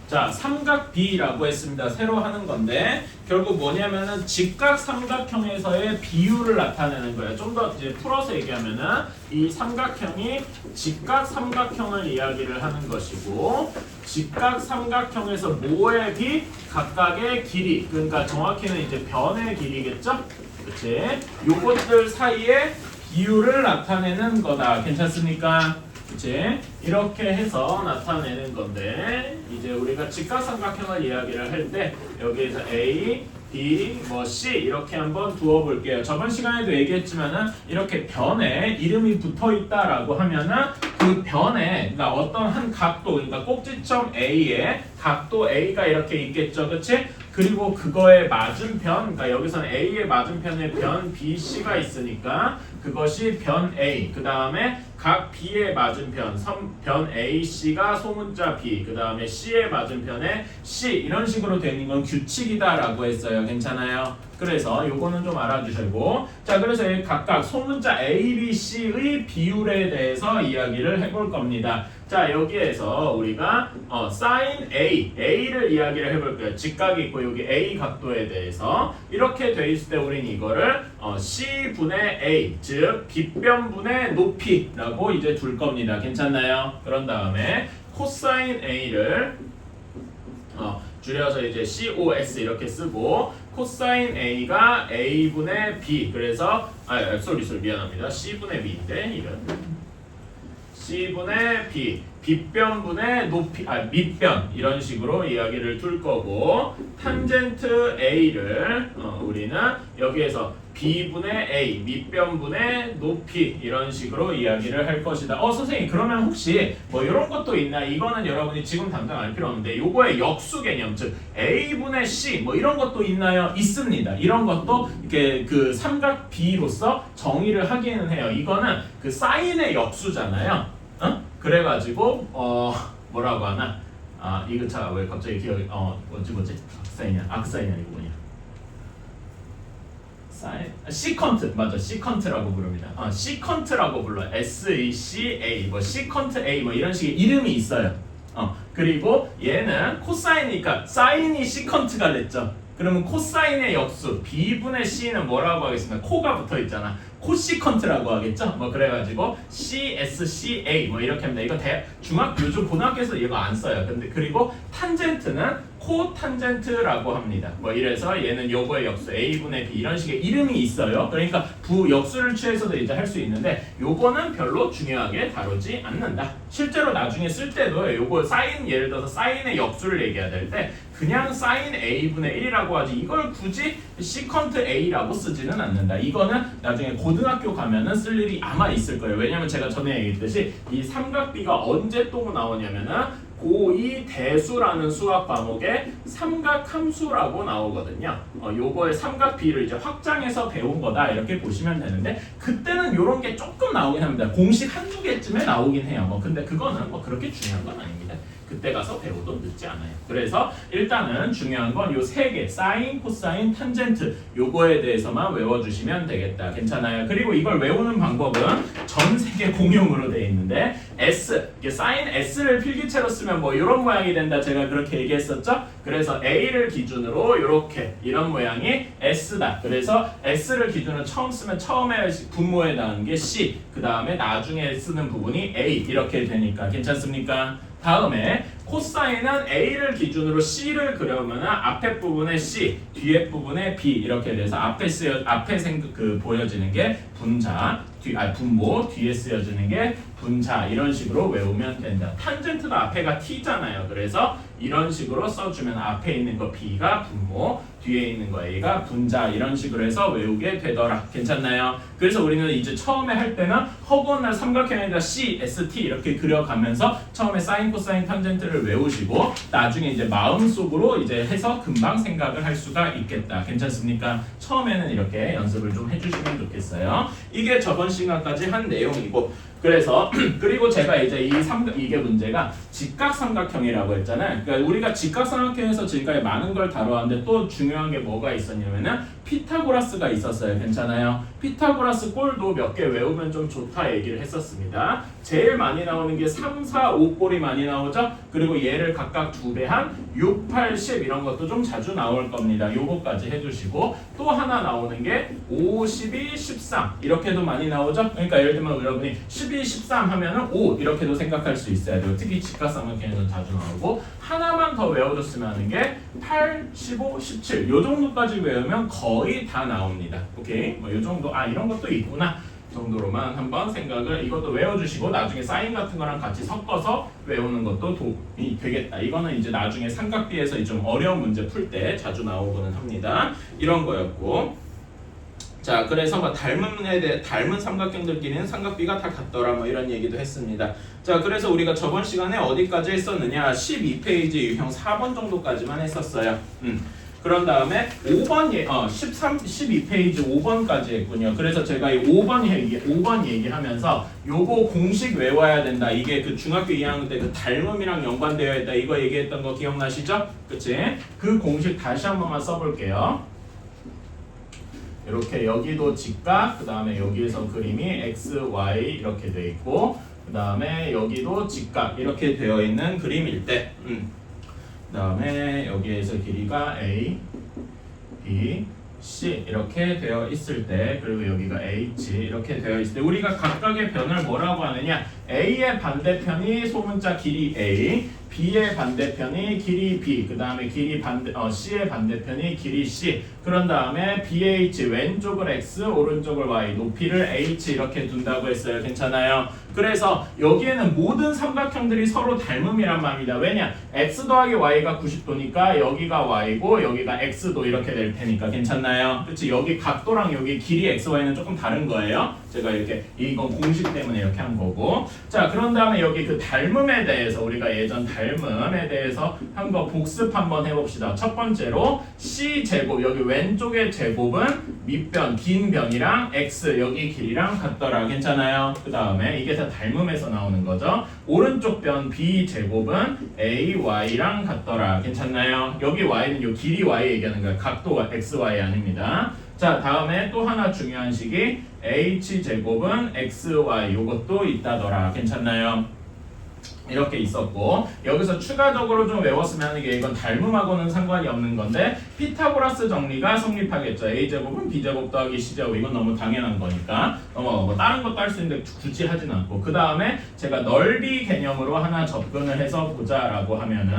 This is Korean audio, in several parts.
자, 삼각 B라고 했습니다. 새로 하는 건데 결국 뭐냐면은 직각 삼각형에서의 비율을 나타내는 거예요. 좀 더 이제 풀어서 얘기하면은 이 삼각형이 직각 삼각형을 이야기를 하는 것이고 직각 삼각형에서 뭐의 비? 각각의 길이. 그러니까 정확히는 이제 변의 길이겠죠? 그치? 요것들 사이에 비율을 나타내는 거다. 괜찮습니까? 그치? 이렇게 해서 나타내는 건데 이제 우리가 직각삼각형을 이야기를 할 때 여기에서 A, B, 뭐 C 이렇게 한번 두어 볼게요. 저번 시간에도 얘기했지만은 이렇게 변에 이름이 붙어 있다라고 하면은 그 변에 그러니까 어떤 한 각도 그러니까 꼭지점 A에 각도 A가 이렇게 있겠죠. 그치? 그리고 그거의 맞은편 그러니까 여기서는 A의 맞은편에 변 BC가 있으니까 그것이 변 A 그 다음에 각 B의 맞은편 변 AC가 소문자 B 그 다음에 C의 맞은편에 C 이런 식으로 되는 건 규칙이다라고 했어요. 괜찮아요? 그래서 요거는 좀 알아주시고 자 그래서 각각 소문자 A, B, C의 비율에 대해서 이야기를 해볼 겁니다. 자 여기에서 우리가 sin A, A를 이야기를 해볼게요. 직각이 있고 여기 A 각도에 대해서 이렇게 돼 있을 때 우린 이거를 C분의 A 즉 빗변분의 높이라고 이제 둘 겁니다. 괜찮나요? 그런 다음에 코사인 A를 줄여서 이제 COS 이렇게 쓰고 코사인 A가 A분의 B 그래서 쏘리 미안합니다. C분의 B인데 이런 C분의 B 빗변분의 높이 밑변 이런 식으로 이야기를 둘 거고 탄젠트 A를 우리는 여기에서 B분의 A 밑변분의 높이 이런 식으로 이야기를 할 것이다. 선생님 그러면 혹시 뭐 이런 것도 있나? 이거는 여러분이 지금 당장 알 필요 없는데 요거의 역수 개념 즉 A분의 C 뭐 이런 것도 있나요? 있습니다. 이런 것도 이렇게 그 삼각 B로서 정의를 하기는 해요. 이거는 그 사인의 역수잖아요. 그래가지고 뭐라고 하나? 이거 자 왜 갑자기 기억이 뭐지? 아크사인이 아니고 뭐냐? 시컨트 맞아 시컨트라고 부릅니다. 시컨트라고 불러. SECA 뭐 시컨트 A 뭐 이런 식의 이름이 있어요. 그리고 얘는 코사인이니까 사인이 시컨트가 됐죠. 그러면 코사인의 역수 B분의 C는 뭐라고 하겠습니까? 코가 붙어 있잖아. 코시컨트라고 하겠죠? 뭐 그래가지고 CSCA 뭐 이렇게 합니다. 이거 요즘 고등학교에서 이거 안 써요. 근데 그리고 탄젠트는 코탄젠트라고 합니다. 뭐 이래서 얘는 요거의 역수 A분의 B 이런 식의 이름이 있어요. 그러니까 부역수를 취해서도 이제 할 수 있는데 요거는 별로 중요하게 다루지 않는다. 실제로 나중에 쓸 때도 요거 사인 예를 들어서 사인의 역수를 얘기해야 될 때 그냥 사인 A분의 1이라고 하지 이걸 굳이 시컨트 A라고 쓰지는 않는다. 이거는 나중에 고등학교 가면은 쓸 일이 아마 있을 거예요. 왜냐면 제가 전에 얘기했듯이 이 삼각비가 언제 또 나오냐면은 고2 대수라는 수학 과목에 삼각함수라고 나오거든요. 요거의 삼각비를 이제 확장해서 배운 거다 이렇게 보시면 되는데 그때는 요런 게 조금 나오긴 합니다. 공식 한두 개쯤에 나오긴 해요. 근데 그거는 뭐 그렇게 중요한 건 아닙니다. 그때 가서 배워도 늦지 않아요. 그래서 일단은 중요한 건 요 세 개 사인, 코사인, 탄젠트 요거에 대해서만 외워주시면 되겠다. 괜찮아요? 그리고 이걸 외우는 방법은 전 세계 공용으로 되어 있는데 S, 사인 S를 필기체로 쓰면 뭐 이런 모양이 된다. 제가 그렇게 얘기했었죠? 그래서 A를 기준으로 이렇게 이런 모양이 S다. 그래서 S를 기준으로 처음 쓰면 처음에 분모에 나오는 게 C, 그 다음에 나중에 쓰는 부분이 A 이렇게 되니까 괜찮습니까? 다음에 코사인은 A를 기준으로 C를 그려면 앞에 부분에 C, 뒤에 부분에 B 이렇게 돼서 앞에 보여지는 게 분자, 분모, 뒤에 쓰여지는 게 분자 이런 식으로 외우면 된다. 탄젠트도 앞에가 T잖아요. 그래서 이런 식으로 써주면 앞에 있는 거 B가 분모, 뒤에 있는 거 A가 분자 이런 식으로 해서 외우게 되더라. 괜찮나요? 그래서 우리는 이제 처음에 할 때는 허구한 삼각형에다 C, S, T 이렇게 그려가면서 처음에 사인, 코사인, 탄젠트를 외우시고 나중에 이제 마음속으로 이제 해서 금방 생각을 할 수가 있겠다. 괜찮습니까? 처음에는 이렇게 연습을 좀 해주시면 좋겠어요. 이게 저번 시간까지 한 내용이고 그래서 그리고 제가 이제 이게 문제가 직각삼각형이라고 했잖아요. 그러니까 우리가 직각삼각형에서 지금까지 많은 걸 다뤄왔는데 또 중요한 게 뭐가 있었냐면은 피타고라스가 있었어요. 괜찮아요? 피타고라스 꼴도 몇 개 외우면 좀 좋다 얘기를 했었습니다. 제일 많이 나오는 게 3, 4, 5꼴이 많이 나오죠? 그리고 얘를 각각 2배 한 6, 8, 10 이런 것도 좀 자주 나올 겁니다. 요거까지 해주시고 또 하나 나오는 게 5, 12, 13 이렇게도 많이 나오죠? 그러니까 예를 들면 여러분이 12, 13 하면은 5 이렇게도 생각할 수 있어야 돼요. 특히 직각삼각형에서 자주 나오고 하나만 더 외워줬으면 하는 게 8, 15, 17 요 정도까지 외우면 거의 다 나옵니다. 오케이? 뭐 요 정도 이런 것도 있구나 정도로만 한번 생각을 이것도 외워주시고 나중에 사인 같은 거랑 같이 섞어서 외우는 것도 도움이 되겠다. 이거는 이제 나중에 삼각비에서 좀 어려운 문제 풀 때 자주 나오고는 합니다. 이런 거였고 자 그래서 뭐 닮은 삼각형들끼리는 삼각비가 다 같더라 뭐 이런 얘기도 했습니다. 자 그래서 우리가 저번 시간에 어디까지 했었느냐 12페이지 유형 4번 정도까지만 했었어요. 그런 다음에 5번 12페이지 5번까지 했군요. 그래서 제가 이 5번 얘기하면서 요거 공식 외워야 된다. 이게 그 중학교 2학년 때 그 닮음이랑 연관되어 있다. 이거 얘기했던 거 기억나시죠? 그치? 그 공식 다시 한 번만 써볼게요. 이렇게 여기도 직각, 그 다음에 여기에서 그림이 x, y 이렇게 돼 있고 그 다음에 여기도 직각 이렇게 되어 있는 그림일 때 그 다음에 여기에서 길이가 A, B, C 이렇게 되어 있을 때 그리고 여기가 H 이렇게 되어 있을 때 우리가 각각의 변을 뭐라고 하느냐 A의 반대편이 소문자 길이 A B의 반대편이 길이 B 그 다음에 C의 반대편이 길이 C 그런 다음에 BH 왼쪽을 X 오른쪽을 Y 높이를 H 이렇게 둔다고 했어요. 괜찮아요? 그래서 여기에는 모든 삼각형들이 서로 닮음이란 말입니다. 왜냐? X 더하기 Y가 90도니까 여기가 Y고 여기가 X도 이렇게 될 테니까 괜찮나요? 그치? 여기 각도랑 여기 길이 XY는 조금 다른 거예요. 제가 이렇게 이건 공식 때문에 이렇게 한 거고 자 그런 다음에 여기 그 닮음에 대해서 우리가 예전 닮음에 대해서 한번 복습 한번 해봅시다. 첫 번째로 C제곱 여기 왼쪽의 제곱은 밑변 긴 변이랑 X 여기 길이랑 같더라. 괜찮아요? 그 다음에 이게 다 닮음에서 나오는 거죠. 오른쪽 변 B제곱은 AY랑 같더라. 괜찮나요? 여기 Y는 요 길이 Y 얘기하는 거예요. 각도가 XY 아닙니다. 자 다음에 또 하나 중요한 식이 H제곱은 XY 요것도 있다더라. 괜찮나요? 이렇게 있었고 여기서 추가적으로 좀 외웠으면 하는 게 이건 닮음하고는 상관이 없는 건데 피타고라스 정리가 성립하겠죠. A제곱은 B제곱 더하기 C제곱 이건 너무 당연한 거니까 뭐 다른 것도 할 수 있는데 굳이 하진 않고 그 다음에 제가 넓이 개념으로 하나 접근을 해서 보자라고 하면은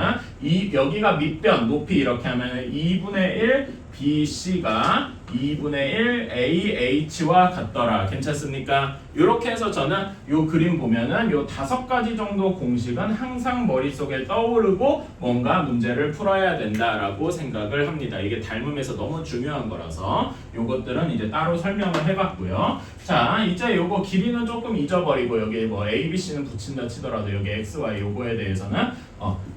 여기가 밑변 높이 이렇게 하면은 2분의 1 BC가 2분의 1 AH와 같더라. 괜찮습니까? 이렇게 해서 저는 요 그림 보면은 요 5가지 정도 공식은 항상 머릿속에 떠오르고 뭔가 문제를 풀어야 된다라고 생각을 합니다. 이게 닮음에서 너무 중요한 거라서 요것들은 이제 따로 설명을 해봤고요. 자 이제 요거 길이는 조금 잊어버리고 여기 뭐 ABC는 붙인다 치더라도 여기 XY 요거에 대해서는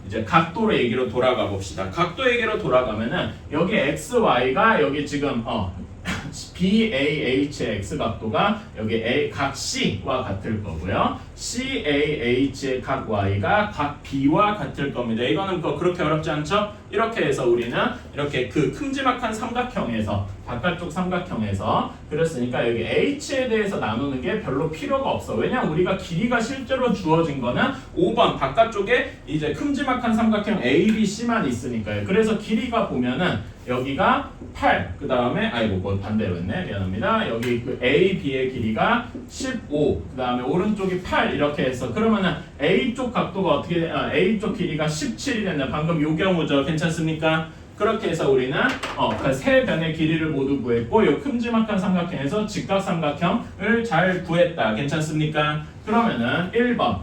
이제 각도로 얘기로 돌아가 봅시다. 각도 얘기로 돌아가면은 여기 XY가 여기 지금 BAH의 X각도가 여기 각 C와 같을 거고요. CAH의 각 Y가 각 B와 같을 겁니다. 이거는 그렇게 어렵지 않죠? 이렇게 해서 우리는 이렇게 그 큼지막한 삼각형에서 바깥쪽 삼각형에서 그랬으니까 여기 H에 대해서 나누는 게 별로 필요가 없어. 왜냐 우리가 길이가 실제로 주어진 거는 5번 바깥쪽에 이제 큼지막한 삼각형 ABC만 있으니까요. 그래서 길이가 보면은 여기가 8, 그 다음에 반대로 했네. 미안합니다. 여기 그 AB의 길이가 15, 그 다음에 오른쪽이 8 이렇게 해서 그러면은 A쪽 각도가 어떻게 A쪽 길이가 17이 됐네. 방금 요 경우죠. 괜찮습니까? 그렇게 해서 우리는 그 세 변의 길이를 모두 구했고 요 큼지막한 삼각형에서 직각삼각형을 잘 구했다. 괜찮습니까? 그러면은 1번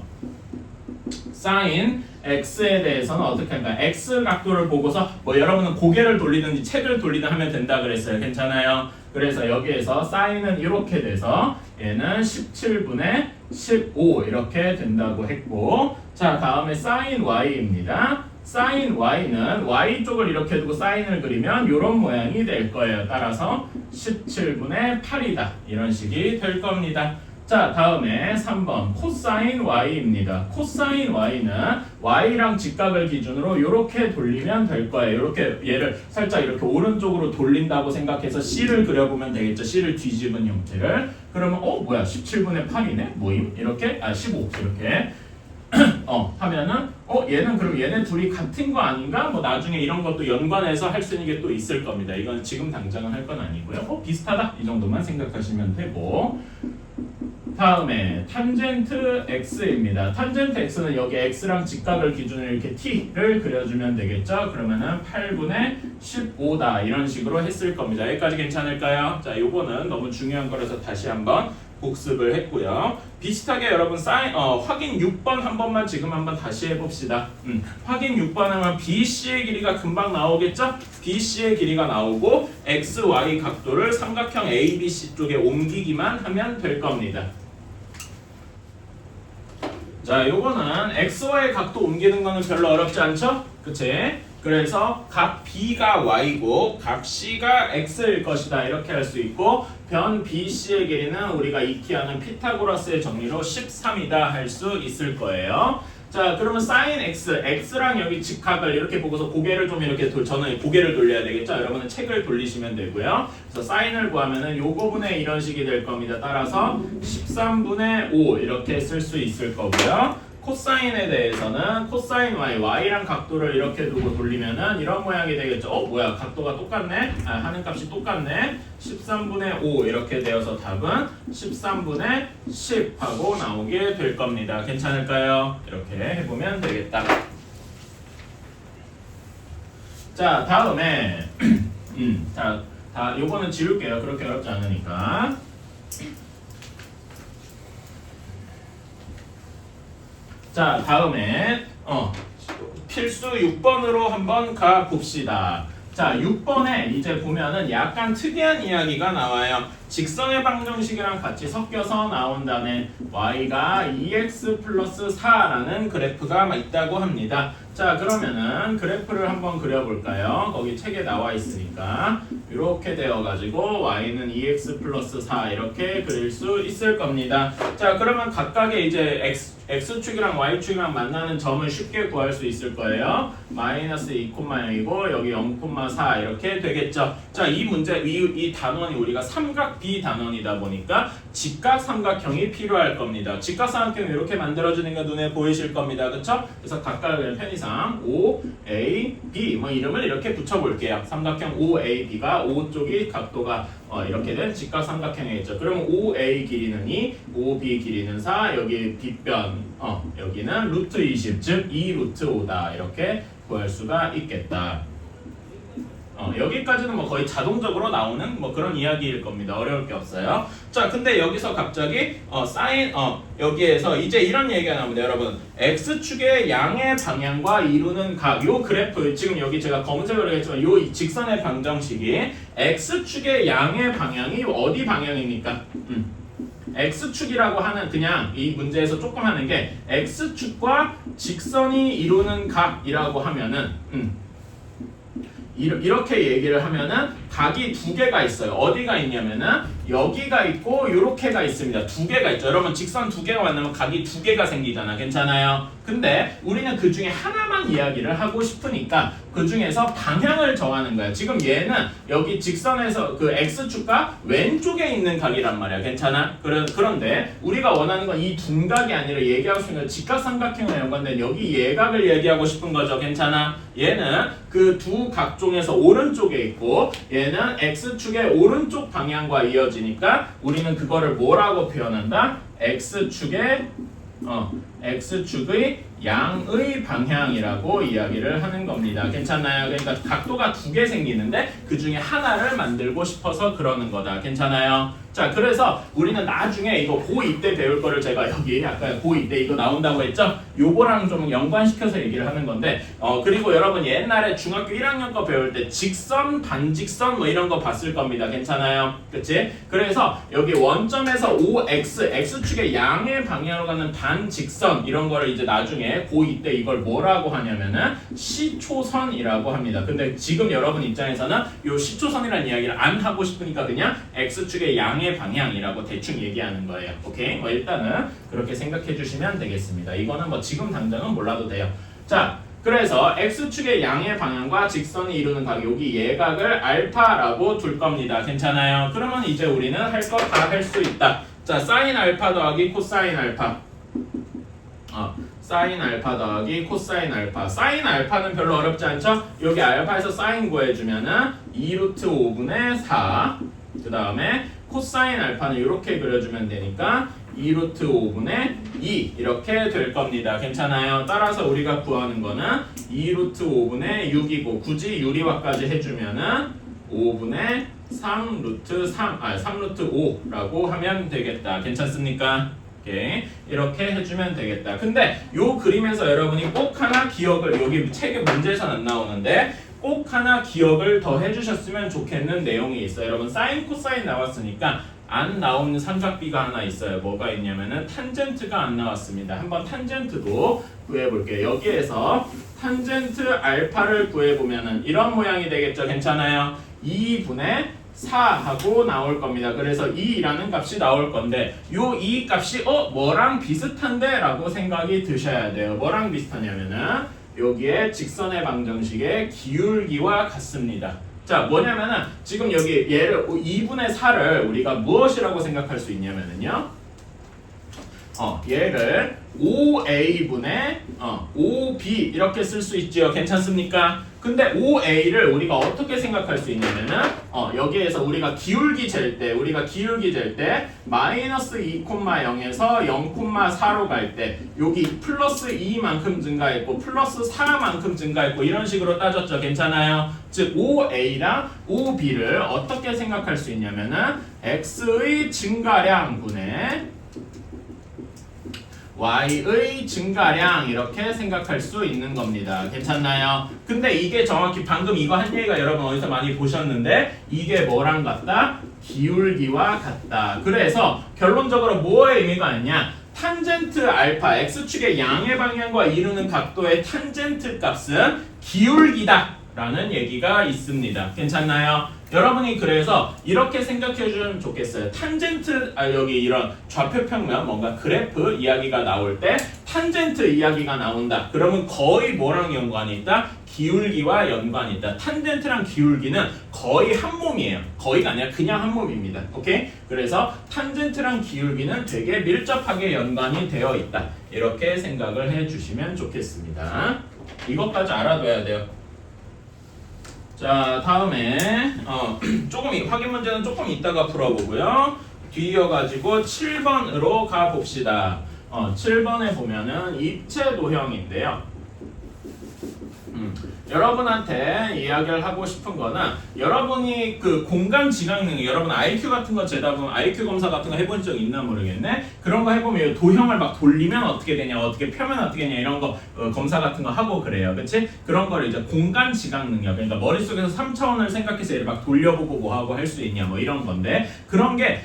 사인 X에 대해서는 어떻게 할까? X 각도를 보고서 뭐 여러분은 고개를 돌리든지 책을 돌리든 하면 된다 그랬어요. 괜찮아요? 그래서 여기에서 사인은 이렇게 돼서 얘는 17분의 15 이렇게 된다고 했고 자 다음에 사인 Y입니다. 사인 Y는 Y쪽을 이렇게 두고 사인을 그리면 이런 모양이 될 거예요. 따라서 17분의 8이다. 이런 식이 될 겁니다. 자, 다음에 3번 코사인 y입니다. 코사인 y는 y랑 직각을 기준으로 이렇게 돌리면 될 거예요. 이렇게 얘를 살짝 이렇게 오른쪽으로 돌린다고 생각해서 C를 그려보면 되겠죠. C를 뒤집은 형태를. 그러면 뭐야 17분의 8이네? 뭐임? 이렇게? 15 이렇게 하면은 얘는 그럼 얘네 둘이 같은 거 아닌가? 뭐 나중에 이런 것도 연관해서 할 수 있는 게 또 있을 겁니다. 이건 지금 당장은 할 건 아니고요. 비슷하다 이 정도만 생각하시면 되고. 다음에 탄젠트 x입니다. 탄젠트 x는 여기 x랑 직각을 기준으로 이렇게 t를 그려주면 되겠죠. 그러면은 8분의 15다 이런 식으로 했을 겁니다. 여기까지 괜찮을까요? 자, 요거는 너무 중요한 거라서 다시 한번 복습을 했고요. 비슷하게 여러분 확인 6번 한 번만 지금 한번 다시 해봅시다. 확인 6번 하면 BC의 길이가 금방 나오겠죠? BC의 길이가 나오고 XY 각도를 삼각형 ABC 쪽에 옮기기만 하면 될 겁니다. 자, 요거는 XY 각도 옮기는 거는 별로 어렵지 않죠? 그치? 그래서 각 B가 Y고 각 C가 X일 것이다 이렇게 할 수 있고 변 BC의 길이는 우리가 익히 아는 피타고라스의 정리로 13이다 할 수 있을 거예요. 자, 그러면 sin x, x랑 여기 직각을 이렇게 보고서 고개를 좀 이렇게 저는 고개를 돌려야 되겠죠? 여러분은 책을 돌리시면 되고요. 그래서 sin을 구하면은 요거분의 이런 식이 될 겁니다. 따라서 13분의 5 이렇게 쓸 수 있을 거고요. 코사인에 대해서는 코사인 y, y랑 각도를 이렇게 두고 돌리면은 이런 모양이 되겠죠. 뭐야 각도가 똑같네? 하는 값이 똑같네. 13분의 5 이렇게 되어서 답은 13분의 10 하고 나오게 될 겁니다. 괜찮을까요? 이렇게 해보면 되겠다. 자, 다음에 요거는 지울게요. 그렇게 어렵지 않으니까. 자, 다음에 필수 6번으로 한번 가봅시다. 자, 6번에 이제 보면은 약간 특이한 이야기가 나와요. 직선의 방정식이랑 같이 섞여서 나온다네. y가 2x 플러스 4라는 그래프가 있다고 합니다. 자, 그러면은 그래프를 한번 그려볼까요? 거기 책에 나와 있으니까 이렇게 되어가지고 y는 2x 플러스 4 이렇게 그릴 수 있을 겁니다. 자, 그러면 각각의 이제 x축이랑 y축이랑 만나는 점을 쉽게 구할 수 있을 거예요. 마이너스 2,0이고 여기 0,4 이렇게 되겠죠. 자, 이 문제 이 단원이 우리가 삼각 비단원이다 보니까 직각 삼각형이 필요할 겁니다. 직각 삼각형이 이렇게 만들어지는 게 눈에 보이실 겁니다. 그쵸? 그래서 각각의 편의상 O, A, B 뭐 이름을 이렇게 붙여볼게요. 삼각형 OAB가 O 쪽이 각도가 이렇게 된 직각 삼각형이겠죠. 그러면 OA 길이는 2, OB 길이는 4, 여기 빗변 여기는 루트 20, 즉 2 루트 5다 이렇게 구할 수가 있겠다. 여기까지는 뭐 거의 자동적으로 나오는 뭐 그런 이야기일 겁니다. 어려울 게 없어요. 자, 근데 여기서 갑자기 여기에서 이제 이런 얘기가 나옵니다. 여러분, x축의 양의 방향과 이루는 각, 요 그래프 지금 여기 제가 검색을 했지만 요 직선의 방정식이 x축의 양의 방향이 어디 방향입니까? x축이라고 하는 그냥 이 문제에서 조금 하는 게 x축과 직선이 이루는 각이라고 하면은 이렇게 얘기를 하면은 각이 두 개가 있어요. 어디가 있냐면은 여기가 있고 요렇게가 있습니다. 두 개가 있죠. 여러분 직선 두 개가 만나면 각이 두 개가 생기잖아. 괜찮아요? 근데 우리는 그 중에 하나만 이야기를 하고 싶으니까 그 중에서 방향을 정하는 거야. 지금 얘는 여기 직선에서 그 x축과 왼쪽에 있는 각이란 말이야. 괜찮아? 그런데 우리가 원하는 건 이 둔각이 아니라 얘기하고 싶은 건 직각삼각형과 연관된 여기 예각을 얘기하고 싶은 거죠. 괜찮아? 얘는 그 두 각 중에서 오른쪽에 있고 얘는 x축의 오른쪽 방향과 이어지니까 우리는 그거를 뭐라고 표현한다? x축의 양의 방향이라고 이야기를 하는 겁니다. 괜찮나요? 그러니까 각도가 두 개 생기는데 그 중에 하나를 만들고 싶어서 그러는 거다. 괜찮아요? 자, 그래서 우리는 나중에 이거 고2 때 배울 거를 제가 여기 아까 고2 때 이거 나온다고 했죠? 요거랑 좀 연관시켜서 얘기를 하는 건데 그리고 여러분 옛날에 중학교 1학년 거 배울 때 직선, 반직선 뭐 이런 거 봤을 겁니다. 괜찮아요? 그치? 그래서 여기 원점에서 OX, X축의 양의 방향으로 가는 반직선 직선 이런 거를 이제 나중에 고2 때 이걸 뭐라고 하냐면은 시초선이라고 합니다. 근데 지금 여러분 입장에서는 요 시초선이라는 이야기를 안 하고 싶으니까 그냥 x축의 양의 방향이라고 대충 얘기하는 거예요. 오케이? 뭐 일단은 그렇게 생각해 주시면 되겠습니다. 이거는 뭐 지금 당장은 몰라도 돼요. 자, 그래서 x축의 양의 방향과 직선이 이루는 각 여기 예각을 알파라고 둘 겁니다. 괜찮아요? 그러면 이제 우리는 할 거 다 할 수 있다. 자, 사인 알파 더하기 코사인 알파. 사인 알파 더하기 코사인 알파. 사인 알파는 별로 어렵지 않죠? 여기 알파에서 사인 구해주면은 2루트 5분의 4. 그 다음에 코사인 알파는 이렇게 그려주면 되니까 2루트 5분의 2 이렇게 될 겁니다. 괜찮아요? 따라서 우리가 구하는 거는 2루트 5분의 6이고 굳이 유리화까지 해주면은 5분의 3루트 3루트 5라고 하면 되겠다. 괜찮습니까? 오케이. 이렇게 해주면 되겠다. 근데 요 그림에서 여러분이 꼭 하나 기억을, 여기 책의 문제에서는 안 나오는데 꼭 하나 기억을 더 해주셨으면 좋겠는 내용이 있어요. 여러분 사인 코사인 나왔으니까 안 나오는 삼각비가 하나 있어요. 뭐가 있냐면은 탄젠트가 안 나왔습니다. 한번 탄젠트도 구해볼게요. 여기에서 탄젠트 알파를 구해보면은 이런 모양이 되겠죠. 괜찮아요? 2분의 4하고 나올 겁니다. 그래서 2라는 값이 나올 건데 요 2 값이 뭐랑 비슷한데? 라고 생각이 드셔야 돼요. 뭐랑 비슷하냐면은 여기에 직선의 방정식의 기울기와 같습니다. 자, 뭐냐면은 지금 여기 얘를 2분의 4를 우리가 무엇이라고 생각할 수 있냐면은요. 얘를 5a분의 5b 이렇게 쓸 수 있죠. 괜찮습니까? 근데 5a를 우리가 어떻게 생각할 수 있냐면은 여기에서 우리가 기울기 잴 때 마이너스 2,0에서 0,4로 갈 때 여기 플러스 2만큼 증가했고 플러스 4만큼 증가했고 이런 식으로 따졌죠. 괜찮아요? 즉 5a랑 5b를 어떻게 생각할 수 있냐면은 x의 증가량분의 y의 증가량 이렇게 생각할 수 있는 겁니다. 괜찮나요? 근데 이게 정확히 방금 이거 한 얘기가 여러분 어디서 많이 보셨는데 이게 뭐랑 같다? 기울기와 같다. 그래서 결론적으로 뭐의 의미가 있냐? 탄젠트 알파 x축의 양의 방향과 이루는 각도의 탄젠트 값은 기울기다 라는 얘기가 있습니다. 괜찮나요? 여러분이 그래서 이렇게 생각해 주면 좋겠어요. 탄젠트 여기 이런 좌표 평면 뭔가 그래프 이야기가 나올 때 탄젠트 이야기가 나온다. 그러면 거의 뭐랑 연관이 있다? 기울기와 연관이 있다. 탄젠트랑 기울기는 거의 한 몸이에요. 거의가 아니라 그냥 한 몸입니다. 오케이? 그래서 탄젠트랑 기울기는 되게 밀접하게 연관이 되어 있다. 이렇게 생각을 해 주시면 좋겠습니다. 이것까지 알아둬야 돼요. 자, 다음에 조금 확인 문제는 조금 이따가 풀어보고요. 뒤이어가지고 7번으로 가봅시다. 7번에 보면은 입체 도형인데요. 여러분한테 이야기를 하고 싶은 거는 여러분이 그 공간 지각 능력, 여러분 IQ 같은 거 재다 보면 IQ 검사 같은 거 해본 적 있나 모르겠네. 그런 거 해보면 도형을 막 돌리면 어떻게 되냐, 어떻게 펴면 어떻게 되냐 이런 거 검사 같은 거 하고 그래요. 그치? 그런 거를 이제 공간 지각 능력, 그러니까 머릿속에서 3차원을 생각해서 얘를 막 돌려보고 뭐 하고 할 수 있냐 뭐 이런 건데 그런 게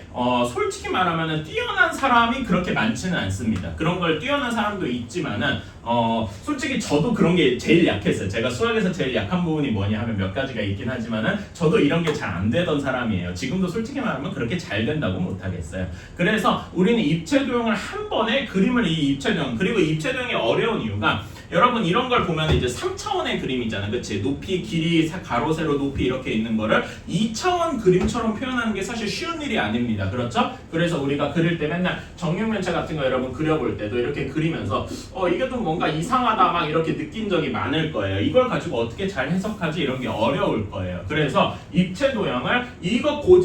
솔직히 말하면은 뛰어난 사람이 그렇게 많지는 않습니다. 그런 걸 뛰어난 사람도 있지만은 솔직히 저도 그런 게 제일 약했어요. 제가 수학에서 제일 약한 부분이 뭐냐 하면 몇 가지가 있긴 하지만은 저도 이런 게 잘 안 되던 사람이에요. 지금도 솔직히 말하면 그렇게 잘 된다고 못 하겠어요. 그래서 우리는 입체 도형을 한 번에 그림을 이 입체 도형 그리고 입체 도형이 어려운 이유가 여러분 이런 걸 보면 이제 3차원의 그림이잖아. 그치? 높이, 길이, 가로, 세로, 높이 이렇게 있는 거를 2차원 그림처럼 표현하는 게 사실 쉬운 일이 아닙니다. 그렇죠? 그래서 우리가 그릴 때 맨날 정육면체 같은 거 여러분 그려볼 때도 이렇게 그리면서 이게 좀 뭔가 이상하다 막 이렇게 느낀 적이 많을 거예요. 이걸 가지고 어떻게 잘 해석하지 이런 게 어려울 거예요. 그래서 입체 도형을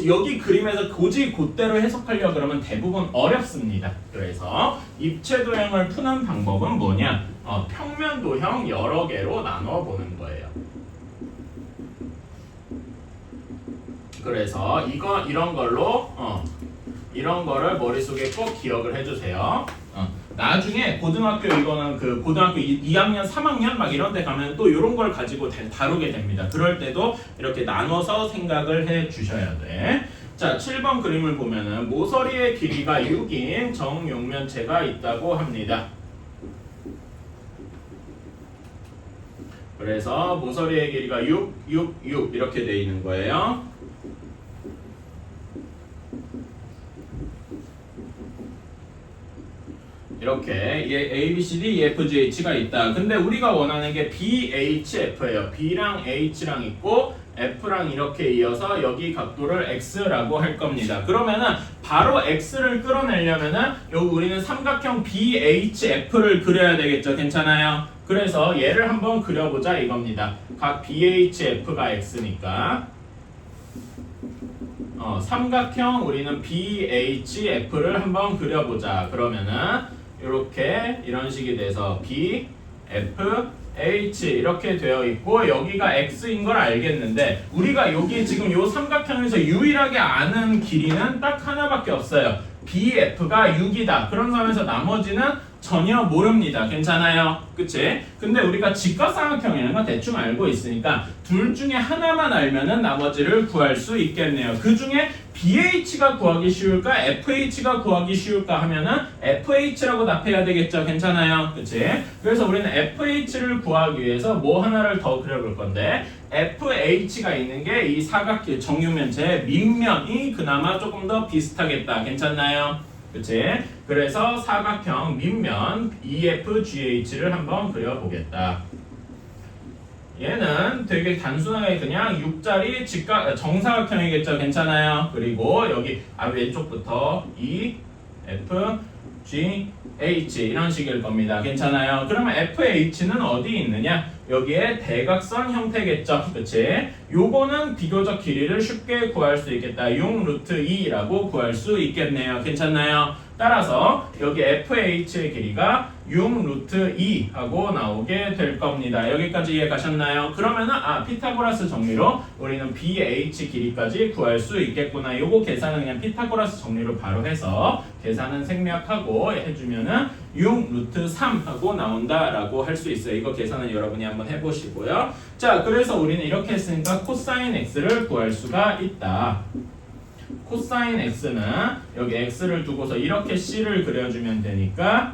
여기 그림에서 곧대로 해석하려고 그러면 대부분 어렵습니다. 그래서 입체 도형을 푸는 방법은 뭐냐? 평면 도형 여러 개로 나눠 보는 거예요. 그래서 이런 거를 머릿속에 꼭 기억을 해주세요. 나중에 고등학교 이거는 그 고등학교 2학년, 3학년 막 이런 데 가면 또 이런 걸 가지고 다루게 됩니다. 그럴 때도 이렇게 나눠서 생각을 해 주셔야 돼. 자, 7번 그림을 보면은 모서리의 길이가 6인 정육면체가 있다고 합니다. 그래서 모서리의 길이가 6, 6, 6 이렇게 돼 있는 거예요. 이렇게 A, B, C, D, E, F, G, H가 있다. 근데 우리가 원하는 게 B, H, F예요. B랑 H랑 있고 F랑 이렇게 이어서 여기 각도를 X라고 할 겁니다. 그러면은 바로 X를 끌어내려면은 여기 우리는 삼각형 BHF를 그려야 되겠죠. 괜찮아요? 그래서 얘를 한번 그려보자 이겁니다. 각 BHF가 X니까 삼각형 우리는 BHF를 한번 그려보자. 그러면은 이렇게 이런 식이 돼서 B, F, H 이렇게 되어 있고 여기가 X인 걸 알겠는데 우리가 여기 지금 이 삼각형에서 유일하게 아는 길이는 딱 하나밖에 없어요. BF가 6이다. 그런 점에서 나머지는 전혀 모릅니다. 괜찮아요? 그치? 근데 우리가 직각삼각형이라는 건 대충 알고 있으니까 둘 중에 하나만 알면은 나머지를 구할 수 있겠네요. 그 중에 BH가 구하기 쉬울까? FH가 구하기 쉬울까 하면은 FH라고 답해야 되겠죠. 괜찮아요? 그치? 그래서 우리는 FH를 구하기 위해서 뭐 하나를 더 그려볼 건데 FH가 있는 게 이 사각형 정육면체의 밑면이 그나마 조금 더 비슷하겠다. 괜찮나요? 그치? 그래서 사각형 밑면 EFGH를 한번 그려보겠다. 얘는 되게 단순하게 그냥 6자리 정사각형이겠죠. 괜찮아요? 그리고 여기 왼쪽부터 E, F, G, H 이런 식일 겁니다. 괜찮아요? 그러면 FH는 어디 있느냐? 여기에 대각선 형태겠죠. 그치? 요거는 비교적 길이를 쉽게 구할 수 있겠다. 6 루트 2라고 구할 수 있겠네요. 괜찮나요? 따라서 여기 FH의 길이가 6 루트 2 하고 나오게 될 겁니다. 여기까지 이해 가셨나요? 그러면은 피타고라스 정리로 우리는 BH 길이까지 구할 수 있겠구나. 요거 계산은 그냥 피타고라스 정리로 바로 해서 계산은 생략하고 해주면은 6 루트 3 하고 나온다라고 할 수 있어요. 이거 계산은 여러분이 한번 해보시고요. 자, 그래서 우리는 이렇게 했으니까 코사인 X를 구할 수가 있다. 코사인 X는 여기 X를 두고서 이렇게 C를 그려주면 되니까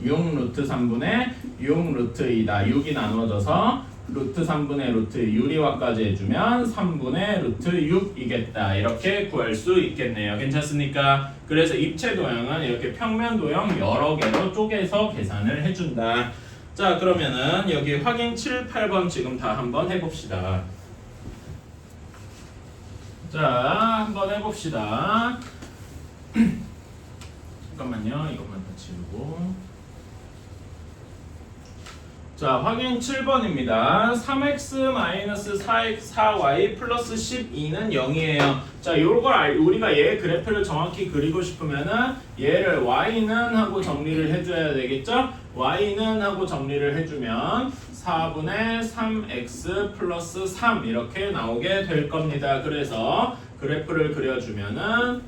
6 루트 3분의 6 루트 2다. 6이 나눠져서 루트 3분의 루트 유리화까지 해주면 3분의 루트 6이겠다. 이렇게 구할 수 있겠네요. 괜찮습니까? 그래서 입체 도형은 이렇게 평면 도형 여러 개로 쪼개서 계산을 해준다. 자, 그러면은 여기 확인 7, 8번 지금 다 한번 해봅시다. 자, 한번 해봅시다. 잠깐만요. 이것만 다 지우고. 자, 확인 7번입니다. 3x-4y 플러스 12는 0이에요. 자, 요걸 우리가 얘 그래프를 정확히 그리고 싶으면은 얘를 y는 하고 정리를 해줘야 되겠죠? y는 하고 정리를 해주면 4분의 3x 플러스 3 이렇게 나오게 될 겁니다. 그래서 그래프를 그려주면은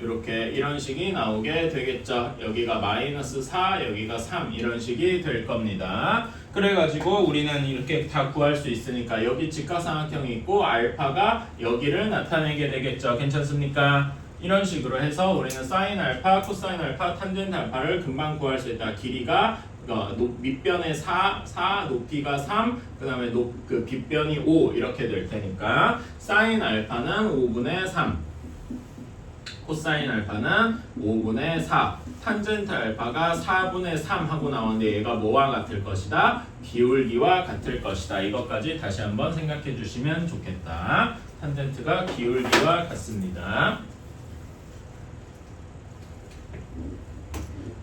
이렇게 이런 식이 나오게 되겠죠. 여기가 마이너스 4, 여기가 3 이런 식이 될 겁니다. 그래가지고 우리는 이렇게 다 구할 수 있으니까 여기 직각삼각형이 있고 알파가 여기를 나타내게 되겠죠. 괜찮습니까? 이런 식으로 해서 우리는 사인 알파, 코사인 알파, 탄젠트 알파를 금방 구할 수 있다. 길이가 밑변의 4, 높이가 3, 그 다음에 그 빗변이 5 이렇게 될 테니까 사인 알파는 5분의 3 코사인 알파는 5분의 4, 탄젠트 알파가 4분의 3 하고 나오는데 얘가 뭐와 같을 것이다? 기울기와 같을 것이다. 이것까지 다시 한번 생각해 주시면 좋겠다. 탄젠트가 기울기와 같습니다.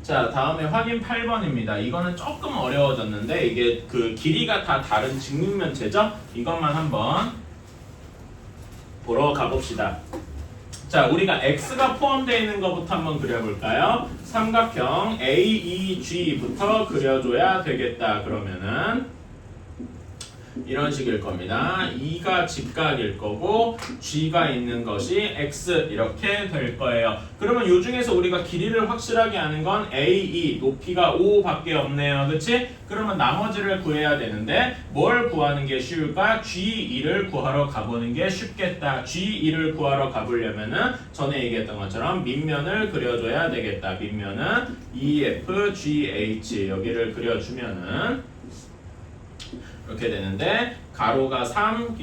자, 다음에 확인 8번입니다. 이거는 조금 어려워졌는데 이게 그 길이가 다 다른 직육면체죠? 이것만 한번 보러 가봅시다. 자, 우리가 x가 포함되어 있는 것부터 한번 그려볼까요? 삼각형 AEG부터 그려줘야 되겠다. 그러면은 이런 식일 겁니다. 2가 직각일 거고 G가 있는 것이 X 이렇게 될 거예요. 그러면 이 중에서 우리가 길이를 확실하게 아는 건 AE 높이가 5밖에 없네요. 그치? 그러면 나머지를 구해야 되는데 뭘 구하는 게 쉬울까? G2를 구하러 가보는 게 쉽겠다. G2를 구하러 가보려면은 전에 얘기했던 것처럼 밑면을 그려줘야 되겠다. 밑면은 EFGH 여기를 그려주면은 이렇게 되는데 가로가 3,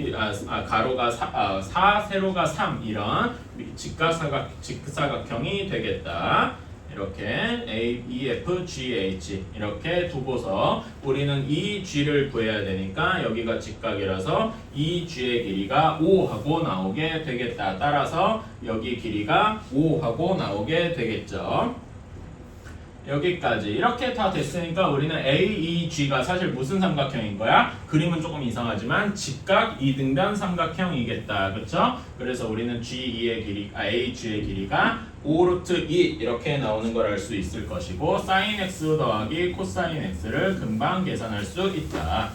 가로가 4, 세로가 3 이런 직사각형이 되겠다. 이렇게 A, E, F, G, H 이렇게 두고서 우리는 이 G를 구해야 되니까 여기가 직각이라서 이 G의 길이가 5하고 나오게 되겠다. 따라서 여기 길이가 5하고 나오게 되겠죠. 여기까지 이렇게 다 됐으니까 우리는 AEG가 사실 무슨 삼각형인 거야? 그림은 조금 이상하지만 직각 이등변 삼각형이겠다. 그렇죠? 그래서 우리는 GE의 AG의 길이가 5루트 2 이렇게 나오는 걸 알 수 있을 것이고 sin x 더하기 코사인 x를 금방 계산할 수 있다.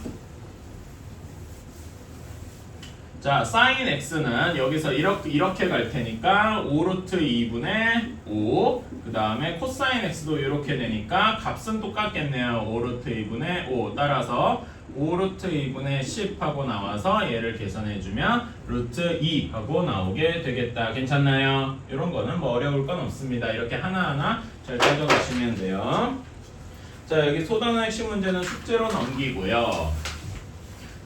자, sin x는 여기서 이렇게 갈 테니까 5루트 2분의 5. 그 다음에 코사인 x도 이렇게 되니까 값은 똑같겠네요. 5루트 2분의 5. 따라서 5루트 2분의 10 하고 나와서 얘를 계산해주면 루트 2 하고 나오게 되겠다. 괜찮나요? 이런 거는 뭐 어려울 건 없습니다. 이렇게 하나하나 잘 따져가시면 돼요. 자, 여기 소단의 핵심 문제는 숙제로 넘기고요.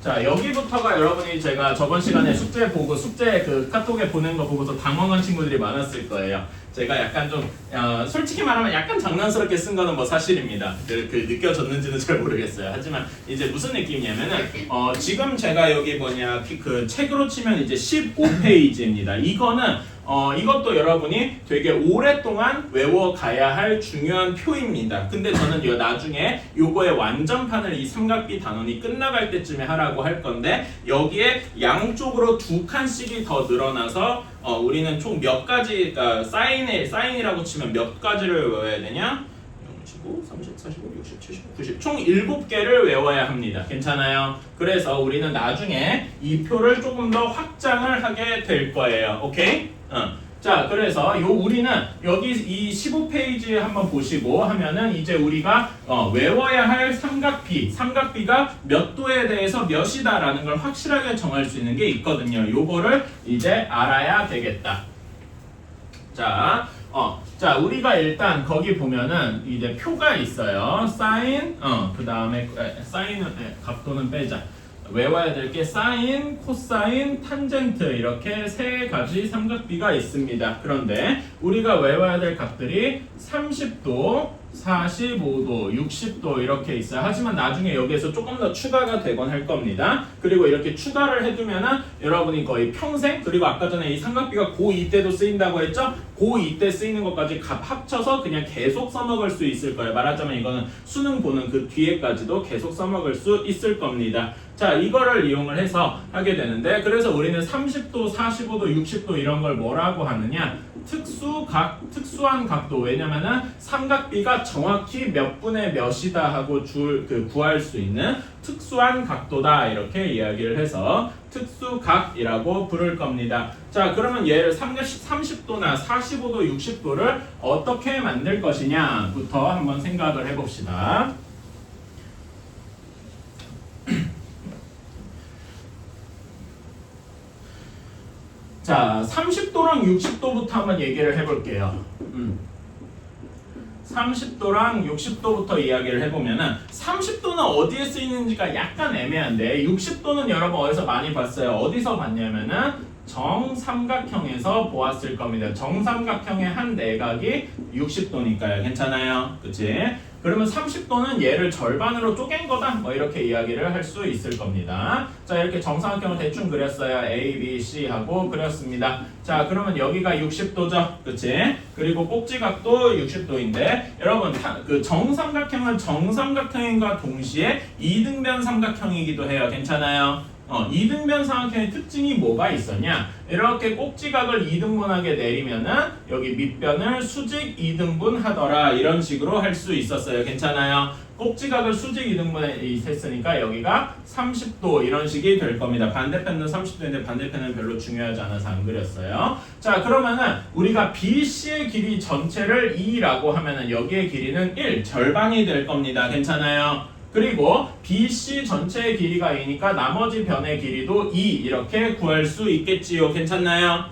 자, 여기부터가 여러분이 제가 저번 시간에 숙제 그 카톡에 보낸 거 보고서 당황한 친구들이 많았을 거예요. 제가 약간 좀 솔직히 말하면 약간 장난스럽게 쓴 거는 뭐 사실입니다. 그 느껴졌는지는 잘 모르겠어요. 하지만 이제 무슨 느낌이냐면은 지금 제가 여기 그 책으로 치면 이제 15페이지입니다. 이거는 이것도 여러분이 되게 오랫동안 외워가야 할 중요한 표입니다. 근데 저는 나중에 요거의 완전판을 이 삼각비 단원이 끝나갈 때쯤에 하라고 할 건데 여기에 양쪽으로 2칸씩이 더 늘어나서 우리는 총 몇 가지, 그러니까 사인이라고 치면 몇 가지를 외워야 되냐? 25, 30, 45, 60, 70, 90 총 7개를 외워야 합니다. 괜찮아요? 그래서 우리는 나중에 이 표를 조금 더 확장을 하게 될 거예요. 오케이? 자, 그래서 우리는 여기 이 15페이지 한번 보시고 하면은 이제 우리가 외워야 할 삼각비가 몇 도에 대해서 몇이다라는 걸 확실하게 정할 수 있는 게 있거든요. 요거를 이제 알아야 되겠다. 자, 우리가 일단 거기 보면은 이제 표가 있어요. 사인, 그 다음에 사인은 각도는 빼자. 외워야 될 게 사인, 코사인, 탄젠트 이렇게 세 가지 삼각비가 있습니다. 그런데 우리가 외워야 될 값들이 30도, 45도, 60도 이렇게 있어요. 하지만 나중에 여기에서 조금 더 추가가 되곤 할 겁니다. 그리고 이렇게 추가를 해두면은 여러분이 거의 평생, 그리고 아까 전에 이 삼각비가 고2 때도 쓰인다고 했죠? 고2 때 쓰이는 것까지 값 합쳐서 그냥 계속 써먹을 수 있을 거예요. 말하자면 이거는 수능 보는 그 뒤에까지도 계속 써먹을 수 있을 겁니다. 자, 이거를 이용을 해서 하게 되는데 그래서 우리는 30도, 45도, 60도 이런 걸 뭐라고 하느냐? 특수한 각도. 왜냐면은 삼각비가 정확히 몇 분의 몇이다 하고 구할 수 있는 특수한 각도다 이렇게 이야기를 해서 특수각이라고 부를 겁니다. 자, 그러면 얘를 30도나 45도, 60도를 어떻게 만들 것이냐부터 한번 생각을 해봅시다. 자, 30도랑 60도부터 한번 얘기를 해볼게요. 30도랑 60도부터 이야기를 해보면은 30도는 어디에 쓰이는지가 약간 애매한데 60도는 여러분 어디서 많이 봤어요? 어디서 봤냐면은 정삼각형에서 보았을 겁니다. 정삼각형의 한 내각이 60도니까요. 괜찮아요? 그치? 그러면 30도는 얘를 절반으로 쪼갠 거다 뭐 이렇게 이야기를 할 수 있을 겁니다. 자, 이렇게 정삼각형을 대충 그렸어요. A, B, C 하고 그렸습니다. 자, 그러면 여기가 60도죠. 그치? 그리고 꼭지각도 60도인데 여러분 그 정삼각형은 정삼각형과 동시에 이등변 삼각형이기도 해요. 괜찮아요? 이등변 삼각형의 특징이 뭐가 있었냐? 이렇게 꼭지각을 2등분하게 내리면은 여기 밑변을 수직 2등분 하더라 이런 식으로 할 수 있었어요. 괜찮아요? 꼭지각을 수직 2등분 했으니까 여기가 30도 이런 식이 될 겁니다. 반대편은 30도인데 반대편은 별로 중요하지 않아서 안 그렸어요. 자, 그러면은 우리가 BC의 길이 전체를 2라고 하면은 여기의 길이는 1, 절반이 될 겁니다. 괜찮아요? 그리고 BC 전체의 길이가 2니까 나머지 변의 길이도 2 이렇게 구할 수 있겠지요. 괜찮나요?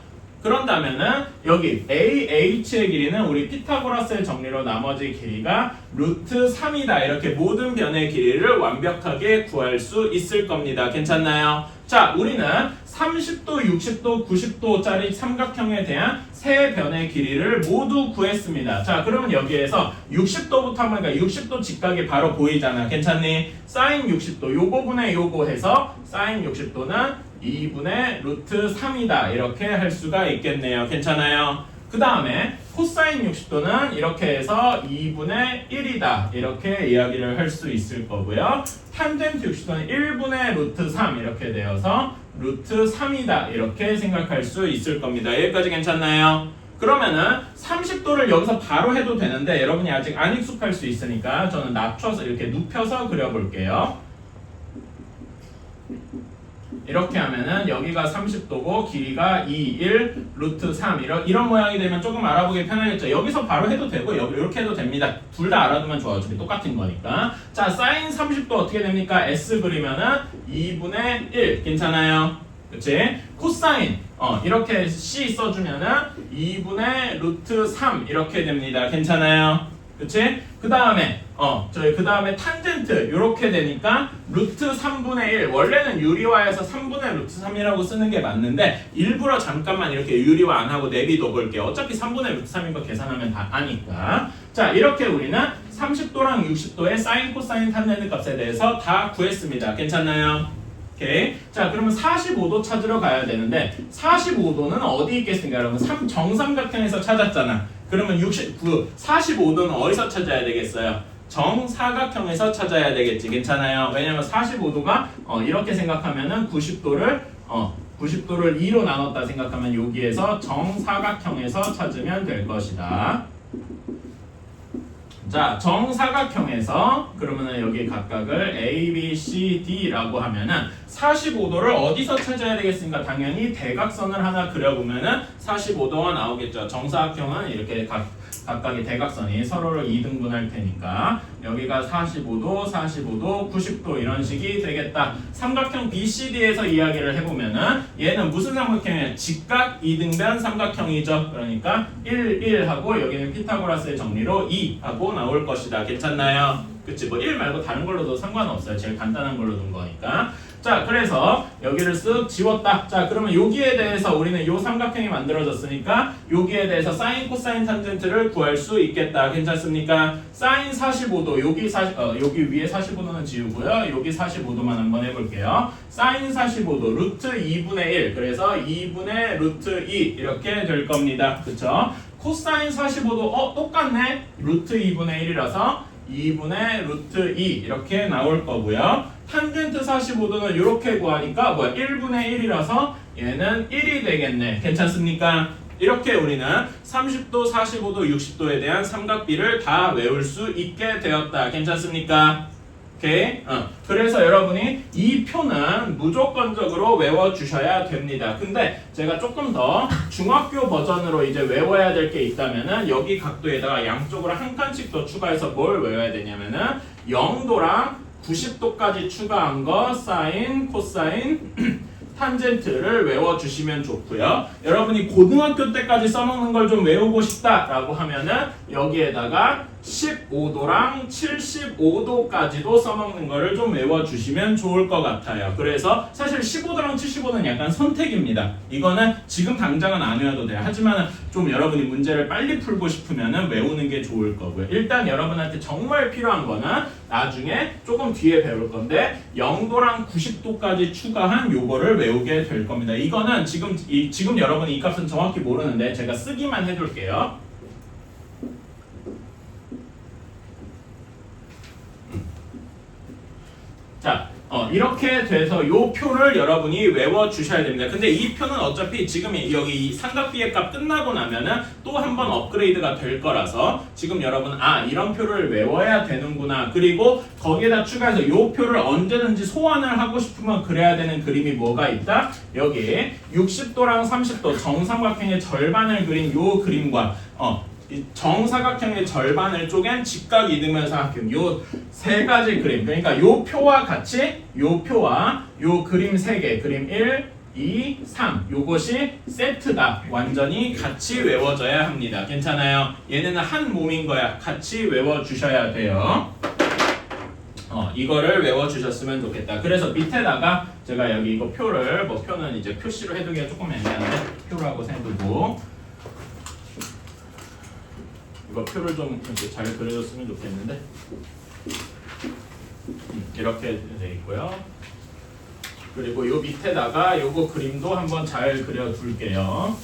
그런다면은 여기 AH의 길이는 우리 피타고라스의 정리로 나머지 길이가 루트 3이다. 이렇게 모든 변의 길이를 완벽하게 구할 수 있을 겁니다. 괜찮나요? 자, 우리는 30도, 60도, 90도짜리 삼각형에 대한 세 변의 길이를 모두 구했습니다. 자, 그러면 여기에서 60도부터 한번 가니까 60도 직각이 바로 보이잖아. 괜찮니? 사인 60도 요거분의 요거 해서 사인 60도는 2분의 루트 3이다. 이렇게 할 수가 있겠네요. 괜찮아요? 그 다음에 코사인 60도는 이렇게 해서 2분의 1이다. 이렇게 이야기를 할 수 있을 거고요. 탄젠트 60도는 1분의 루트 3 이렇게 되어서 루트 3이다. 이렇게 생각할 수 있을 겁니다. 여기까지 괜찮나요? 그러면은 30도를 여기서 바로 해도 되는데 여러분이 아직 안 익숙할 수 있으니까 저는 낮춰서 이렇게 눕혀서 그려볼게요. 이렇게 하면은 여기가 30도고 길이가 2, 1, 루트 3 이런 모양이 되면 조금 알아보기 편하겠죠. 여기서 바로 해도 되고 여기 이렇게 해도 됩니다. 둘 다 알아두면 좋아요. 어차피 똑같은 거니까. 자, 사인 30도 어떻게 됩니까? S 그리면은 2분의 1 괜찮아요? 그치? 코사인 이렇게 C 써주면은 2분의 루트 3 이렇게 됩니다. 괜찮아요? 그치? 그 다음에 그 다음에 탄젠트 이렇게 되니까 루트 3분의 1 원래는 유리화해서 3분의 루트 3이라고 쓰는 게 맞는데 일부러 잠깐만 이렇게 유리화 안 하고 내비둬 볼게요. 어차피 3분의 루트 3인 거 계산하면 다 아니까. 자, 이렇게 우리는 30도랑 60도의 사인, 코사인, 탄젠트 값에 대해서 다 구했습니다. 괜찮나요? 오케이. 자, 그러면 45도 찾으러 가야 되는데 45도는 어디 있겠습니까? 여러분 정삼각형에서 찾았잖아. 그러면 45도는 어디서 찾아야 되겠어요? 정사각형에서 찾아야 되겠지. 괜찮아요? 왜냐면 45도가 이렇게 생각하면은 90도를 2로 나눴다 생각하면 여기에서 정사각형에서 찾으면 될 것이다. 자, 정사각형에서 그러면은 여기 각각을 A, B, C, D라고 하면은 45도를 어디서 찾아야 되겠습니까? 당연히 대각선을 하나 그려보면은 45도가 나오겠죠. 정사각형은 이렇게 각각의 대각선이 서로를 2등분할 테니까 여기가 45도, 45도, 90도 이런 식이 되겠다. 삼각형 BCD에서 이야기를 해보면은 얘는 무슨 삼각형이에요? 직각 2등변 삼각형이죠. 그러니까 1, 1 하고 여기는 피타고라스의 정리로 2 하고 나올 것이다. 괜찮나요? 그치? 뭐 1 말고 다른 걸로도 상관없어요. 제일 간단한 걸로 둔 거니까. 자, 그래서 여기를 쓱 지웠다. 자, 그러면 여기에 대해서 우리는 요 삼각형이 만들어졌으니까 여기에 대해서 사인, 코사인, 탄젠트를 구할 수 있겠다. 괜찮습니까? 사인 45도 여기 위에 45도는 지우고요. 여기 45도만 한번 해볼게요. 사인 45도 루트 2분의 1 그래서 2분의 루트 2 이렇게 될 겁니다. 그쵸? 코사인 45도 똑같네. 루트 2분의 1이라서 2분의 루트 2 이렇게 나올 거고요. 탄젠트 45도는 이렇게 구하니까 1분의 1이라서 얘는 1이 되겠네. 괜찮습니까? 이렇게 우리는 30도, 45도, 60도에 대한 삼각비를 다 외울 수 있게 되었다. 괜찮습니까? 오케이? 그래서 여러분이 이 표는 무조건적으로 외워주셔야 됩니다. 근데 제가 조금 더 중학교 버전으로 이제 외워야 될 게 있다면은 여기 각도에다가 양쪽으로 한 칸씩 더 추가해서 뭘 외워야 되냐면은 0도랑 90도까지 추가한 거 사인, 코사인, 탄젠트를 외워주시면 좋고요. 여러분이 고등학교 때까지 써먹는 걸 좀 외우고 싶다라고 하면은 여기에다가 15도랑 75도까지도 써먹는 거를 좀 외워주시면 좋을 것 같아요. 그래서 사실 15도랑 75도는 약간 선택입니다. 이거는 지금 당장은 안 외워도 돼요. 하지만 좀 여러분이 문제를 빨리 풀고 싶으면은 외우는 게 좋을 거고요. 일단 여러분한테 정말 필요한 거는 나중에 조금 뒤에 배울 건데 0도랑 90도까지 추가한 요거를 외우게 될 겁니다. 이거는 지금 여러분이 이 값은 정확히 모르는데 제가 쓰기만 해둘게요. 자, 이렇게 돼서 요 표를 여러분이 외워주셔야 됩니다. 근데 이 표는 어차피 지금 여기 이 삼각비의 값 끝나고 나면은 또 한 번 업그레이드가 될 거라서 지금 여러분 이런 표를 외워야 되는구나. 그리고 거기에다 추가해서 요 표를 언제든지 소환을 하고 싶으면 그래야 되는 그림이 뭐가 있다? 여기 60도랑 30도 정삼각형의 절반을 그린 요 그림과 이 정사각형의 절반을 쪼갠 직각 이등변 삼각형 요 세 가지 그림 그러니까 요 표와 같이 요 표와 요 그림 세 개 그림 1, 2, 3 요것이 세트다. 완전히 같이 외워져야 합니다. 괜찮아요? 얘네는 한 몸인 거야. 같이 외워주셔야 돼요. 이거를 외워주셨으면 좋겠다. 그래서 밑에다가 제가 여기 이거 표를 뭐 표는 이제 표시로 해두기가 조금 애매한데 표라고 해두고 이거 표를 좀 이렇게 잘 그려줬으면 좋겠는데 이렇게 돼 있고요. 그리고 요 밑에다가 요거 그림도 한번 잘 그려둘게요.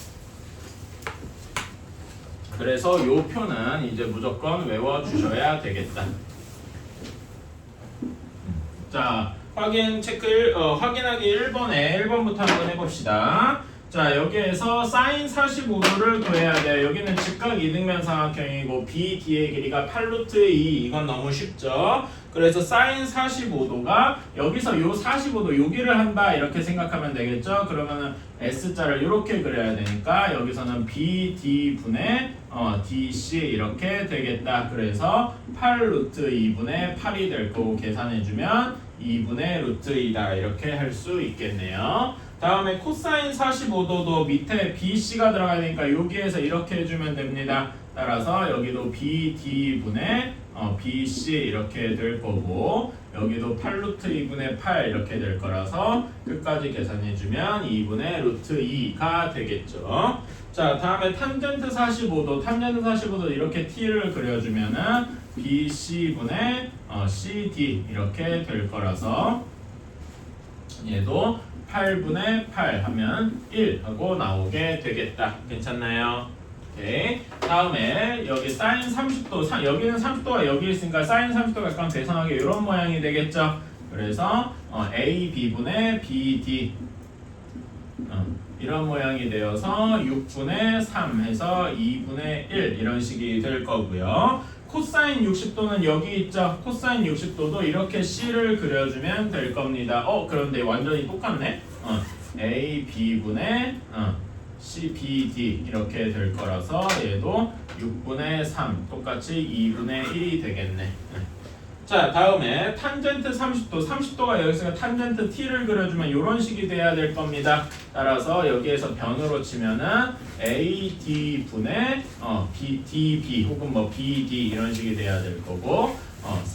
그래서 요 표는 이제 무조건 외워주셔야 되겠다. 자, 확인하기 1번부터 한번 해봅시다. 자, 여기에서 사인 45도를 구해야 돼요. 여기는 직각 이등변 삼각형이고 BD의 길이가 8루트 2 이건 너무 쉽죠. 그래서 사인 45도가 여기서 요 45도 여기를 한다 이렇게 생각하면 되겠죠. 그러면은 S자를 이렇게 그려야 되니까 여기서는 BD분의 DC 이렇게 되겠다. 그래서 8루트 2분의 8이 될 거고 계산해주면 2분의 루트 2다 이렇게 할 수 있겠네요. 다음에 코사인 45도도 밑에 BC가 들어가야 되니까 여기에서 이렇게 해주면 됩니다. 따라서 여기도 BD분의 BC 이렇게 될 거고 여기도 8루트 2분의 8 이렇게 될 거라서 끝까지 계산해주면 2분의 루트 2가 되겠죠. 자, 다음에 탄젠트 45도 이렇게 T를 그려주면은 BC분의 CD 이렇게 될 거라서 얘도 8분의 8 하면 1 하고 나오게 되겠다. 괜찮나요? 오케이. 다음에 여기 사인 30도 여기는 30도가 여기 있으니까 사인 30도 약간 대성하게 이런 모양이 되겠죠. 그래서 AB분의 BD 이런 모양이 되어서 6분의 3 해서 2분의 1 이런 식이 될 거고요. 코사인 60도는 여기 있죠. 코사인 60도도 이렇게 C를 그려주면 될 겁니다. 그런데 완전히 똑같네. AB분의 CBD 이렇게 될 거라서 얘도 6분의 3 똑같이 2분의 1이 되겠네. 자, 다음에 탄젠트 30도가 여기서 탄젠트 T를 그려주면 이런 식이 돼야 될 겁니다. 따라서 여기에서 변으로 치면은 AD분의 DB 혹은 뭐 BD 이런 식이 돼야 될 거고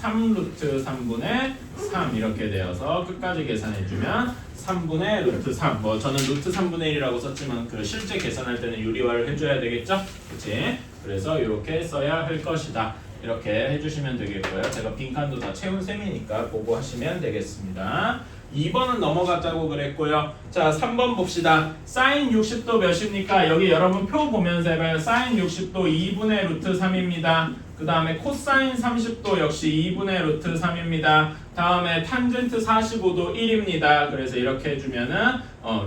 3루트 3분의 3 이렇게 되어서 끝까지 계산해주면 3분의 루트 3 저는 루트 3분의 1이라고 썼지만 그 실제 계산할 때는 유리화를 해줘야 되겠죠? 그치? 그래서 이렇게 써야 할 것이다. 이렇게 해주시면 되겠고요. 제가 빈칸도 다 채운 셈이니까 보고 하시면 되겠습니다. 2번은 넘어가자고 그랬고요. 자, 3번 봅시다. 사인 60도 몇입니까? 여기 여러분 표 보면서 해봐요. 사인 60도 2분의 루트 3입니다. 그 다음에 코사인 30도 역시 2분의 루트 3입니다. 다음에 탄젠트 45도 1입니다. 그래서 이렇게 해주면은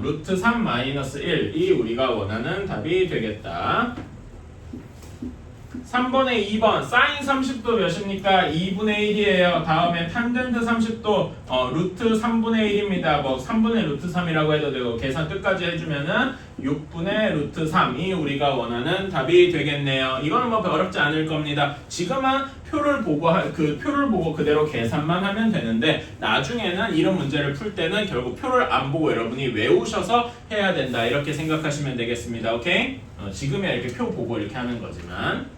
루트 3 마이너스 1이 우리가 원하는 답이 되겠다. 3번에 2번 사인 30도 몇입니까? 2분의 1이에요. 다음에 탄젠트 30도 루트 3분의 1입니다. 뭐 3분의 루트 3이라고 해도 되고 계산 끝까지 해주면은 6분의 루트 3이 우리가 원하는 답이 되겠네요. 이거는 뭐 어렵지 않을 겁니다. 지금은 표를 보고 그대로 계산만 하면 되는데 나중에는 이런 문제를 풀 때는 결국 표를 안 보고 여러분이 외우셔서 해야 된다. 이렇게 생각하시면 되겠습니다. 오케이? 지금이야 이렇게 표 보고 이렇게 하는 거지만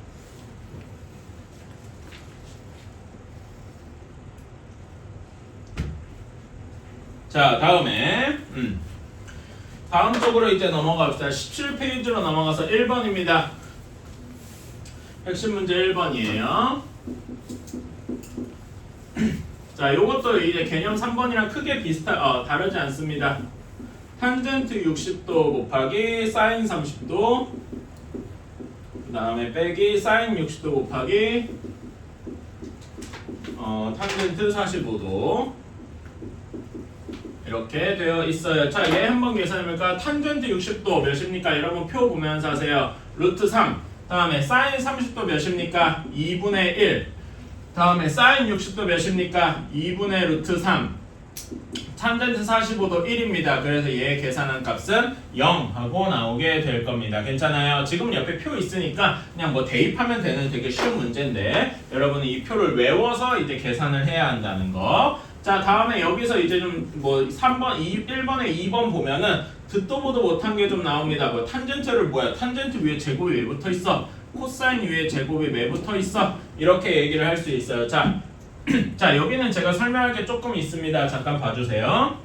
자, 다음에 다음 쪽으로 이제 넘어갑시다. 17페이지로 넘어가서 1번입니다. 핵심 문제 1번이에요. 자, 요것도 이제 개념 3번이랑 크게 다르지 않습니다. 탄젠트 60도 곱하기 사인 30도 그 다음에 빼기 사인 60도 곱하기 탄젠트 45도 이렇게 되어 있어요. 자, 얘 한번 계산해볼까? 탄젠트 60도 몇입니까? 여러분 표 보면서 하세요. 루트 3 다음에 사인 30도 몇입니까? 2분의 1 다음에 사인 60도 몇입니까? 2분의 루트 3 탄젠트 45도 1입니다. 그래서 얘 계산한 값은 0 하고 나오게 될 겁니다. 괜찮아요? 지금 옆에 표 있으니까 그냥 뭐 대입하면 되는 되게 쉬운 문제인데 여러분이 이 표를 외워서 이제 계산을 해야 한다는 거. 자, 다음에 여기서 이제 좀 뭐 3번, 1번에 2번 보면은 듣도 보도 못한 게 좀 나옵니다. 뭐 탄젠트를 뭐야? 탄젠트 위에 제곱이 왜 붙어 있어? 코사인 위에 제곱이 왜 붙어 있어? 이렇게 얘기를 할 수 있어요. 자, 자, 여기는 제가 설명할 게 조금 있습니다. 잠깐 봐주세요.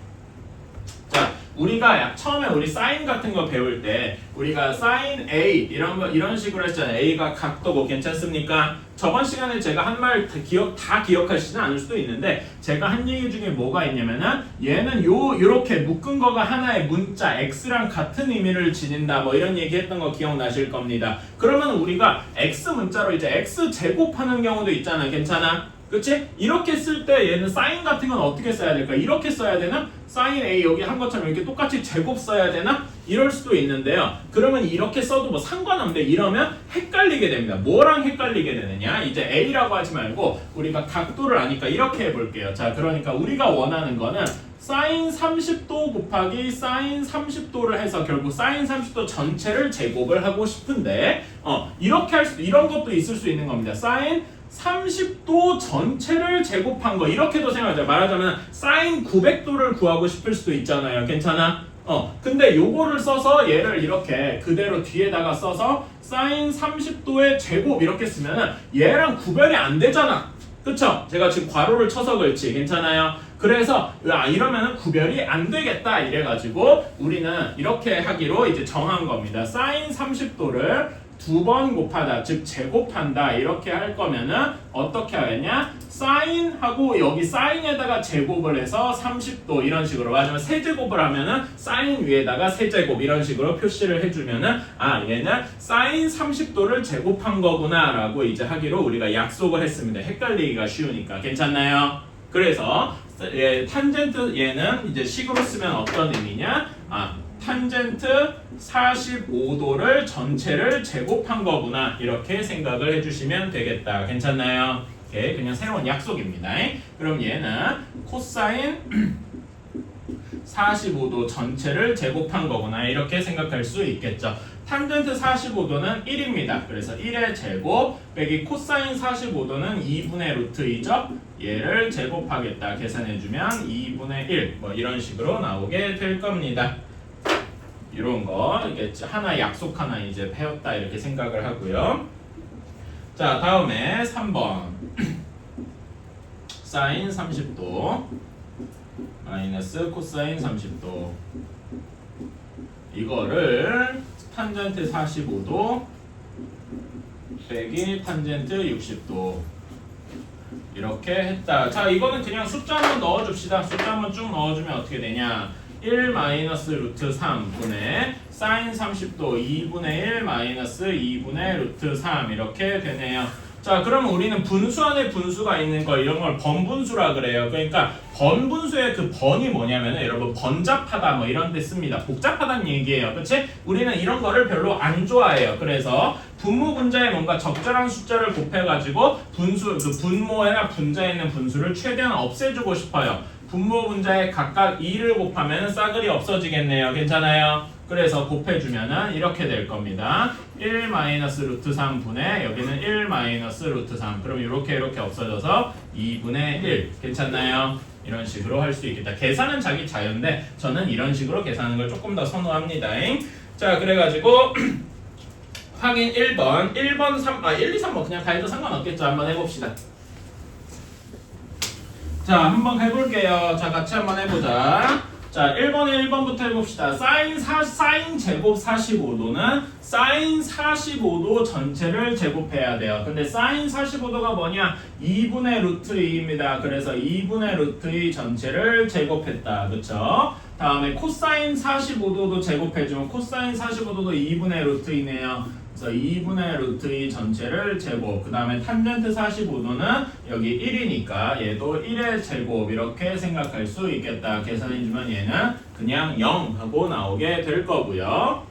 자, 우리가 처음에 우리 사인 같은 거 배울 때 우리가 사인 A 이런 식으로 했잖아요. A가 각도고 괜찮습니까? 저번 시간에 제가 한 말 다 기억하시진 않을 수도 있는데 제가 한 얘기 중에 뭐가 있냐면은 얘는 요렇게 묶은 거가 하나의 문자 X랑 같은 의미를 지닌다 뭐 이런 얘기 했던 거 기억나실 겁니다. 그러면 우리가 X 문자로 이제 X 제곱하는 경우도 있잖아. 괜찮아? 그치? 이렇게 쓸 때 얘는 사인 같은 건 어떻게 써야 될까? 이렇게 써야 되나? 사인 A 여기 한 것처럼 이렇게 똑같이 제곱 써야 되나? 이럴 수도 있는데요. 그러면 이렇게 써도 뭐 상관없는데 이러면 헷갈리게 됩니다. 뭐랑 헷갈리게 되느냐? 이제 A라고 하지 말고 우리가 각도를 아니까 이렇게 해볼게요. 자, 그러니까 우리가 원하는 거는 사인 30도 곱하기 사인 30도를 해서 결국 사인 30도 전체를 제곱을 하고 싶은데 이렇게 할 수도 이런 것도 있을 수 있는 겁니다. 사인 30도 전체를 제곱한 거 이렇게도 생각하자. 말하자면 사인 900도를 구하고 싶을 수도 있잖아요. 괜찮아? 근데 요거를 써서 얘를 이렇게 그대로 뒤에다가 써서 사인 30도의 제곱 이렇게 쓰면은 얘랑 구별이 안 되잖아. 그쵸? 제가 지금 괄호를 쳐서 그렇지. 괜찮아요? 그래서 이러면은 구별이 안 되겠다 이래가지고 우리는 이렇게 하기로 이제 정한 겁니다. 사인 30도를 2번 곱하다, 즉 제곱한다 이렇게 할 거면은 어떻게 하겠냐? 사인하고 여기 사인에다가 제곱을 해서 30도 이런 식으로 하지만 세제곱을 하면은 사인 위에다가 세제곱 이런 식으로 표시를 해주면은 얘는 사인 30도를 제곱한 거구나 라고 이제 하기로 우리가 약속을 했습니다. 헷갈리기가 쉬우니까. 괜찮나요? 그래서 탄젠트 얘는 이제 식으로 쓰면 어떤 의미냐? 탄젠트 45도를 전체를 제곱한 거구나 이렇게 생각을 해주시면 되겠다. 괜찮나요? 오케이, 그냥 새로운 약속입니다. 그럼 얘는 코사인 45도 전체를 제곱한 거구나 이렇게 생각할 수 있겠죠. 탄젠트 45도는 1입니다. 그래서 1의 제곱 빼기 코사인 45도는 2분의 루트 2죠. 얘를 제곱하겠다 계산해주면 2분의 1 뭐 이런 식으로 나오게 될 겁니다. 이런 거 이게 하나 약속 하나 이제 배웠다 이렇게 생각을 하고요. 자, 다음에 3번 사인 30도 마이너스 코사인 30도 이거를 탄젠트 45도 빼기 탄젠트 60도 이렇게 했다. 자, 이거는 그냥 숫자 한번 넣어줍시다. 숫자 한번 쭉 넣어주면 어떻게 되냐? 1 마이너스 루트 3분의 사인 30도 2분의 1 마이너스 2분의 루트 3 이렇게 되네요. 자, 그러면 우리는 분수 안에 분수가 있는 거 이런 걸 번분수라 그래요. 그러니까 번분수의 그 번이 뭐냐면 여러분 번잡하다 뭐 이런 데 씁니다. 복잡하다는 얘기예요. 그치? 우리는 이런 거를 별로 안 좋아해요. 그래서 분모 분자에 뭔가 적절한 숫자를 곱해가지고 분수 그 분모나 분자에 있는 분수를 최대한 없애주고 싶어요. 분모 분자에 각각 2를 곱하면 싸그리 없어지겠네요. 괜찮아요? 그래서 곱해주면은 이렇게 될 겁니다. 1 마이너스 루트 3분의 여기는 1 마이너스 루트 3. 그럼 이렇게 없어져서 2분의 1. 괜찮나요? 이런 식으로 할 수 있겠다. 계산은 자기 자유인데 저는 이런 식으로 계산하는 걸 조금 더 선호합니다. 자, 그래가지고 확인 1번, 1, 2, 3번 그냥 다 해도 상관없겠죠. 한번 해봅시다. 자, 한번 해볼게요. 자, 같이 한번 해보자. 자, 1번부터 해봅시다. 사인 제곱 45도는 사인 45도 전체를 제곱해야 돼요. 근데 사인 45도가 뭐냐? 2분의 루트 2입니다. 그래서 2분의 루트 2 전체를 제곱했다. 그쵸? 다음에 코사인 45도도 제곱해주면 코사인 45도도 2분의 루트 2네요. 그래서 2분의 루트 2 전체를 제곱. 그 다음에 탄젠트 45도는 여기 1이니까 얘도 1의 제곱 이렇게 생각할 수 있겠다. 계산해주면 얘는 그냥 0 하고 나오게 될 거고요.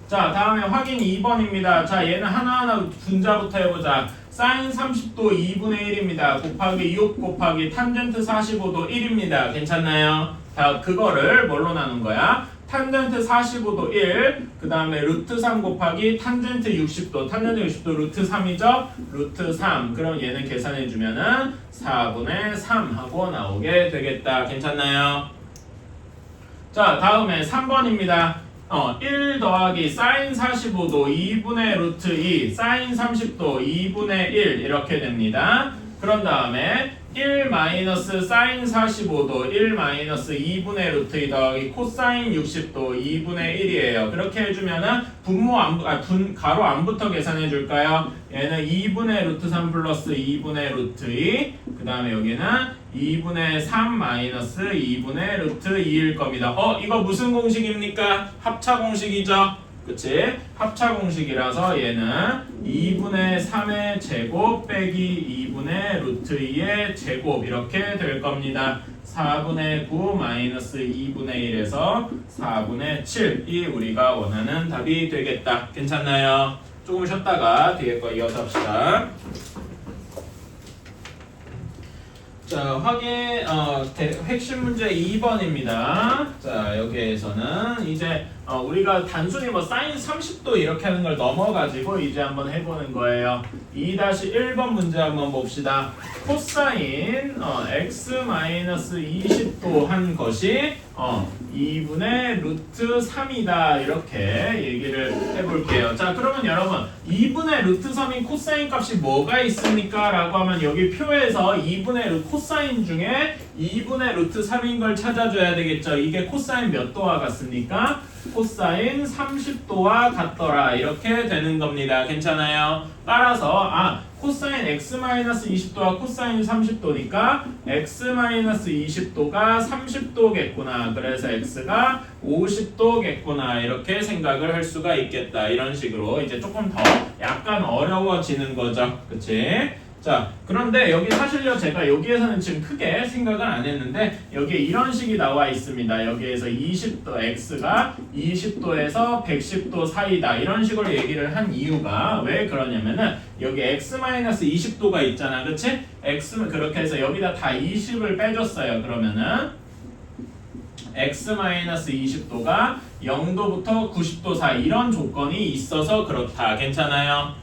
자, 다음에 확인 2번입니다. 자, 얘는 하나하나 분자부터 해보자. 사인 30도 2분의 1입니다. 곱하기 6 곱하기 탄젠트 45도 1입니다. 괜찮나요? 자, 그거를 뭘로 나눈 거야? 탄젠트 45도 1, 그 다음에 루트 3 곱하기 탄젠트 60도, 탄젠트 60도 루트 3이죠? 루트 3. 그럼 얘는 계산해주면은 4분의 3 하고 나오게 되겠다. 괜찮나요? 자, 다음에 3번입니다. 1 더하기 사인 45도 2분의 루트 2, 사인 30도 2분의 1 이렇게 됩니다. 그런 다음에 1 마이너스 사인 45도 1 마이너스 2분의 루트 2 더하기 코사인 60도 2분의 1이에요. 그렇게 해주면은 가로 안부터 계산해 줄까요? 얘는 2분의 루트 3 플러스 2분의 루트 2, 그 다음에 여기는 2분의 3 마이너스 2분의 루트 2일 겁니다. 이거 무슨 공식입니까? 합차 공식이죠? 그치? 합차 공식이라서 얘는 2분의 3의 제곱 빼기 2분의 루트 2의 제곱 이렇게 될 겁니다. 4분의 9 마이너스 2분의 1에서 4분의 7이 우리가 원하는 답이 되겠다. 괜찮나요? 조금 쉬었다가 뒤에 거 이어서 합시다. 자, 핵심 문제 2번입니다. 자, 여기에서는 이제 우리가 단순히 뭐 사인 30도 이렇게 하는 걸 넘어가지고 이제 한번 해보는 거예요. 2-1번 문제 한번 봅시다. 코사인 x-20도 한 것이 2분의 루트 3이다 이렇게 얘기를 해볼게요. 자, 그러면 여러분 2분의 루트 3인 코사인 값이 뭐가 있습니까? 라고 하면 여기 표에서 2분의 코사인 중에 2분의 루트 3인 걸 찾아줘야 되겠죠. 이게 코사인 몇 도와 같습니까? 코사인 30도와 같더라 이렇게 되는 겁니다. 괜찮아요? 따라서 코사인 x-20도와 코사인 30도니까 x-20도가 30도겠구나. 그래서 x가 50도겠구나. 이렇게 생각을 할 수가 있겠다. 이런 식으로 이제 조금 더 약간 어려워지는 거죠. 그치? 자, 그런데 여기 사실요 제가 여기에서는 지금 크게 생각을 안 했는데 여기에 이런 식이 나와 있습니다. 여기에서 20도 x가 20도에서 110도 사이다 이런 식으로 얘기를 한 이유가 왜 그러냐면은 여기 x-20도가 있잖아. 그치? x는 그렇게 해서 여기다 다 20을 빼줬어요. 그러면은 x-20도가 0도부터 90도 사이 이런 조건이 있어서 그렇다. 괜찮아요?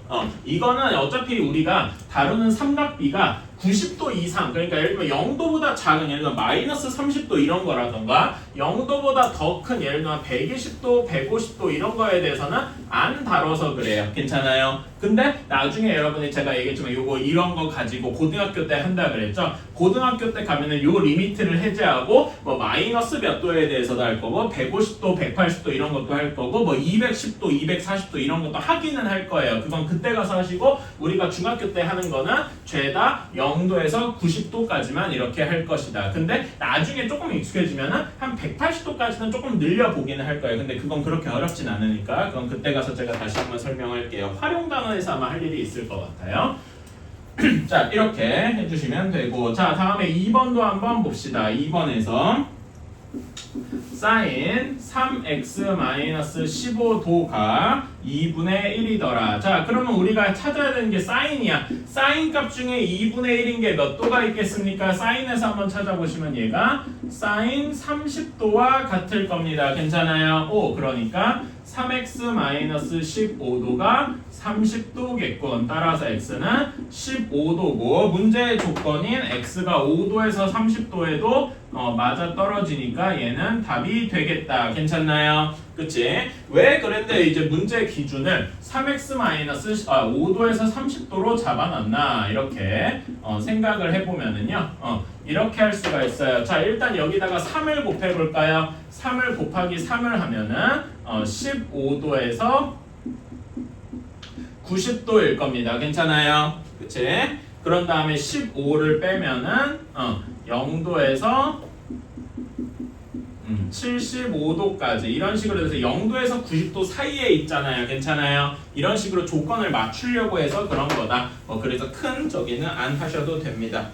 이거는 어차피 우리가 다루는 삼각비가 90도 이상, 그러니까 예를 들면 0도보다 작은, 예를 들면 마이너스 30도 이런 거라던가 0도보다 더 큰, 예를 들면 120도, 150도 이런 거에 대해서는 안 다뤄서 그래요. 괜찮아요? 근데 나중에 여러분이 제가 얘기했지만 요거 이런 거 가지고 고등학교 때 한다 그랬죠? 고등학교 때 가면은 요 리미트를 해제하고 뭐 마이너스 몇 도에 대해서도 할 거고 150도, 180도 이런 것도 할 거고 뭐 210도, 240도 이런 것도 하기는 할 거예요. 그건 그때 가서 하시고 우리가 중학교 때 하는 거는 죄다 0도에서 90도까지만 이렇게 할 것이다. 근데 나중에 조금 익숙해지면은 한 180도까지는 조금 늘려보기는 할 거예요. 근데 그건 그렇게 어렵진 않으니까 그건 그때 가서 제가 다시 한번 설명할게요. 활용 단원에서 아마 할 일이 있을 것 같아요. 자, 이렇게 해주시면 되고, 자, 다음에 2번도 한번 봅시다. 2번에서 사인 3x-15도가 2분의 1이더라. 자, 그러면 우리가 찾아야 되는 게 사인이야. 사인 값 중에 2분의 1인 게 몇 도가 있겠습니까? 사인에서 한번 찾아보시면 얘가 사인 30도와 같을 겁니다. 괜찮아요? 그러니까 3x-15도가 30도겠군. 따라서 x는 15도고 문제의 조건인 x가 5도에서 30도에도 맞아 떨어지니까 얘는 답이 되겠다. 괜찮나요? 그치? 왜 그런데 이제 문제 기준을 5도에서 30도로 잡아놨나 이렇게 생각을 해보면은요 이렇게 할 수가 있어요. 자, 일단 여기다가 3을 곱해볼까요? 3을 곱하기 3을 하면은 15도에서 90도일 겁니다. 괜찮아요? 그치? 그런 다음에 15를 빼면은 0도에서 75도까지 이런 식으로 해서 0도에서 90도 사이에 있잖아요. 괜찮아요? 이런 식으로 조건을 맞추려고 해서 그런 거다. 그래서 큰 저기는 안 하셔도 됩니다.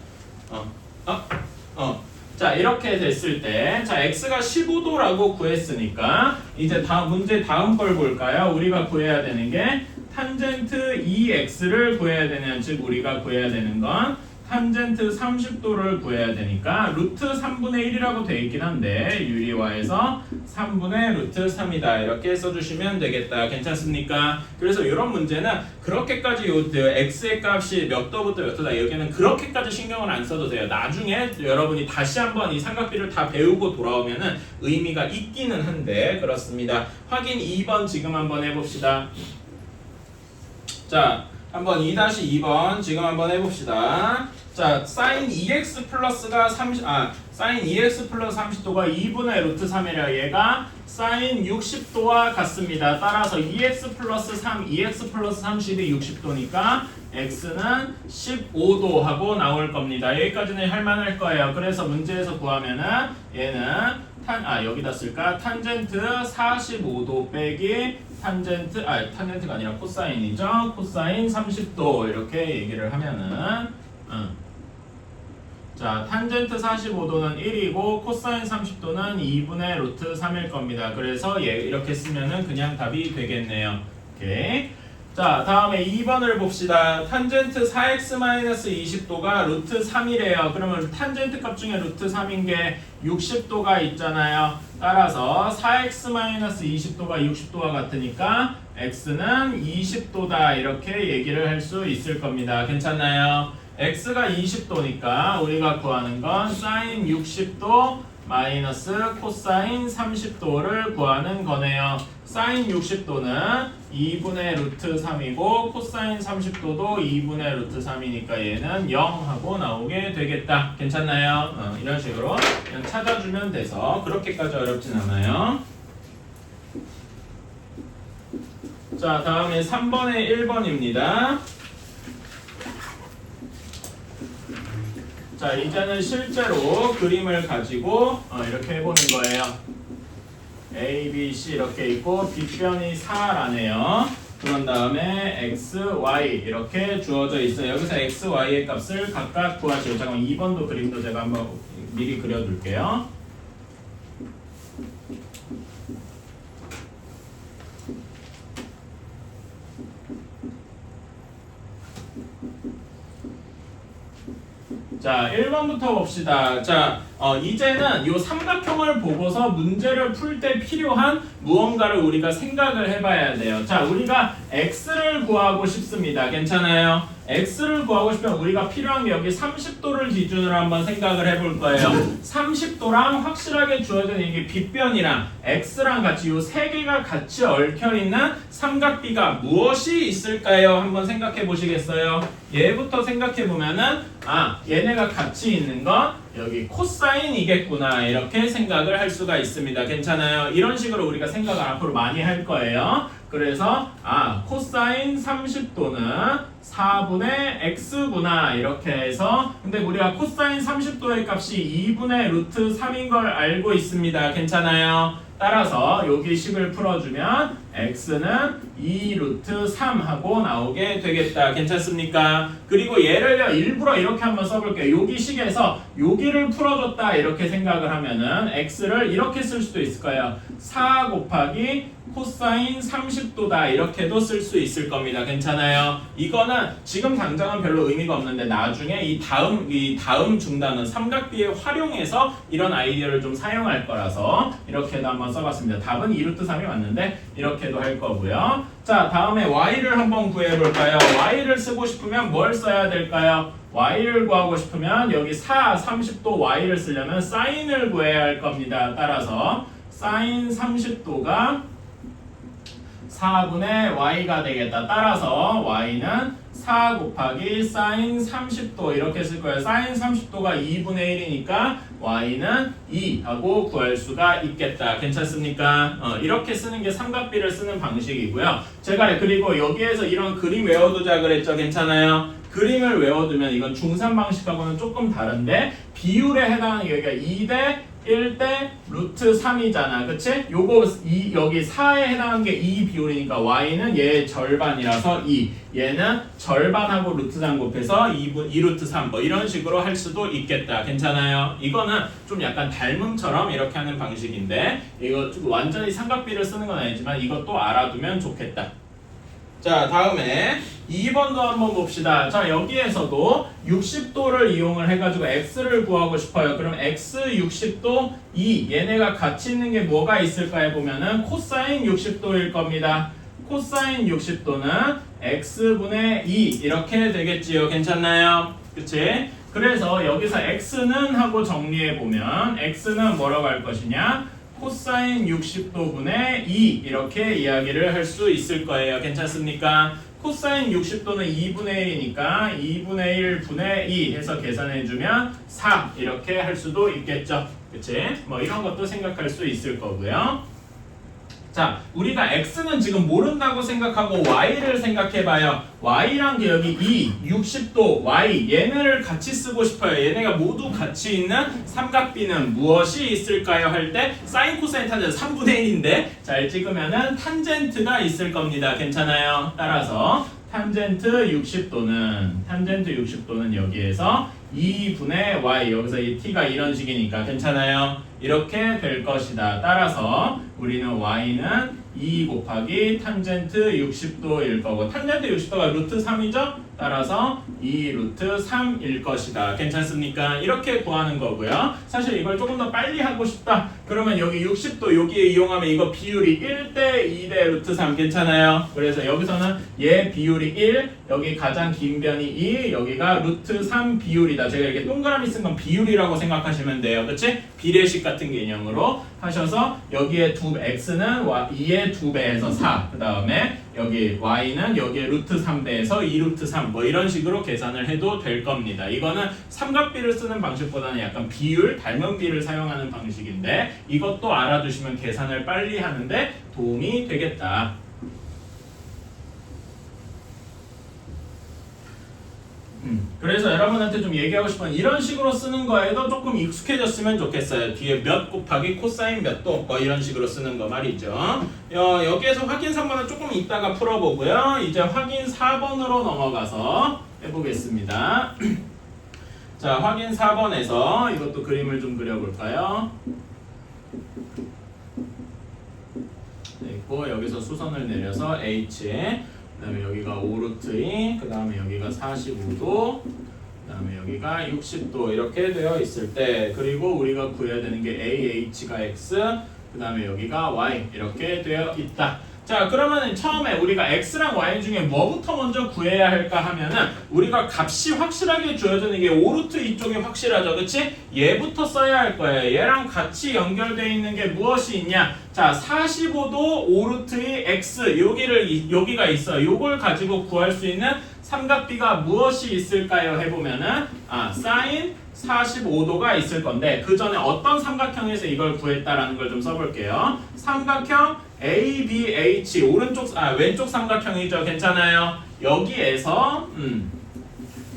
자, 이렇게 됐을 때, 자, x가 15도라고 구했으니까 이제 문제 다음 걸 볼까요? 우리가 구해야 되는 게 탄젠트 2x를 구해야 되는, 즉 우리가 구해야 되는 건 탄젠트 30도를 구해야 되니까 루트 3분의 1이라고 돼 있긴 한데 유리화에서 3분의 루트 3이다 이렇게 써주시면 되겠다. 괜찮습니까? 그래서 이런 문제는 그렇게까지 요 x의 값이 몇 도부터 몇 도다 여기는 그렇게까지 신경을 안 써도 돼요. 나중에 여러분이 다시 한번 이 삼각비를 다 배우고 돌아오면은 의미가 있기는 한데 그렇습니다. 확인 2번 지금 한번 해봅시다. 자, 한번 2-2번 지금 한번 해봅시다. 자, sin 2x 플러스가 30, sin 2x 플러스 30도가 2분의 루트 3이라 얘가 sin 60도와 같습니다. 따라서 2x 플러스 3, 2x 플러스 30이 60도니까 x는 15도 하고 나올 겁니다. 여기까지는 할만할 거예요. 그래서 문제에서 구하면은 얘는 여기다 쓸까? 탄젠트 45도 빼기 탄젠트가 아니라 코사인이죠. 코사인 30도 이렇게 얘기를 하면은 자, 탄젠트 45도는 1이고 코사인 30도는 2분의 루트 3일 겁니다. 그래서 이렇게 쓰면은 그냥 답이 되겠네요. 오케이. 자, 다음에 2번을 봅시다. 탄젠트 4x-20도가 루트 3이래요. 그러면 탄젠트 값 중에 루트 3인 게 60도가 있잖아요. 따라서 4x-20도가 60도와 같으니까 x는 20도다 이렇게 얘기를 할 수 있을 겁니다. 괜찮나요? x가 20도니까 우리가 구하는 건 sin 60도 마이너스 코사인 30도를 구하는 거네요. sin 60도는 2분의 루트 3이고 코사인 30도도 2분의 루트 3이니까 얘는 0 하고 나오게 되겠다. 괜찮나요? 이런 식으로 그냥 찾아주면 돼서 그렇게까지 어렵진 않아요. 자, 다음에 3번에 1번입니다. 자, 이제는 실제로 그림을 가지고 이렇게 해보는 거예요. A, B, C 이렇게 있고 빗변이 4라네요. 그런 다음에 X, Y 이렇게 주어져 있어요. 여기서 X, Y의 값을 각각 구하시고 잠깐만 2번도 그림도 제가 한번 미리 그려둘게요. 자, 1번부터 봅시다. 자, 이제는 이 삼각형을 보고서 문제를 풀 때 필요한 무언가를 우리가 생각을 해봐야 돼요. 자, 우리가 x를 구하고 싶습니다. 괜찮아요? x를 구하고 싶으면 우리가 필요한 게 여기 30도를 기준으로 한번 생각을 해볼 거예요. 30도랑 확실하게 주어진 이게 빗변이랑 x랑 같이 이 세 개가 같이 얽혀있는 삼각비가 무엇이 있을까요? 한번 생각해 보시겠어요? 얘부터 생각해 보면은 얘네가 같이 있는 건 여기 코사인이겠구나 이렇게 생각을 할 수가 있습니다. 괜찮아요? 이런 식으로 우리가 생각을 앞으로 많이 할 거예요. 그래서 코사인 30도는 4분의 x구나 이렇게 해서 근데 우리가 코사인 30도의 값이 2분의 루트 3인 걸 알고 있습니다. 괜찮아요? 따라서 여기 식을 풀어주면 x는 2 루트 3 하고 나오게 되겠다. 괜찮습니까? 그리고 얘를요 일부러 이렇게 한번 써볼게요. 여기 식에서 여기를 풀어줬다 이렇게 생각을 하면은 x를 이렇게 쓸 수도 있을 거예요. 4 곱하기 코사인 30도다 이렇게도 쓸 수 있을 겁니다. 괜찮아요? 이거는 지금 당장은 별로 의미가 없는데 나중에 이 다음 중단은 삼각비에 활용해서 이런 아이디어를 좀 사용할 거라서 이렇게도 한번 써봤습니다. 답은 2루트 3이 맞는데 이렇게도 할 거고요. 자, 다음에 y를 한번 구해볼까요? y를 쓰고 싶으면 뭘 써야 될까요? y를 구하고 싶으면 여기 4, 30도 y를 쓰려면 사인을 구해야 할 겁니다. 따라서 사인 30도가 4분의 y가 되겠다. 따라서 y는 4 곱하기 사인 30도 이렇게 쓸 거예요. 사인 30도가 2분의 1이니까 y는 2 하고 구할 수가 있겠다. 괜찮습니까? 이렇게 쓰는 게 삼각비를 쓰는 방식이고요. 제가 그리고 여기에서 이런 그림 외워두자 그랬죠. 괜찮아요? 그림을 외워두면 이건 중산 방식하고는 조금 다른데 비율에 해당하는 여기가 2대 1대 루트 3이잖아. 그치? 요거 여기 4에 해당하는 게 2 비율이니까 y는 얘의 절반이라서 2. 얘는 절반하고 루트 3 곱해서 2 루트 3 뭐 이런 식으로 할 수도 있겠다. 괜찮아요? 이거는 좀 약간 닮음처럼 이렇게 하는 방식인데 이거 좀 완전히 삼각비를 쓰는 건 아니지만 이것도 알아두면 좋겠다. 자, 다음에 2번도 한번 봅시다. 자, 여기에서도 60도를 이용을 해가지고 x를 구하고 싶어요. 그럼 x 60도 2 얘네가 같이 있는 게 뭐가 있을까 해보면은 코사인 60도일 겁니다. 코사인 60도는 x분의 2 이렇게 되겠지요. 괜찮나요? 그치? 그래서 여기서 x는 하고 정리해보면 x는 뭐라고 할 것이냐? 코사인 60도분의 2 이렇게 이야기를 할 수 있을 거예요. 괜찮습니까? 코사인 60도는 2분의 1이니까 2분의 1 분의 2 해서 계산해주면 4 이렇게 할 수도 있겠죠. 그치? 뭐 이런 것도 생각할 수 있을 거고요. 자, 우리가 x는 지금 모른다고 생각하고 y를 생각해봐요. y란 게 여기 2, 60도, y 얘네를 같이 쓰고 싶어요. 얘네가 모두 같이 있는 삼각비는 무엇이 있을까요? 할 때 사인, 코사인, 탄젠트 3분의 1인데 잘 찍으면은 탄젠트가 있을 겁니다. 괜찮아요? 따라서 탄젠트 60도는 여기에서 2분의 y 여기서 이 t가 이런 식이니까 괜찮아요? 이렇게 될 것이다. 따라서 우리는 y는 2 곱하기 탄젠트 60도일 거고 탄젠트 60도가 루트 3이죠? 따라서 2 루트 3일 것이다. 괜찮습니까? 이렇게 구하는 거고요. 사실 이걸 조금 더 빨리 하고 싶다. 그러면 여기 60도 여기에 이용하면 이거 비율이 1대 2대 루트 3 괜찮아요? 그래서 여기서는 얘 비율이 1, 여기 가장 긴 변이 2, 여기가 루트 3 비율이다. 제가 이렇게 동그라미 쓴 건 비율이라고 생각하시면 돼요. 그치? 비례식 같은 개념으로 하셔서 여기에 x는 2의 2배에서 4, 그 다음에 여기 y는 여기에 루트 3배에서 2 루트 3 뭐 이런 식으로 계산을 해도 될 겁니다. 이거는 삼각비를 쓰는 방식보다는 약간 비율, 닮은 비를 사용하는 방식인데 이것도 알아두시면 계산을 빨리 하는데 도움이 되겠다. 그래서 여러분한테 좀 얘기하고 싶은 이런 식으로 쓰는 거에도 조금 익숙해졌으면 좋겠어요. 뒤에 몇 곱하기 코사인 몇 도 뭐 이런 식으로 쓰는 거 말이죠. 여기에서 확인 3번은 조금 이따가 풀어보고요. 이제 확인 4번으로 넘어가서 해보겠습니다. 자, 확인 4번에서 이것도 그림을 좀 그려볼까요? 있고 여기서 수선을 내려서 H에 그 다음에 여기가 5루트 2, 그 다음에 여기가 45도, 그 다음에 여기가 60도 이렇게 되어 있을 때 그리고 우리가 구해야 되는 게 AH가 X, 그 다음에 여기가 Y 이렇게 되어 있다. 자, 그러면 처음에 우리가 X랑 Y 중에 뭐부터 먼저 구해야 할까 하면은 우리가 값이 확실하게 주어지는 게 5루트 이쪽이 확실하죠. 그치? 얘부터 써야 할 거예요. 얘랑 같이 연결되어 있는 게 무엇이 있냐? 자, 45도 5루트의 X 여기가 있어요. 요걸 가지고 구할 수 있는 삼각비가 무엇이 있을까요? 해보면은 사인 45도가 있을 건데 그 전에 어떤 삼각형에서 이걸 구했다라는 걸 좀 써볼게요. 삼각형 ABH 왼쪽 삼각형이죠. 괜찮아요? 여기에서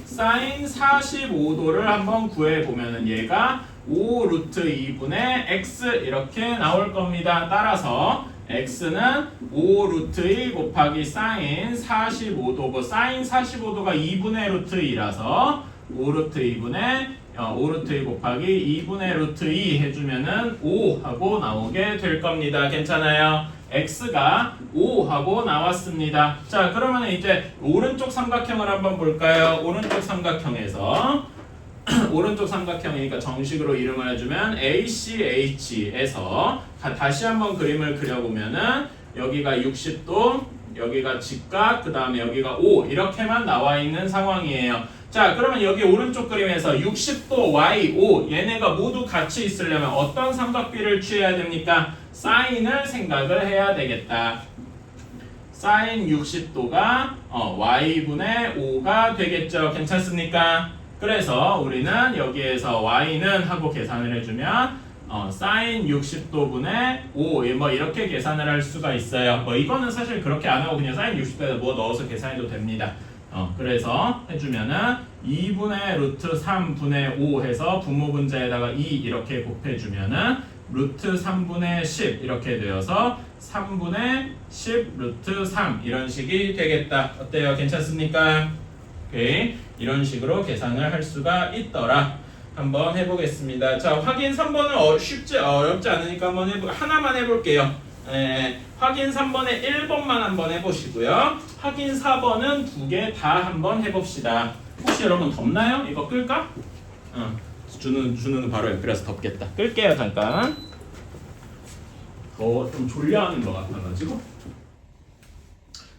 사인 45도를 한번 구해보면은 얘가 5루트 2분의 X 이렇게 나올 겁니다. 따라서 X는 5루트 2 곱하기 사인 45도고 사인 45도가 2분의 루트 2라서 5루트 2 곱하기 2분의 루트 2 해주면은 5 하고 나오게 될 겁니다. 괜찮아요? X가 5 하고 나왔습니다. 자, 그러면 이제 오른쪽 삼각형을 한번 볼까요? 오른쪽 삼각형에서 오른쪽 삼각형이니까 정식으로 이름을 해주면 ACH에서 다시 한번 그림을 그려보면은 여기가 60도, 여기가 직각, 그 다음에 여기가 5 이렇게만 나와 있는 상황이에요. 자, 그러면 여기 오른쪽 그림에서 60도, Y, 5 얘네가 모두 같이 있으려면 어떤 삼각비를 취해야 됩니까? 사인을 생각을 해야 되겠다. 사인 60도가 Y분의 5가 되겠죠. 괜찮습니까? 그래서 우리는 여기에서 Y는 하고 계산을 해주면 사인 60도분의 5 뭐 이렇게 계산을 할 수가 있어요. 뭐 이거는 사실 그렇게 안 하고 그냥 사인 60도에다 뭐 넣어서 계산해도 됩니다. 그래서 해주면은 2분의 루트 3분의 5 해서 분모분자에다가 2 이렇게 곱해주면은 루트 3분의 10 이렇게 되어서 3분의 10 루트 3 이런 식이 되겠다. 어때요? 괜찮습니까? 오케이. 이런 식으로 계산을 할 수가 있더라. 한번 해보겠습니다. 자, 확인 3번은 쉽지 어렵지 않으니까 하나만 해볼게요. 확인 3번에 1번만 한번 해보시고요. 확인 4번은 두 개 다 한번 해봅시다. 혹시 여러분 덥나요? 이거 끌까? 준우는 바로 옆이라서 덥겠다. 끌게요 잠깐. 더 좀 졸려하는 것 같아가지고.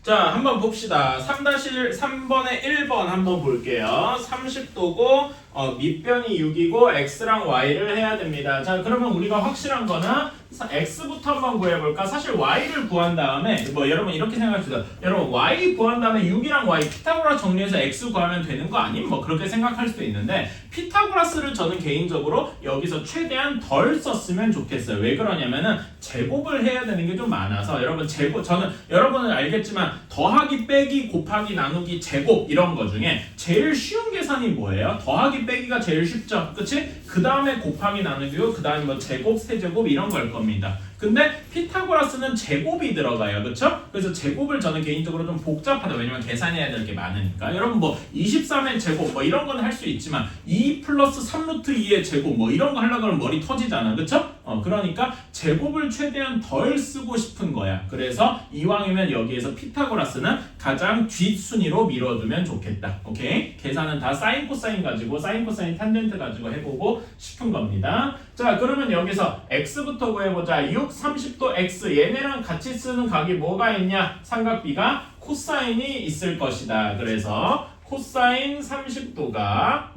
자, 한번 봅시다. 3번에 1번 한번 볼게요. 30도고 밑변이 6이고 x랑 y를 해야 됩니다. 자, 그러면 우리가 확실한 거는 x부터 한번 구해볼까? 사실 y를 구한 다음에 여러분 이렇게 생각합시다. 여러분 y 구한 다음에 6이랑 y 피타고라 정리해서 x 구하면 되는 거 아님? 그렇게 생각할 수도 있는데 피타고라스를 저는 개인적으로 여기서 최대한 덜 썼으면 좋겠어요. 왜 그러냐면은 제곱을 해야 되는 게 좀 많아서 여러분 저는 여러분은 알겠지만 더하기 빼기 곱하기 나누기 제곱 이런 거 중에 제일 쉬운 계산이 뭐예요? 더하기 빼기가 제일 쉽죠. 그치? 그 다음에 곱하기 나누기고 그 다음에 제곱 세제곱 이런 걸 겁니다. 근데 피타고라스는 제곱이 들어가요. 그쵸? 그래서 제곱을 저는 개인적으로 좀 복잡하다. 왜냐면 계산해야 될 게 많으니까. 여러분 23의 제곱 이런 건 할 수 있지만 2 플러스 3루트 2의 제곱 이런 거 하려고 하면 머리 터지잖아. 그쵸? 그러니까 제곱을 최대한 덜 쓰고 싶은 거야. 그래서 이왕이면 여기에서 피타고라스는 가장 뒷순위로 밀어두면 좋겠다. 오케이? 계산은 다 사인 코사인 가지고 사인 코사인 탄젠트 가지고 해보고 싶은 겁니다. 자, 그러면 여기서 x부터 구해보자. 6, 30도 x 얘네랑 같이 쓰는 각이 뭐가 있냐? 삼각비가 코사인이 있을 것이다. 그래서 코사인 30도가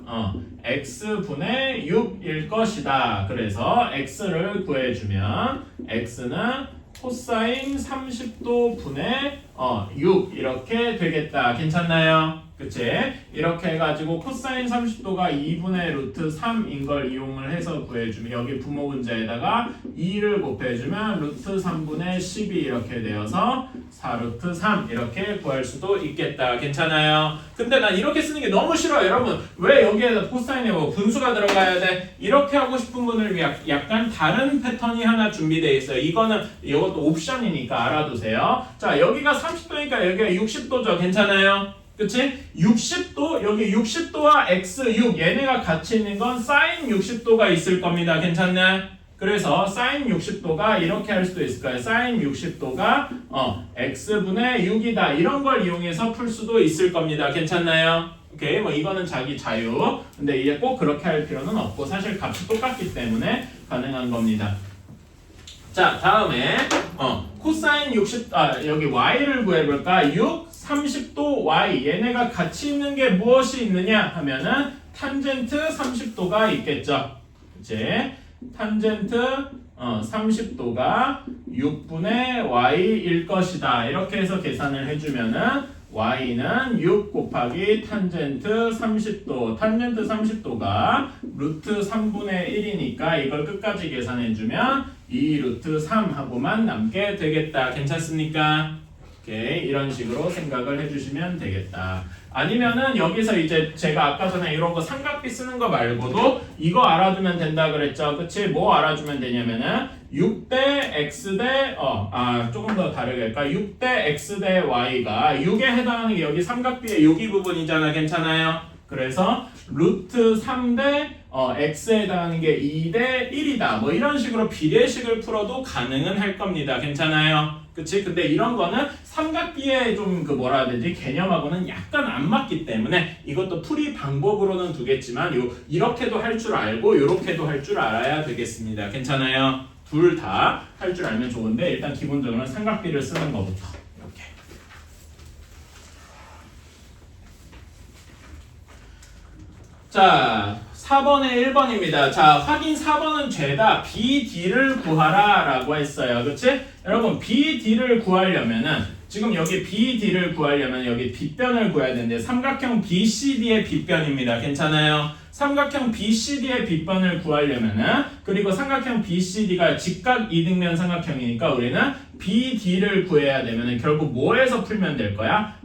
x분의 6일 것이다. 그래서 x를 구해주면 x는 코사인 30도 분의 6 이렇게 되겠다. 괜찮나요? 그치? 이렇게 해가지고 코사인 30도가 2분의 루트 3인 걸 이용을 해서 구해주면 여기 부모분자에다가 2를 곱해주면 루트 3분의 12 이렇게 되어서 4루트 3 이렇게 구할 수도 있겠다. 괜찮아요? 근데 난 이렇게 쓰는 게 너무 싫어요. 여러분 왜 여기에다 코사인에 분수가 들어가야 돼? 이렇게 하고 싶은 분을 위해 약간 다른 패턴이 하나 준비되어 있어요. 이것도 옵션이니까 알아두세요. 자, 여기가 30도니까 여기가 60도죠. 괜찮아요? 그치? 60도, 여기 60도와 x6 얘네가 같이 있는 건 사인 60도가 있을 겁니다. 괜찮나? 그래서 사인 60도가 이렇게 할 수도 있을 거예요. 사인 60도가 x분의 6이다. 이런 걸 이용해서 풀 수도 있을 겁니다. 괜찮나요? 오케이, 이거는 자기 자유. 근데 이게 꼭 그렇게 할 필요는 없고 사실 값이 똑같기 때문에 가능한 겁니다. 자, 다음에 코사인 60, 여기 y를 구해볼까? 6, 30도 y 얘네가 같이 있는 게 무엇이 있느냐 하면은 탄젠트 30도가 있겠죠. 그치? 탄젠트 30도가 6분의 y일 것이다. 이렇게 해서 계산을 해주면은 y는 6 곱하기 탄젠트 30도. 탄젠트 30도가 루트 3분의 1이니까 이걸 끝까지 계산해주면 2 루트 3하고만 남게 되겠다. 괜찮습니까? 오케이, 이런 식으로 생각을 해주시면 되겠다. 아니면은 여기서 이제 제가 아까 전에 이런 거 삼각비 쓰는 거 말고도 이거 알아두면 된다 그랬죠. 그치? 뭐 알아주면 되냐면은 6대 x 대 조금 더 다르게 할까? 6대 x 대 y가 6에 해당하는 게 여기 삼각비의 여기 부분이잖아. 괜찮아요? 그래서 루트 3대 x에 해당하는 게 2대 1이다. 이런 식으로 비례식을 풀어도 가능은 할 겁니다. 괜찮아요? 그치? 근데 이런 거는 삼각비의 좀 뭐라 해야 되지? 개념하고는 약간 안 맞기 때문에 이것도 풀이 방법으로는 두겠지만 이렇게도 할 줄 알고 이렇게도 할 줄 알아야 되겠습니다. 괜찮아요? 둘 다 할 줄 알면 좋은데 일단 기본적으로는 삼각비를 쓰는 것부터 이렇게. 자, 4번에 1번입니다. 자, 확인 4번은 죄다 BD를 구하라 라고 했어요. 그치? 여러분 BD를 구하려면은 지금 여기 BD를 구하려면 여기 빗변을 구해야 되는데 삼각형 BCD의 빗변입니다. 괜찮아요? 삼각형 BCD의 빗변을 구하려면은 그리고 삼각형 BCD가 직각 이등변 삼각형이니까 우리는 BD를 구해야 되면은 결국 뭐에서 풀면 될 거야?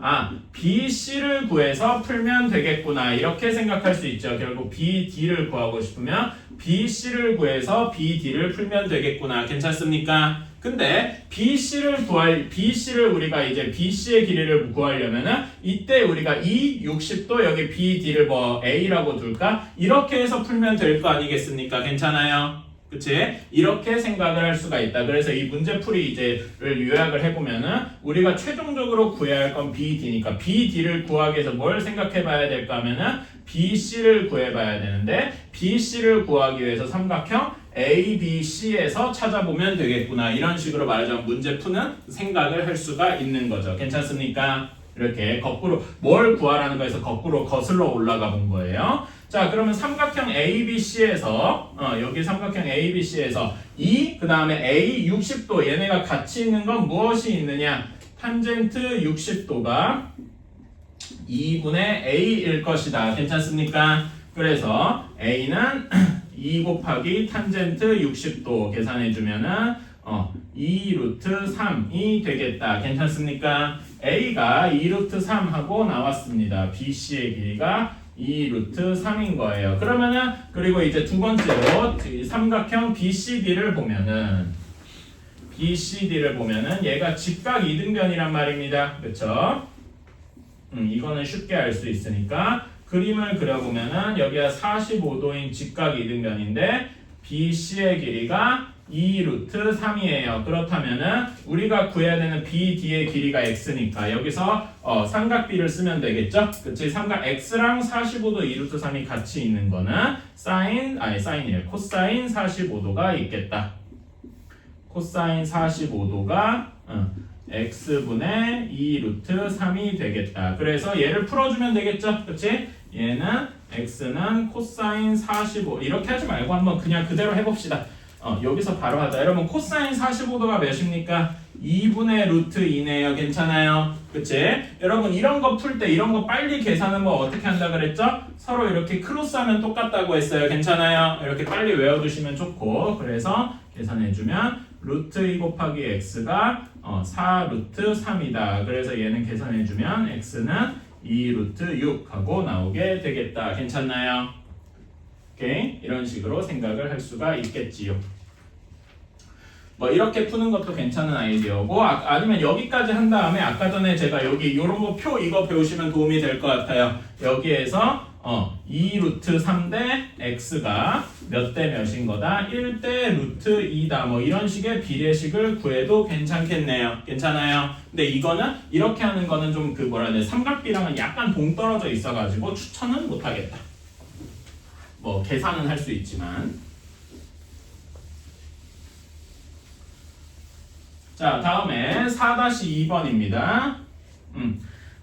BC를 구해서 풀면 되겠구나. 이렇게 생각할 수 있죠. 결국 BD를 구하고 싶으면 BC를 구해서 BD를 풀면 되겠구나. 괜찮습니까? 근데 BC를 우리가 이제 BC의 길이를 구하려면은 이때 우리가 60도 여기 BD를 A라고 둘까? 이렇게 해서 풀면 될 거 아니겠습니까? 괜찮아요? 그치? 이렇게 생각을 할 수가 있다. 그래서 이 문제풀이 이제를 요약을 해보면은 우리가 최종적으로 구해야 할 건 BD니까 BD를 구하기 위해서 뭘 생각해 봐야 될까 하면은 BC를 구해봐야 되는데 BC를 구하기 위해서 삼각형 ABC에서 찾아보면 되겠구나. 이런 식으로 말하자면 문제 푸는 생각을 할 수가 있는 거죠. 괜찮습니까? 이렇게 거꾸로 뭘 구하라는 거에서 거꾸로 거슬러 올라가 본 거예요. 자, 그러면 삼각형 ABC에서 여기 삼각형 ABC에서 그 다음에 A 60도 얘네가 같이 있는 건 무엇이 있느냐? 탄젠트 60도가 2분의 A일 것이다. 괜찮습니까? 그래서 A는 2 곱하기 탄젠트 60도 계산해주면은 2 루트 3이 되겠다. 괜찮습니까? A가 2 루트 3하고 나왔습니다. BC의 길이가 2 루트 3인 거예요. 그러면은 그리고 이제 두 번째로 삼각형 BCD를 보면은 얘가 직각 이등변이란 말입니다. 그렇죠? 이거는 쉽게 알 수 있으니까 그림을 그려보면은 여기가 45도인 직각 이등변인데 BC의 길이가 2 루트 3이에요. 그렇다면은 우리가 구해야 되는 BD의 길이가 x니까 여기서 삼각 B를 쓰면 되겠죠? 그치? 삼각 x랑 45도 2 루트 3이 같이 있는 거는 코사인 45도가 있겠다. 코사인 45도가 x분의 2 루트 3이 되겠다. 그래서 얘를 풀어주면 되겠죠? 그치? 얘는 x는 코사인 45 이렇게 하지 말고 한번 그냥 그대로 해봅시다. 여기서 바로 하자. 여러분 코사인 45도가 몇입니까? 2분의 루트 2네요. 괜찮아요? 그치? 여러분 이런 거 풀 때 이런 거 빨리 계산은 뭐 어떻게 한다 그랬죠? 서로 이렇게 크로스하면 똑같다고 했어요. 괜찮아요? 이렇게 빨리 외워두시면 좋고 그래서 계산해주면 루트 2 곱하기 x가 4 루트 3이다. 그래서 얘는 계산해주면 x는 2 루트 6 하고 나오게 되겠다. 괜찮나요? 오케이? 이런 식으로 생각을 할 수가 있겠지요. 뭐 이렇게 푸는 것도 괜찮은 아이디어고 아니면 여기까지 한 다음에 아까 전에 제가 여기 이런 거 표 이거 배우시면 도움이 될 것 같아요. 여기에서 2 루트 3 대 x가 몇 대 몇인 거다? 1 대 루트 2다. 뭐 이런 식의 비례식을 구해도 괜찮겠네요. 괜찮아요? 근데 이거는 이렇게 하는 거는 좀 그 뭐라 해야 돼? 삼각비랑은 약간 동떨어져 있어가지고 추천은 못하겠다. 뭐 계산은 할 수 있지만. 자, 다음에 4-2번입니다.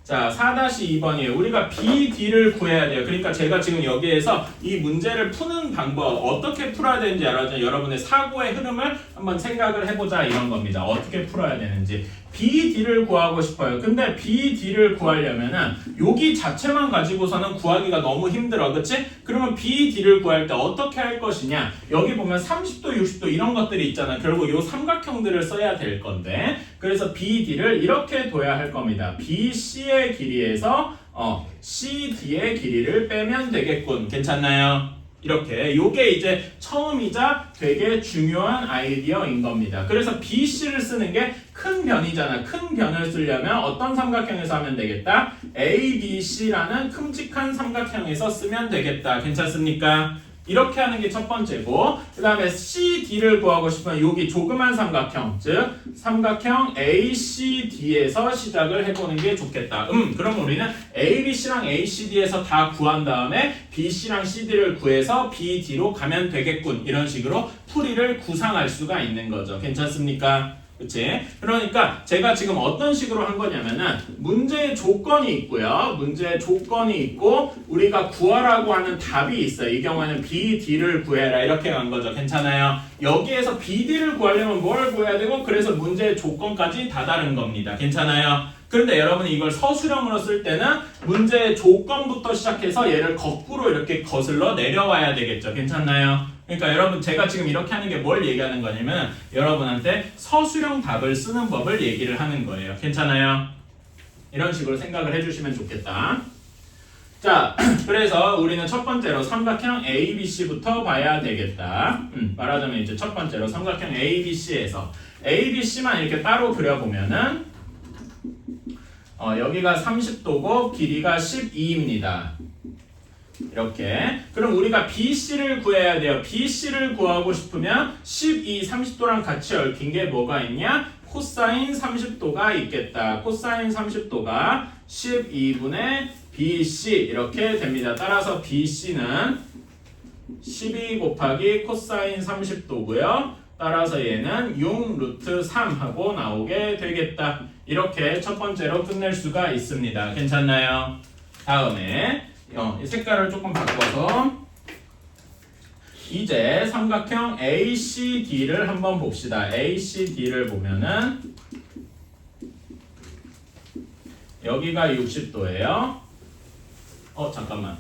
자, 4-2번이에요. 우리가 BD를 구해야 돼요. 그러니까 제가 지금 여기에서 이 문제를 푸는 방법, 어떻게 풀어야 되는지 여러분의 사고의 흐름을 한번 생각을 해보자 이런 겁니다. 어떻게 풀어야 되는지. BD를 구하고 싶어요. 근데 BD를 구하려면은 여기 자체만 가지고서는 구하기가 너무 힘들어. 그치? 그러면 BD를 구할 때 어떻게 할 것이냐? 여기 보면 30도, 60도 이런 것들이 있잖아. 결국 요 삼각형들을 써야 될 건데 그래서 BD를 이렇게 둬야 할 겁니다. BC의 길이에서 CD의 길이를 빼면 되겠군. 괜찮나요? 이렇게 요게 이제 처음이자 되게 중요한 아이디어인 겁니다. 그래서 BC를 쓰는 게 큰 변이잖아. 큰 변을 쓰려면 어떤 삼각형에서 하면 되겠다? ABC라는 큼직한 삼각형에서 쓰면 되겠다. 괜찮습니까? 이렇게 하는 게 첫 번째고 그 다음에 CD를 구하고 싶으면 여기 조그만 삼각형 즉 삼각형 ACD에서 시작을 해보는 게 좋겠다. 그럼 우리는 ABC랑 ACD에서 다 구한 다음에 BC랑 CD를 구해서 BD로 가면 되겠군. 이런 식으로 풀이를 구상할 수가 있는 거죠. 괜찮습니까? 그치? 그러니까 제가 지금 어떤 식으로 한 거냐면은 문제의 조건이 있고요. 문제의 조건이 있고 우리가 구하라고 하는 답이 있어요. 이 경우에는 BD를 구해라 이렇게 간 거죠. 괜찮아요? 여기에서 BD를 구하려면 뭘 구해야 되고 그래서 문제의 조건까지 다 다른 겁니다. 괜찮아요? 그런데 여러분이 이걸 서술형으로 쓸 때는 문제의 조건부터 시작해서 얘를 거꾸로 이렇게 거슬러 내려와야 되겠죠. 괜찮나요? 그러니까 여러분 제가 지금 이렇게 하는 게 뭘 얘기하는 거냐면 여러분한테 서술형 답을 쓰는 법을 얘기를 하는 거예요. 괜찮아요? 이런 식으로 생각을 해주시면 좋겠다. 자, 그래서 우리는 첫 번째로 삼각형 ABC부터 봐야 되겠다. 말하자면 이제 첫 번째로 삼각형 ABC에서 ABC만 이렇게 따로 그려보면은 여기가 30도고 길이가 12입니다. 이렇게. 그럼 우리가 BC를 구해야 돼요. BC를 구하고 싶으면 12, 30도랑 같이 얽힌 게 뭐가 있냐? 코사인 30도가 있겠다. 코사인 30도가 12분의 BC 이렇게 됩니다. 따라서 BC는 12 곱하기 코사인 30도고요. 따라서 얘는 6 루트 3 하고 나오게 되겠다. 이렇게 첫 번째로 끝낼 수가 있습니다. 괜찮나요? 다음에 이 색깔을 조금 바꿔서 이제 삼각형 ACD를 한번 봅시다. ACD를 보면은 여기가 60도예요. 잠깐만.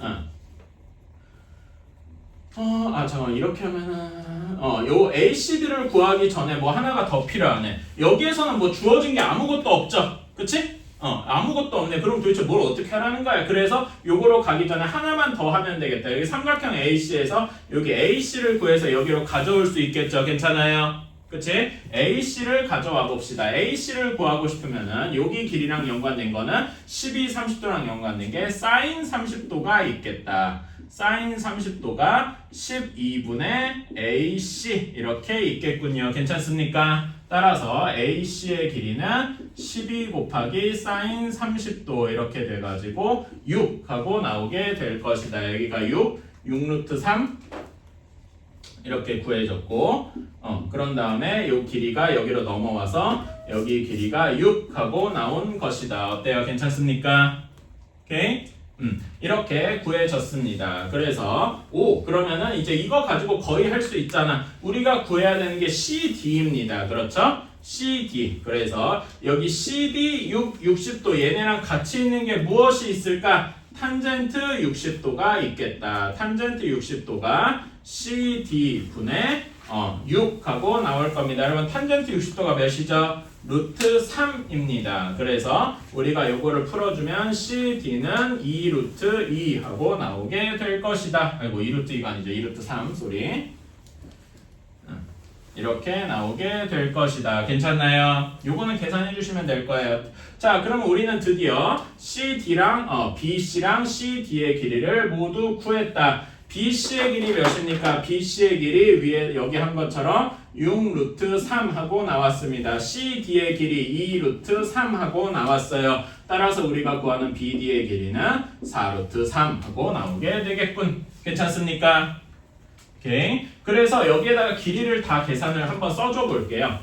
잠깐만. 이렇게 하면은 요 ACD를 구하기 전에 뭐 하나가 더 필요하네. 여기에서는 뭐 주어진 게 아무것도 없죠. 그치? 아무것도 없네. 그럼 도대체 뭘 어떻게 하라는 거야? 그래서 요거로 가기 전에 하나만 더 하면 되겠다. 여기 삼각형 AC에서 여기 AC를 구해서 여기로 가져올 수 있겠죠. 괜찮아요? 그치? AC를 가져와 봅시다. AC를 구하고 싶으면은 여기 길이랑 연관된 거는 12, 30도랑 연관된 게 사인 30도가 있겠다. 사인 30도가 12분의 AC 이렇게 있겠군요. 괜찮습니까? 따라서 AC의 길이는 12 곱하기 사인 30도 이렇게 돼가지고 6 하고 나오게 될 것이다. 여기가 6 루트 3 이렇게 구해졌고 그런 다음에 이 길이가 여기로 넘어와서 여기 길이가 6 하고 나온 것이다. 어때요? 괜찮습니까? 오케이? 이렇게 구해졌습니다. 그래서 그러면은 이제 이거 가지고 거의 할 수 있잖아. 우리가 구해야 되는 게 CD입니다. 그렇죠? CD. 그래서 여기 CD 60도 얘네랑 같이 있는 게 무엇이 있을까? 탄젠트 60도가 있겠다. 탄젠트 60도가 CD분의 6하고 나올 겁니다. 여러분 탄젠트 60도가 몇이죠? 루트 3입니다. 그래서 우리가 요거를 풀어주면 CD는 2 루트 2 하고 나오게 될 것이다. 아이고 2 루트 2가 아니죠. 2 루트 3 소리. 이렇게 나오게 될 것이다. 괜찮나요? 요거는 계산해 주시면 될 거예요. 자, 그럼 우리는 드디어 CD랑 BC랑 CD의 길이를 모두 구했다. BC의 길이 몇입니까? BC의 길이 위에 여기 한 것처럼 6 루트 3 하고 나왔습니다. CD의 길이 2 루트 3 하고 나왔어요. 따라서 우리가 구하는 BD의 길이는 4 루트 3 하고 나오게 되겠군. 괜찮습니까? 오케이. 그래서 여기에다가 길이를 다 계산을 한번 써줘 볼게요.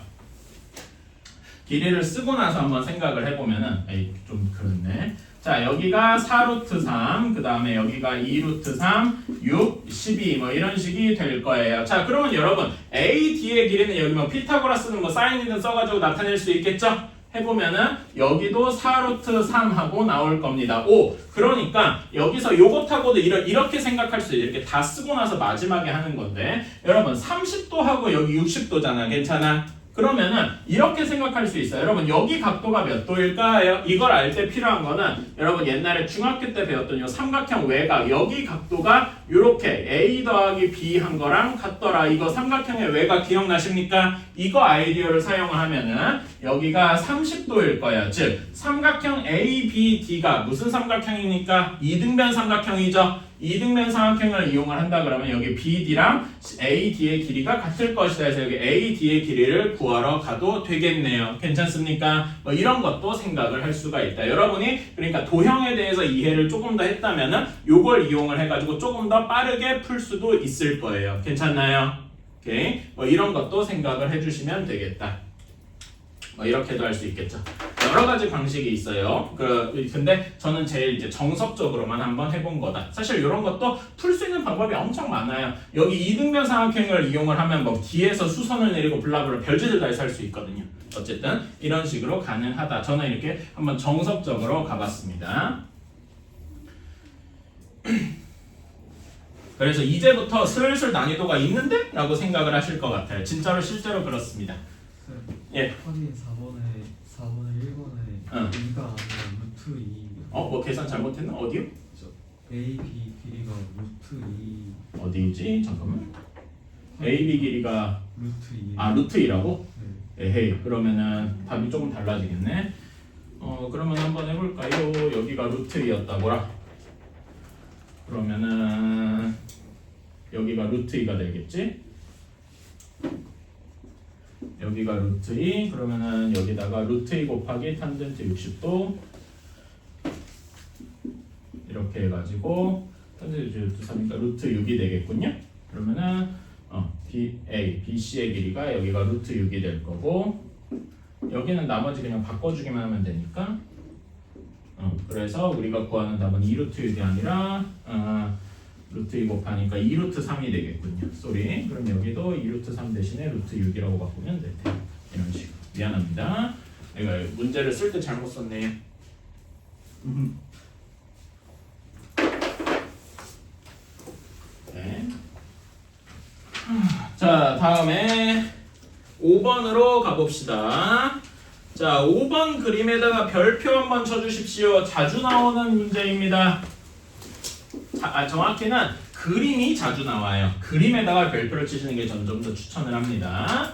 길이를 쓰고 나서 한번 생각을 해보면은 좀 그렇네. 자, 여기가 4루트 3, 그 다음에 여기가 2루트 3, 6, 12 뭐 이런 식이 될 거예요. 자, 그러면 여러분 AD의 길이는 여기 뭐 피타고라스는 뭐 사인이든 써가지고 나타낼 수 있겠죠? 해보면은 여기도 4루트 3 하고 나올 겁니다. 그러니까 여기서 요것하고도 이렇게 생각할 수 있어요. 이렇게 다 쓰고 나서 마지막에 하는 건데 여러분 30도 하고 여기 60도잖아. 괜찮아? 그러면은 이렇게 생각할 수 있어요. 여러분 여기 각도가 몇 도일까요? 이걸 알 때 필요한 거는 여러분 옛날에 중학교 때 배웠던 요 삼각형 외곽 여기 각도가 이렇게 A 더하기 B 한 거랑 같더라. 이거 삼각형의 외곽 기억나십니까? 이거 아이디어를 사용을 하면은 여기가 30도일 거예요. 즉 삼각형 ABD가 무슨 삼각형입니까? 이등변 삼각형이죠. 이등변 삼각형을 이용을 한다 그러면 여기 BD랑 AD의 길이가 같을 것이다 해서 여기 AD의 길이를 구하러 가도 되겠네요. 괜찮습니까? 뭐 이런 것도 생각을 할 수가 있다. 여러분이 그러니까 도형에 대해서 이해를 조금 더 했다면은 요걸 이용을 해가지고 조금 더 빠르게 풀 수도 있을 거예요. 괜찮나요? 오케이. 뭐 이런 것도 생각을 해주시면 되겠다. 뭐 이렇게도 할 수 있겠죠. 여러 가지 방식이 있어요. 근데 저는 제일 이제 정석적으로만 한번 해본 거다. 사실 이런 것도 풀 수 있는 방법이 엄청 많아요. 여기 이등변 삼각형을 이용을 하면 뭐 뒤에서 수선을 내리고 블라블라 별짓을 다 해서 할 수 있거든요. 어쨌든 이런 식으로 가능하다. 저는 이렇게 한번 정석적으로 가봤습니다. 그래서 이제부터 슬슬 난이도가 있는데? 라고 생각을 하실 것 같아요. 진짜로 실제로 그렇습니다. 예. 확인 4번에 1번에 2가 아니라 루트 2. 뭐 계산 잘못했나? 어디요? AB 길이가 루트 2. 어디지? 잠깐만. AB 길이가 루트 2. 루트 2라고? 네. 에헤이. 그러면은 답이 조금 달라지겠네. 그러면 한번 해볼까요? 여기가 루트 2였다고라. 그러면은 여기가 루트 2가 되겠지? 여기가 루트 2 그러면은 여기다가 루트 2 곱하기 탄젠트 60도 이렇게 해가지고 탄젠트 루트 3이니까 루트 6이 되겠군요. 그러면은 BC의 길이가 여기가 루트 6이 될 거고 여기는 나머지 그냥 바꿔주기만 하면 되니까 그래서 우리가 구하는 답은 2루트 6이 아니라 루트 2 곱하니까 2루트 3이 되겠군요. 쏘리. 그럼 여기도 2루트 3 대신에 루트 6이라고 바꾸면 될 테요. 이런 식으로. 미안합니다. 내가 문제를 쓸 때 잘못 썼네요. 네. 자, 다음에 5번으로 가봅시다. 자, 5번 그림에다가 별표 한번 쳐주십시오. 자주 나오는 문제입니다. 정확히는 그림이 자주 나와요. 그림에다가 별표를 치시는 게 전 좀 더 추천을 합니다.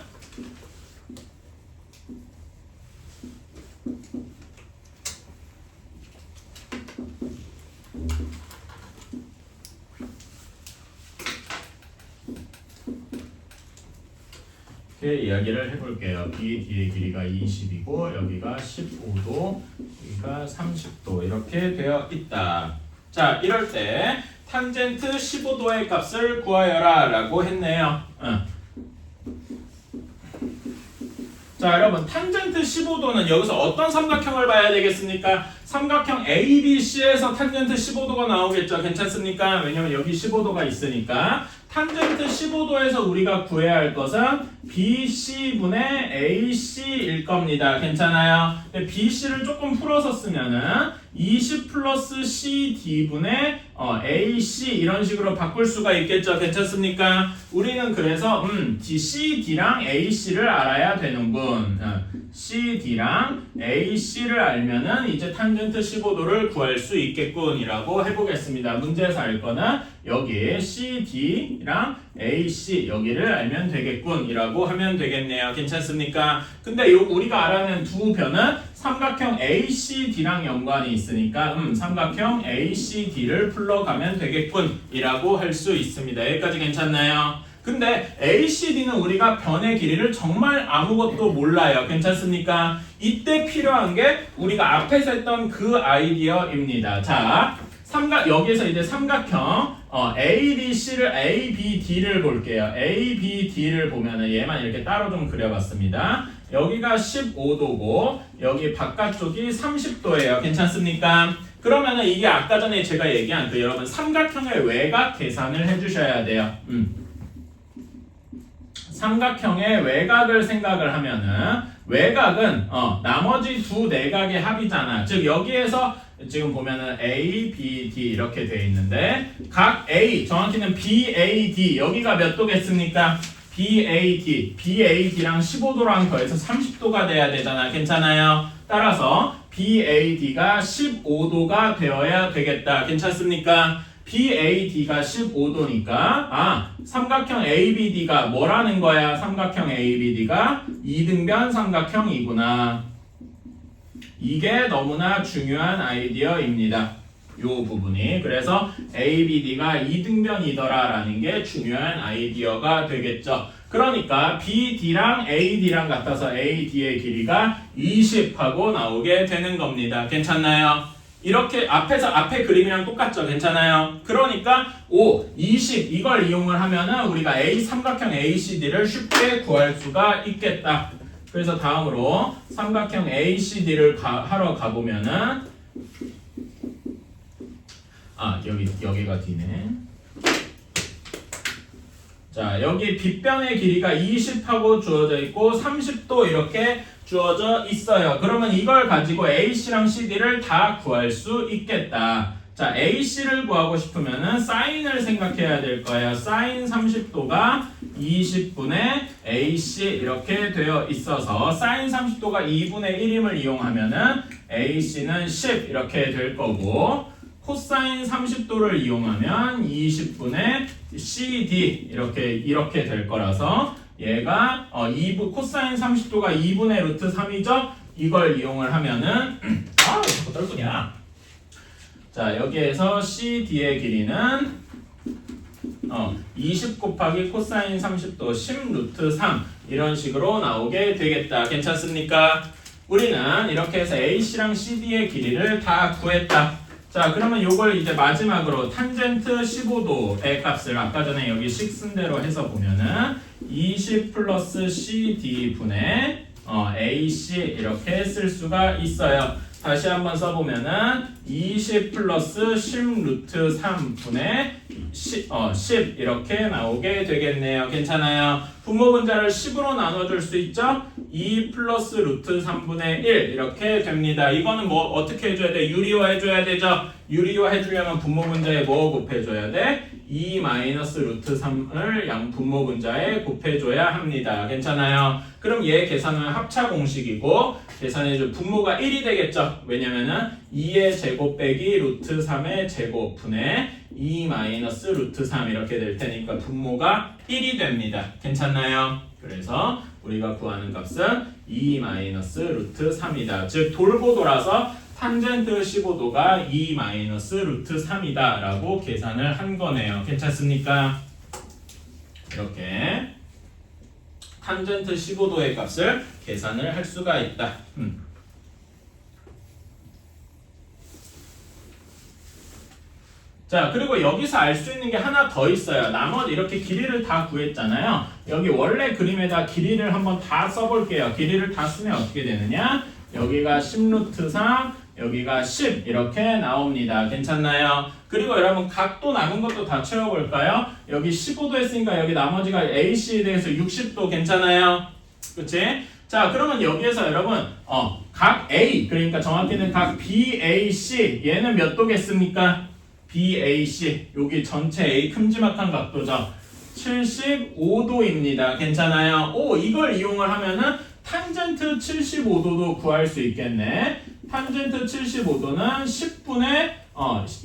이렇게 이야기를 해볼게요. BD의 길이가 20이고 여기가 15도, 여기가 30도 이렇게 되어 있다. 자, 이럴 때 탄젠트 15도의 값을 구하여라 라고 했네요. 자, 여러분 탄젠트 15도는 여기서 어떤 삼각형을 봐야 되겠습니까? 삼각형 ABC에서 탄젠트 15도가 나오겠죠. 괜찮습니까? 왜냐면 여기 15도가 있으니까. 탄젠트 15도에서 우리가 구해야 할 것은 BC분의 AC일 겁니다. 괜찮아요? 근데 BC를 조금 풀어서 쓰면은 20 플러스 CD분의 AC 이런 식으로 바꿀 수가 있겠죠. 괜찮습니까? 우리는 그래서 CD랑 AC를 알아야 되는군. CD랑 AC를 알면은 이제 탄젠트 15도를 구할 수 있겠군이라고 해보겠습니다. 문제에서 알 거는 여기 CD랑 AC 여기를 알면 되겠군이라고 하면 되겠네요. 괜찮습니까? 근데 우리가 알아낸 두 변은 삼각형 ACD랑 연관이 있으니까 삼각형 ACD를 풀러가면 되겠군이라고 할 수 있습니다. 여기까지 괜찮나요? 근데 ACD는 우리가 변의 길이를 정말 아무것도 몰라요. 괜찮습니까? 이때 필요한 게 우리가 앞에서 했던 그 아이디어입니다. 자, 여기에서 이제 삼각형 ABC를 ABD를 볼게요. ABD를 보면은 얘만 이렇게 따로 좀 그려봤습니다. 여기가 15도고 여기 바깥쪽이 30도예요. 괜찮습니까? 그러면은 이게 아까 전에 제가 얘기한 그 여러분 삼각형의 외곽 계산을 해주셔야 돼요. 삼각형의 외곽을 생각을 하면은 외곽은 나머지 두 내각의 합이잖아. 즉 여기에서 지금 보면은 A, B, D 이렇게 돼 있는데 각 A 정확히는 BAD 여기가 몇 도겠습니까? BAD랑 15도랑 더해서 30도가 돼야 되잖아. 괜찮아요? 따라서 BAD가 15도가 되어야 되겠다. 괜찮습니까? BAD가 15도니까 삼각형 ABD가 뭐라는 거야? 삼각형 ABD가 이등변 삼각형이구나. 이게 너무나 중요한 아이디어입니다. 요 부분이. 그래서 ABD가 이등변이더라 라는 게 중요한 아이디어가 되겠죠. 그러니까 BD랑 AD랑 같아서 AD의 길이가 20하고 나오게 되는 겁니다. 괜찮나요? 이렇게 앞에 그림이랑 똑같죠. 괜찮아요? 그러니까 20 이걸 이용을 하면은 우리가 삼각형 ACD를 쉽게 구할 수가 있겠다. 그래서 다음으로 삼각형 ACD를 하러 가보면은 여기가 D네. 자, 여기 빗변의 길이가 20하고 주어져 있고 30도 이렇게 주어져 있어요. 그러면 이걸 가지고 AC랑 CD를 다 구할 수 있겠다. 자, AC를 구하고 싶으면은 사인을 생각해야 될 거예요. 사인 30도가 20분의 AC 이렇게 되어 있어서 사인 30도가 2분의 1임을 이용하면은 AC는 10 이렇게 될 거고 코사인 30도를 이용하면 20분의 CD 이렇게 될 거라서 얘가 코사인 30도가 2분의 루트 3이죠? 이걸 이용을 하면은 자꾸 떨구냐? 자, 여기에서 CD의 길이는 20 곱하기 코사인 30도 10 루트 3 이런 식으로 나오게 되겠다. 괜찮습니까? 우리는 이렇게 해서 AC랑 CD의 길이를 다 구했다. 자, 그러면 요걸 이제 마지막으로 탄젠트 15도의 값을 아까 전에 여기 식 쓴 대로 해서 보면은 20 플러스 CD 분의 AC 이렇게 쓸 수가 있어요. 다시 한번 써보면은 20 플러스 10 루트 3 분의 10 이렇게 나오게 되겠네요. 괜찮아요. 분모분자를 10으로 나눠줄 수 있죠? 2 플러스 루트 3분의 1 이렇게 됩니다. 이거는 뭐 어떻게 해줘야 돼? 유리화 해줘야 되죠? 유리화 해주려면 분모분자에 뭐 곱해줘야 돼? 2 마이너스 루트 3을 양 분모분자에 곱해줘야 합니다. 괜찮아요? 그럼 얘 계산은 합차 공식이고 계산해줄 분모가 1이 되겠죠? 왜냐면은 2의 제곱 빼기 루트 3의 제곱 분의 2 마이너스 루트 3 이렇게 될 테니까 분모가 1이 됩니다. 괜찮나요? 그래서 우리가 구하는 값은 2 마이너스 루트 3이다. 즉 돌고 돌아서 탄젠트 15도가 2 마이너스 루트 3이다 라고 계산을 한 거네요. 괜찮습니까? 이렇게 탄젠트 15도의 값을 계산을 할 수가 있다. 자, 그리고 여기서 알 수 있는 게 하나 더 있어요. 나머지 이렇게 길이를 다 구했잖아요. 여기 원래 그림에다 길이를 한번 다 써볼게요. 길이를 다 쓰면 어떻게 되느냐? 여기가 10루트 3, 여기가 10 이렇게 나옵니다. 괜찮나요? 그리고 여러분 각도 남은 것도 다 채워볼까요? 여기 15도 했으니까 여기 나머지가 AC에 대해서 60도 괜찮아요? 그치? 자, 그러면 여기에서 여러분 각 A 그러니까 정확히는 각 BAC 얘는 몇 도겠습니까? BAC 여기 전체 A 큼지막한 각도죠. 75도입니다. 괜찮아요? 이걸 이용을 하면은 탄젠트 75도도 구할 수 있겠네. 탄젠트 75도는 10분의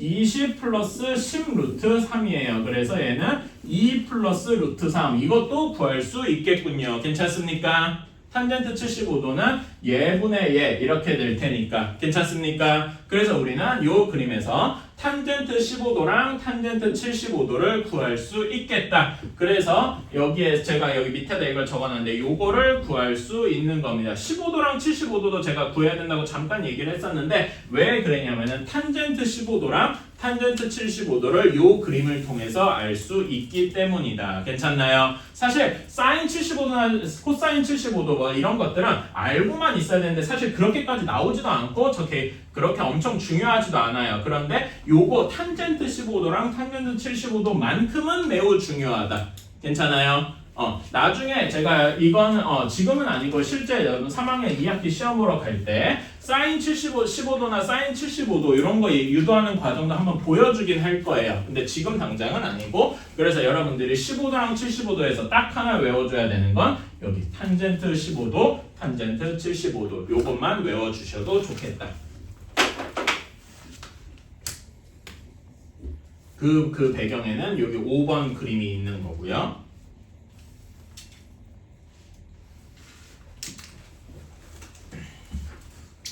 20 플러스 10 루트 3이에요. 그래서 얘는 2 플러스 루트 3 이것도 구할 수 있겠군요. 괜찮습니까? 탄젠트 75도는 얘분의 얘 이렇게 될 테니까 괜찮습니까? 그래서 우리는 요 그림에서 탄젠트 15도랑 탄젠트 75도를 구할 수 있겠다. 그래서 여기에 제가 여기 밑에다 이걸 적어놨는데 요거를 구할 수 있는 겁니다. 15도랑 75도도 제가 구해야 된다고 잠깐 얘기를 했었는데 왜 그랬냐면은 탄젠트 15도랑 탄젠트 75도를 요 그림을 통해서 알 수 있기 때문이다. 괜찮나요? 사실 사인 75도나 코사인 75도 뭐 이런 것들은 알고만 있어야 되는데 사실 그렇게까지 나오지도 않고 저게 그렇게 엄청 중요하지도 않아요. 그런데 요거 탄젠트 15도랑 탄젠트 75도만큼은 매우 중요하다. 괜찮아요? 나중에 제가 이건 지금은 아니고 실제 여러분 3학년 2학기 시험 보러 갈 때 사인 15도나 사인 75도 이런 거 유도하는 과정도 한번 보여주긴 할 거예요. 근데 지금 당장은 아니고 그래서 여러분들이 15도랑 75도에서 딱 하나 외워줘야 되는 건 여기 탄젠트 15도, 탄젠트 75도 요것만 외워주셔도 좋겠다. 그 배경에는 여기 5번 그림이 있는 거고요.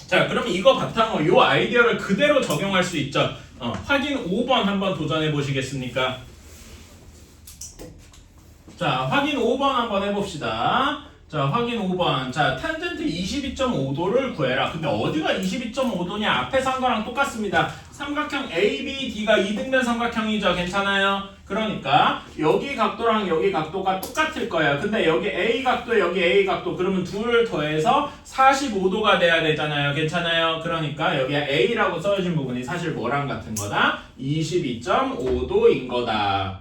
자, 그럼 이거 바탕으로 이 아이디어를 그대로 적용할 수 있죠. 확인 5번 한번 도전해 보시겠습니까? 자, 확인 5번 한번 해봅시다. 자, 확인 5번. 자, 탄젠트 22.5도를 구해라. 근데 어디가 22.5도냐? 앞에서 한 거랑 똑같습니다. 삼각형 ABD가 이등변 삼각형이죠. 괜찮아요? 그러니까 여기 각도랑 여기 각도가 똑같을 거예요. 근데 여기 A 각도, 여기 A 각도 그러면 둘 더해서 45도가 돼야 되잖아요. 괜찮아요? 그러니까 여기 A라고 써진 부분이 사실 뭐랑 같은 거다? 22.5도인 거다.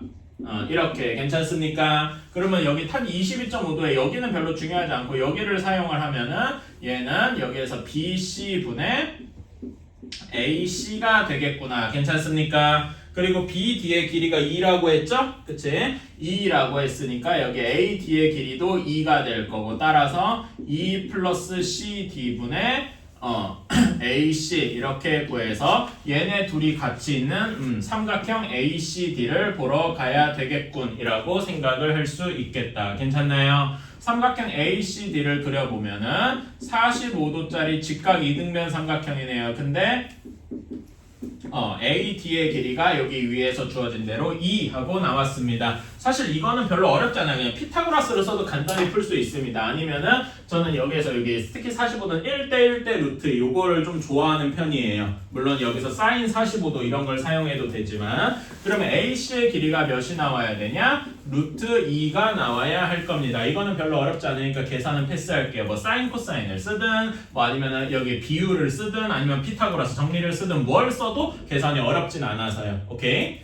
이렇게 괜찮습니까? 그러면 여기 탄 22.5도에 여기는 별로 중요하지 않고 여기를 사용을 하면은 얘는 여기에서 BC분의 AC가 되겠구나. 괜찮습니까? 그리고 BD의 길이가 2라고 했죠? 그치? 2라고 했으니까 여기 AD의 길이도 2가 될 거고 따라서 2 플러스 CD분의 AC 이렇게 구해서 얘네 둘이 같이 있는 삼각형 ACD를 보러 가야 되겠군 이라고 생각을 할 수 있겠다. 괜찮나요? 삼각형 ACD를 그려보면은 45도짜리 직각 이등변 삼각형이네요. 근데 AD의 길이가 여기 위에서 주어진 대로 2 하고 나왔습니다. 사실 이거는 별로 어렵잖아요. 그냥 피타고라스를 써도 간단히 풀 수 있습니다. 아니면은 저는 여기에서 여기 특히 45도는 1대 1대 루트 요거를 좀 좋아하는 편이에요. 물론 여기서 사인 45도 이런 걸 사용해도 되지만 그러면 AC의 길이가 몇이 나와야 되냐? 루트 2가 나와야 할 겁니다. 이거는 별로 어렵지 않으니까 계산은 패스할게요. 뭐 사인 코사인을 쓰든 뭐 아니면은 여기 비율을 쓰든 아니면 피타고라스 정리를 쓰든 뭘 써도 계산이 어렵진 않아서요. 오케이?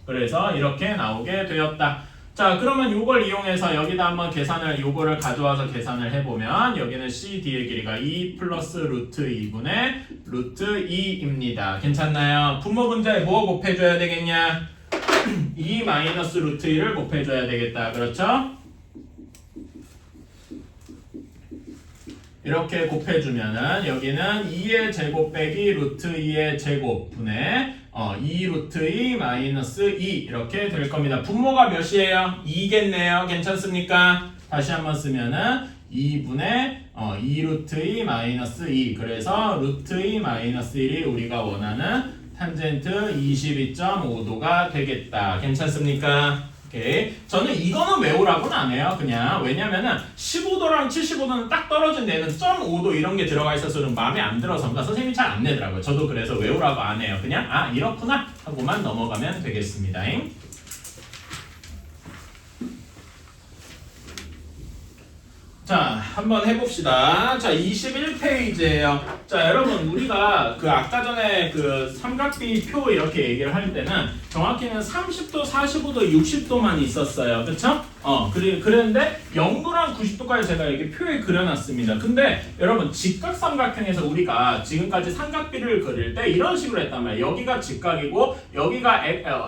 그래서 이렇게 나오게 되었다. 자, 그러면 요걸 이용해서 여기다 한번 계산을 요거를 가져와서 계산을 해보면 여기는 CD의 길이가 2 플러스 루트 2분의 루트 2입니다. 괜찮나요? 분모 분자에 뭐 곱해줘야 되겠냐? 2 마이너스 루트 2를 곱해줘야 되겠다. 그렇죠? 이렇게 곱해주면은 여기는 2의 제곱 빼기 루트 2의 제곱 분의 2 루트 2 마이너스 2 이렇게 될 겁니다. 분모가 몇이에요? 2겠네요. 괜찮습니까? 다시 한번 쓰면은 2분의 2 루트 2 마이너스 2 그래서 루트 2 마이너스 1이 우리가 원하는 탄젠트 22.5도가 되겠다. 괜찮습니까? 오케이. 저는 이거는 외우라고는 안 해요. 그냥 왜냐면은 15도랑 75도는 딱 떨어진 데는 0.5도 이런 게 들어가 있어서 좀 마음에 안 들어서 그러니까 선생님이 잘 안 내더라고요. 저도 그래서 외우라고 안 해요. 그냥 아 이렇구나 하고만 넘어가면 되겠습니다. 자, 한번 해봅시다. 자, 21페이지예요. 자, 여러분 우리가 그 아까 전에 그 삼각비 표 이렇게 얘기를 할 때는 정확히는 30도, 45도, 60도만 있었어요. 그쵸? 그랬는데 0도랑 90도까지 제가 이렇게 표에 그려놨습니다. 근데 여러분 직각삼각형에서 우리가 지금까지 삼각비를 그릴 때 이런 식으로 했단 말이에요. 여기가 직각이고 여기가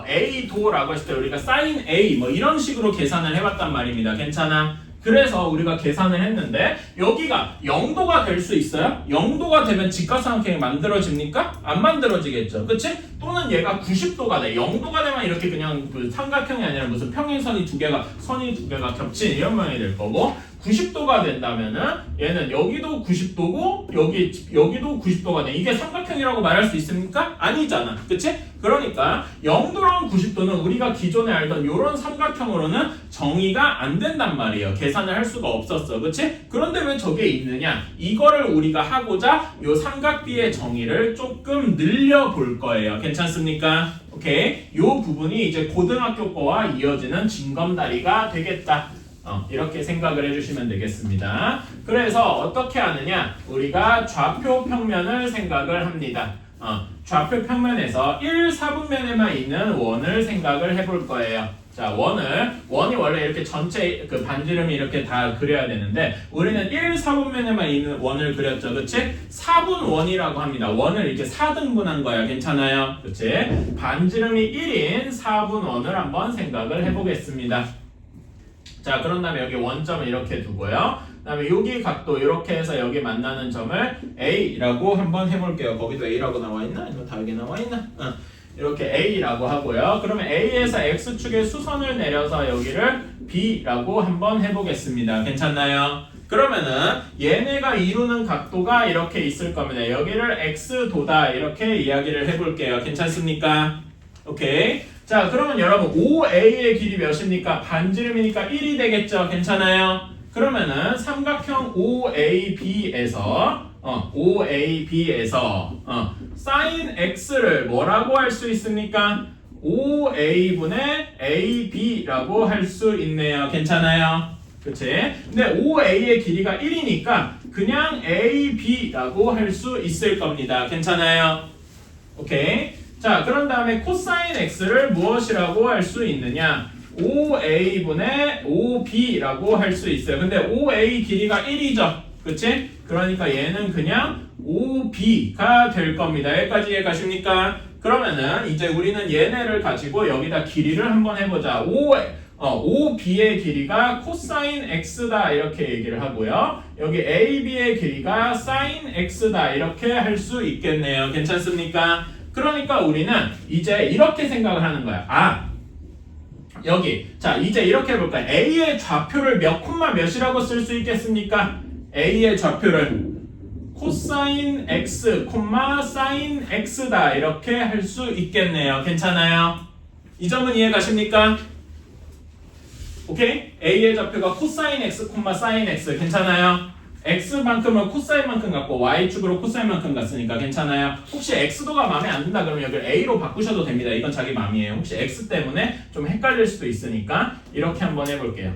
A도라고 했을 때 우리가 sin A 뭐 이런 식으로 계산을 해봤단 말입니다. 괜찮아? 그래서 우리가 계산을 했는데 여기가 0도가 될 수 있어요? 0도가 되면 직각삼각형이 만들어집니까? 안 만들어지겠죠. 그치? 또는 얘가 90도가 돼. 0도가 되면 이렇게 그냥 그 삼각형이 아니라 무슨 평행선이 두 개가 겹친 이런 모양이 될 거고 90도가 된다면은 얘는 여기도 90도고 여기도 90도가 돼. 이게 삼각형이라고 말할 수 있습니까? 아니잖아. 그치? 그러니까 0도랑 90도는 우리가 기존에 알던 이런 삼각형으로는 정의가 안 된단 말이에요. 계산을 할 수가 없었어. 그치? 그런데 왜 저게 있느냐? 이거를 우리가 하고자 이 삼각비의 정의를 조금 늘려볼 거예요. 괜찮습니까? 오케이. 이 부분이 이제 고등학교 거와 이어지는 징검다리가 되겠다. 이렇게 생각을 해주시면 되겠습니다. 그래서 어떻게 하느냐? 우리가 좌표 평면을 생각을 합니다. 좌표 평면에서 1, 4분면에만 있는 원을 생각을 해볼 거예요. 자, 원이 원래 이렇게 전체 그 반지름이 이렇게 다 그려야 되는데 우리는 1, 4분면에만 있는 원을 그렸죠. 그치? 4분 원이라고 합니다. 원을 이렇게 4등분한 거야. 괜찮아요? 그치? 반지름이 1인 4분 원을 한번 생각을 해보겠습니다. 자, 그런 다음에 여기 원점을 이렇게 두고요. 그 다음에 여기 각도 이렇게 해서 여기 만나는 점을 A라고 한번 해볼게요. 거기도 A라고 나와있나? 아니면 다르게 나와있나? 이렇게 A라고 하고요. 그러면 A에서 X축에 수선을 내려서 여기를 B라고 한번 해보겠습니다. 괜찮나요? 그러면은 얘네가 이루는 각도가 이렇게 있을 겁니다. 여기를 X도다 이렇게 이야기를 해볼게요. 괜찮습니까? 오케이. 자, 그러면 여러분 OA의 길이 몇입니까? 반지름이니까 1이 되겠죠? 괜찮아요? 그러면은 삼각형 OAB에서 sin x를 뭐라고 할 수 있습니까? OA분의 AB라고 할 수 있네요. 괜찮아요? 그치? 근데 OA의 길이가 1이니까 그냥 AB라고 할 수 있을 겁니다. 괜찮아요? 오케이. 자, 그런 다음에 코사인 x를 무엇이라고 할 수 있느냐? OA분의 OB라고 할 수 있어요. 근데 OA 길이가 1이죠. 그치? 그러니까 얘는 그냥 OB가 될 겁니다. 여기까지 이해 가십니까? 그러면은 이제 우리는 얘네를 가지고 여기다 길이를 한번 해보자. OB의 길이가 코사인 x다 이렇게 얘기를 하고요. 여기 AB의 길이가 사인 x다 이렇게 할 수 있겠네요. 괜찮습니까? 그러니까 우리는 이제 이렇게 생각을 하는 거야. 여기 자 이제 이렇게 해볼까요? A의 좌표를 몇 콤마 몇이라고 쓸 수 있겠습니까? A의 좌표를 코사인 x, 사인 x다 이렇게 할 수 있겠네요. 괜찮아요? 이 점은 이해 가십니까? 오케이? A의 좌표가 코사인 x, 사인 x 괜찮아요? x만큼은 코사인만큼 같고 y축으로 코사인만큼 같으니까 괜찮아요? 혹시 x도가 마음에 안 든다 그러면 여기 a로 바꾸셔도 됩니다. 이건 자기 맘이에요. 혹시 x 때문에 좀 헷갈릴 수도 있으니까 이렇게 한번 해볼게요.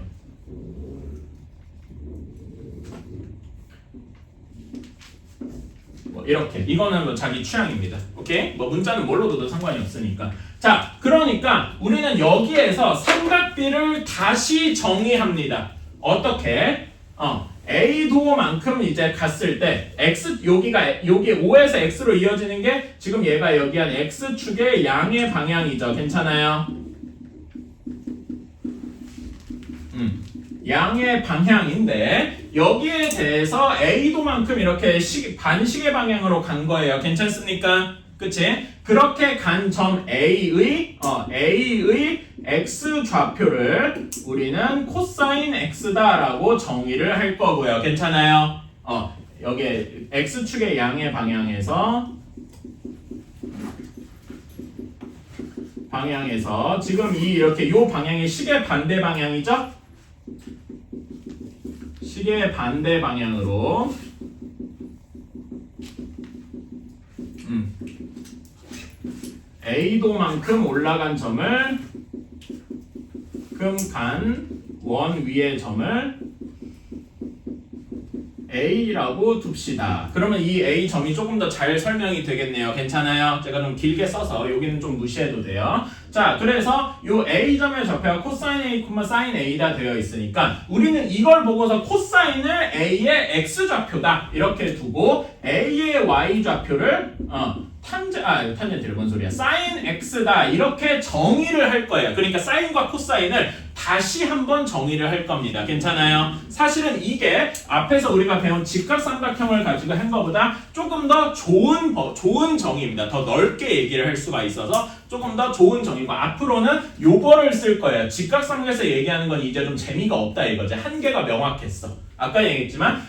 뭐 이렇게 이거는 뭐 자기 취향입니다. 오케이? 뭐 문자는 뭘로 둬도 상관이 없으니까. 자, 그러니까 우리는 여기에서 삼각비를 다시 정의합니다. 어떻게? A도만큼 이제 갔을 때 x 여기 5에서 x로 이어지는 게 지금 얘가 여기 한 x축의 양의 방향이죠. 괜찮아요? 양의 방향인데 여기에 대해서 A도만큼 이렇게 반시계 방향으로 간 거예요. 괜찮습니까? 그치? 그렇게 간 점 A의 x 좌표를 우리는 코사인 x다라고 정의를 할 거고요. 괜찮아요? 여기 x축의 양의 방향에서 지금 이렇게 요 방향이 시계 반대 방향이죠? 시계 반대 방향으로 A도만큼 올라간 점을 간 원 위의 점을 A라고 둡시다. 그러면 이 A 점이 조금 더 잘 설명이 되겠네요. 괜찮아요? 제가 좀 길게 써서 여기는 좀 무시해도 돼요. 자, 그래서 요 A점의 좌표가 코사인 A, 사인 A다 되어 있으니까 우리는 이걸 보고서 코사인을 A의 X좌표다 이렇게 두고 A의 Y좌표를 탄젠트를 뭔 소리야? 사인 X다 이렇게 정의를 할 거예요. 그러니까 사인과 코사인을 다시 한번 정의를 할 겁니다. 괜찮아요? 사실은 이게 앞에서 우리가 배운 직각삼각형을 가지고 한 것보다 조금 더 좋은 정의입니다. 더 넓게 얘기를 할 수가 있어서 조금 더 좋은 정의고 앞으로는 요거를 쓸 거예요. 직각삼각에서 얘기하는 건 이제 좀 재미가 없다 이거지. 한계가 명확했어. 아까 얘기했지만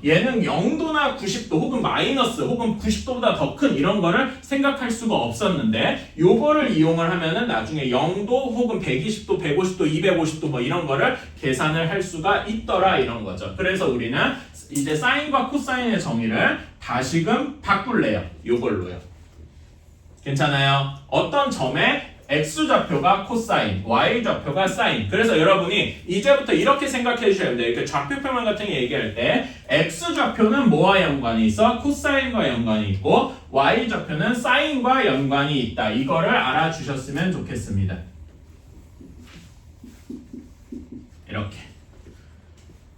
얘는 0도나 90도 혹은 마이너스 혹은 90도보다 더 큰 이런 거를 생각할 수가 없었는데 요거를 이용을 하면은 나중에 0도 혹은 120도, 150도, 250도 뭐 이런 거를 계산을 할 수가 있더라 이런 거죠. 그래서 우리는 이제 사인과 코사인의 정의를 다시금 바꿀래요. 요걸로요. 괜찮아요? 어떤 점에 X좌표가 코사인, Y좌표가 사인. 그래서 여러분이 이제부터 이렇게 생각해 주셔야 돼요. 이렇게 좌표표면 같은 게 얘기할 때 X좌표는 뭐와 연관이 있어? 코사인과 연관이 있고 Y좌표는 사인과 연관이 있다. 이거를 알아주셨으면 좋겠습니다. 이렇게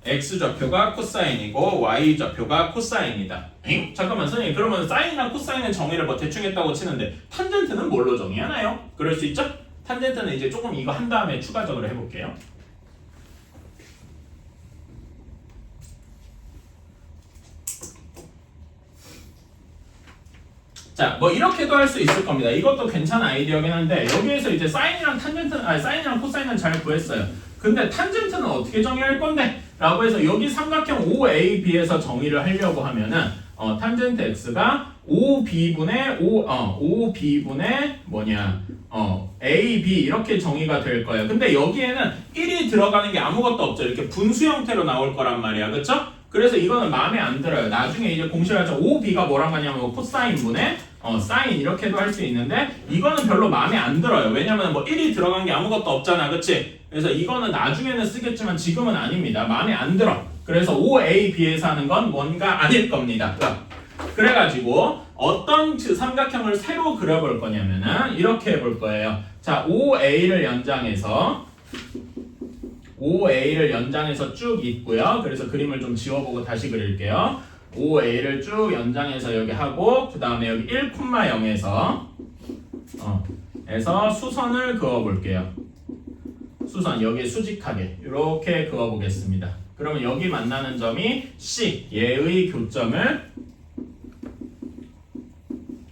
X좌표가 코사인이고 Y좌표가 코사인이다. 잠깐만 선생님 그러면 사인이랑 코사인의 정의를 뭐 대충 했다고 치는데 탄젠트는 뭘로 정의하나요? 그럴 수 있죠? 탄젠트는 이제 조금 이거 한 다음에 추가적으로 해볼게요. 자, 뭐 이렇게도 할 수 있을 겁니다. 이것도 괜찮은 아이디어긴 한데 여기에서 이제 사인이랑 코사인은 잘 구했어요. 근데 탄젠트는 어떻게 정의할 건데? 라고 해서 여기 삼각형 OAB에서 정의를 하려고 하면은 탄젠트 x가 5b분의 AB 이렇게 정의가 될 거예요. 근데 여기에는 1이 들어가는 게 아무것도 없죠. 이렇게 분수 형태로 나올 거란 말이야. 그쵸? 그래서 이거는 마음에 안 들어요. 나중에 이제 공식을 하죠. 5b가 뭐랑 같냐면 코사인분의 사인 이렇게도 할 수 있는데 이거는 별로 마음에 안 들어요. 왜냐면 뭐 1이 들어간 게 아무것도 없잖아. 그치? 그래서 이거는 나중에는 쓰겠지만 지금은 아닙니다. 마음에 안 들어. 그래서 OAB에서 하는 건 뭔가 아닐 겁니다. 그래가지고 어떤 삼각형을 새로 그려볼 거냐면은 이렇게 해볼 거예요. 자, OA를 연장해서 쭉 있고요. 그래서 그림을 좀 지워보고 다시 그릴게요. OA를 쭉 연장해서 여기 하고 그 다음에 여기 1,0에서 수선을 그어볼게요. 수선 여기에 수직하게 이렇게 그어보겠습니다. 그러면 여기 만나는 점이 C, 얘의 교점을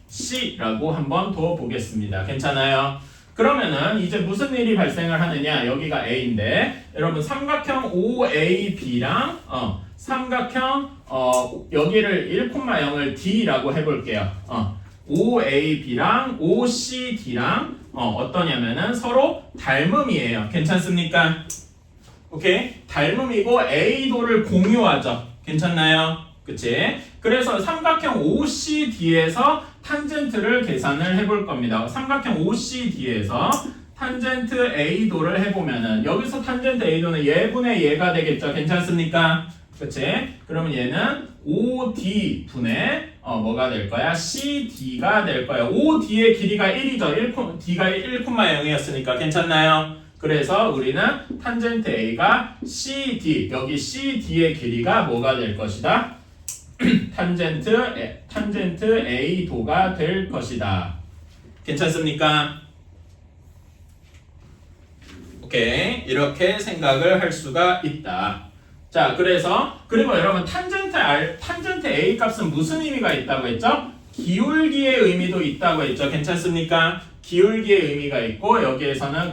C라고 한번 더 보겠습니다. 괜찮아요? 그러면은 이제 무슨 일이 발생을 하느냐? 여기가 A인데 여러분 삼각형 OAB랑 삼각형 여기를 1,0을 D라고 해볼게요. OAB랑 OCD랑 어떠냐면은 서로 닮음이에요. 괜찮습니까? 오케이? 닮음이고 A도를 공유하죠. 괜찮나요? 그치? 그래서 삼각형 OCD에서 탄젠트를 계산을 해볼 겁니다. 삼각형 OCD에서 탄젠트 A도를 해보면은 여기서 탄젠트 A도는 얘분의 얘가 되겠죠. 괜찮습니까? 그치? 그러면 얘는 OD 분의 뭐가 될 거야? CD가 될 거야. OD의 길이가 1이죠. D가 1,0이었으니까 괜찮나요? 그래서 우리는 탄젠트 A가 CD, 여기 CD의 길이가 뭐가 될 것이다? 탄젠트 A도가 될 것이다. 괜찮습니까? 오케이. 이렇게 생각을 할 수가 있다. 자, 그리고 여러분 탄젠트 A 값은 무슨 의미가 있다고 했죠? 기울기의 의미도 있다고 했죠. 괜찮습니까? 기울기의 의미가 있고 여기에서는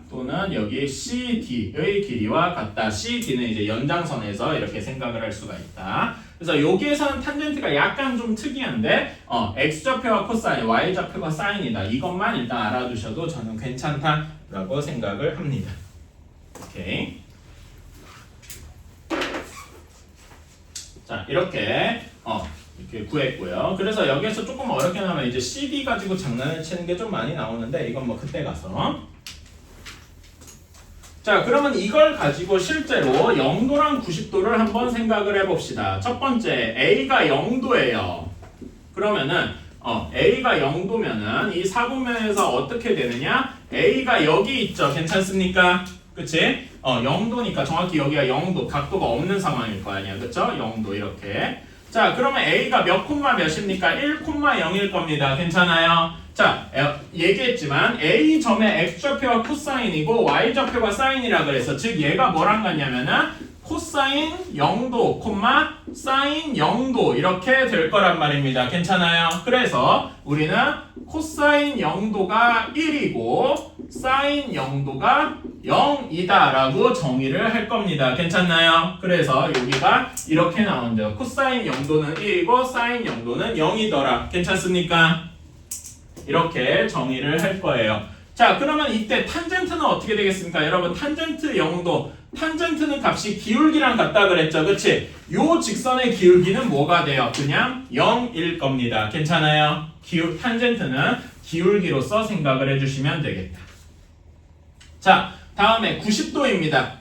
또는 여기 CD의 길이와 같다. CD는 이제 연장선에서 이렇게 생각을 할 수가 있다. 그래서 여기에서는 탄젠트가 약간 좀 특이한데 X좌표와 코사인, Y좌표가 사인이다. 이것만 일단 알아두셔도 저는 괜찮다라고 생각을 합니다. 오케이. 자, 이렇게 구했고요. 그래서 여기에서 조금 어렵게 나오면 이제 CD 가지고 장난을 치는 게 좀 많이 나오는데 이건 뭐 그때 가서. 자, 그러면 이걸 가지고 실제로 0도랑 90도를 한번 생각을 해봅시다. 첫 번째, A가 0도예요. 그러면은 A가 0도면은 이 사분면에서 어떻게 되느냐? A가 여기 있죠. 괜찮습니까? 그치? 0도니까 정확히 여기가 0도, 각도가 없는 상황일 거 아니야. 그쵸? 0도 이렇게. 자, 그러면 A가 몇 콤마 몇입니까? 1,0일 겁니다. 괜찮아요? 자, 얘기했지만 A점의 X좌표가 코사인이고 Y좌표가 사인이라 그래서 즉 얘가 뭐랑 같냐면은 코사인 0도, 사인 0도 이렇게 될 거란 말입니다. 괜찮아요? 그래서 우리는 코사인 0도가 1이고 사인 0도가 0이다 라고 정의를 할 겁니다. 괜찮나요? 그래서 여기가 이렇게 나온죠. 코사인 0도는 1이고 사인 0도는 0이더라. 괜찮습니까? 이렇게 정의를 할 거예요. 자, 그러면 이때 탄젠트는 어떻게 되겠습니까? 여러분 탄젠트 0도, 탄젠트는 값이 기울기랑 같다 그랬죠. 그치? 요 직선의 기울기는 뭐가 돼요? 그냥 0일 겁니다. 괜찮아요? 탄젠트는 기울기로서 생각을 해주시면 되겠다. 자, 다음에 90도입니다.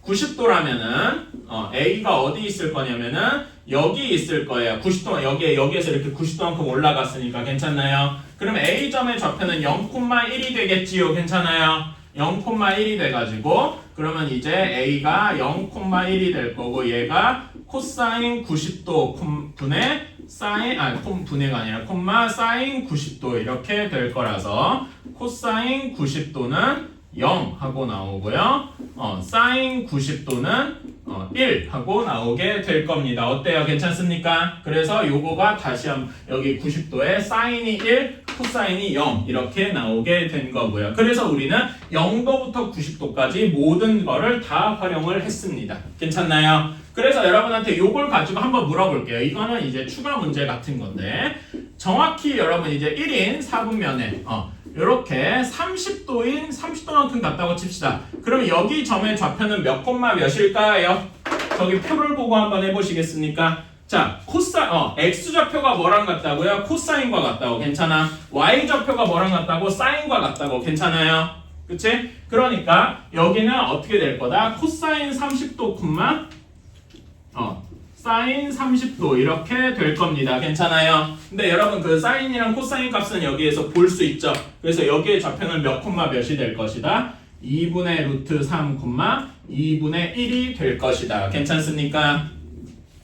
90도라면은 A가 어디 있을 거냐면은 여기 있을 거예요. 90도 여기에서 이렇게 90도만큼 올라갔으니까 괜찮나요? 그러면 A점의 좌표는 0,1이 되겠지요. 괜찮아요? 0,1이 돼가지고 그러면 이제 A가 0,1이 될 거고 얘가 코사인 90도 분의 분해가 아니라 사인 90도 이렇게 될 거라서 코사인 90도는 0 하고 나오고요. 사인 90도는 1 하고 나오게 될 겁니다. 어때요? 괜찮습니까? 그래서 요거가 다시 한번 여기 90도에 사인이 1, 코사인이 0 이렇게 나오게 된 거고요. 그래서 우리는 0도부터 90도까지 모든 거를 다 활용을 했습니다. 괜찮나요? 그래서 여러분한테 요걸 가지고 한번 물어볼게요. 이거는 이제 추가 문제 같은 건데 정확히 여러분 이제 1인 4분면에 이렇게 30도만큼 같다고 칩시다. 그럼 여기 점의 좌표는 몇 콤마 몇일까요? 저기 표를 보고 한번 해보시겠습니까? 자, X좌표가 뭐랑 같다고요? 코사인과 같다고. 괜찮아? Y좌표가 뭐랑 같다고? 사인과 같다고. 괜찮아요? 그치? 그러니까 여기는 어떻게 될 거다? 코사인 30도 사인 30도 이렇게 될 겁니다. 괜찮아요? 근데 여러분 그 사인이랑 코사인 값은 여기에서 볼 수 있죠. 그래서 여기의 좌표는 몇 콤마 몇이 될 것이다? 2분의 루트 3 2분의 1이 될 것이다. 괜찮습니까?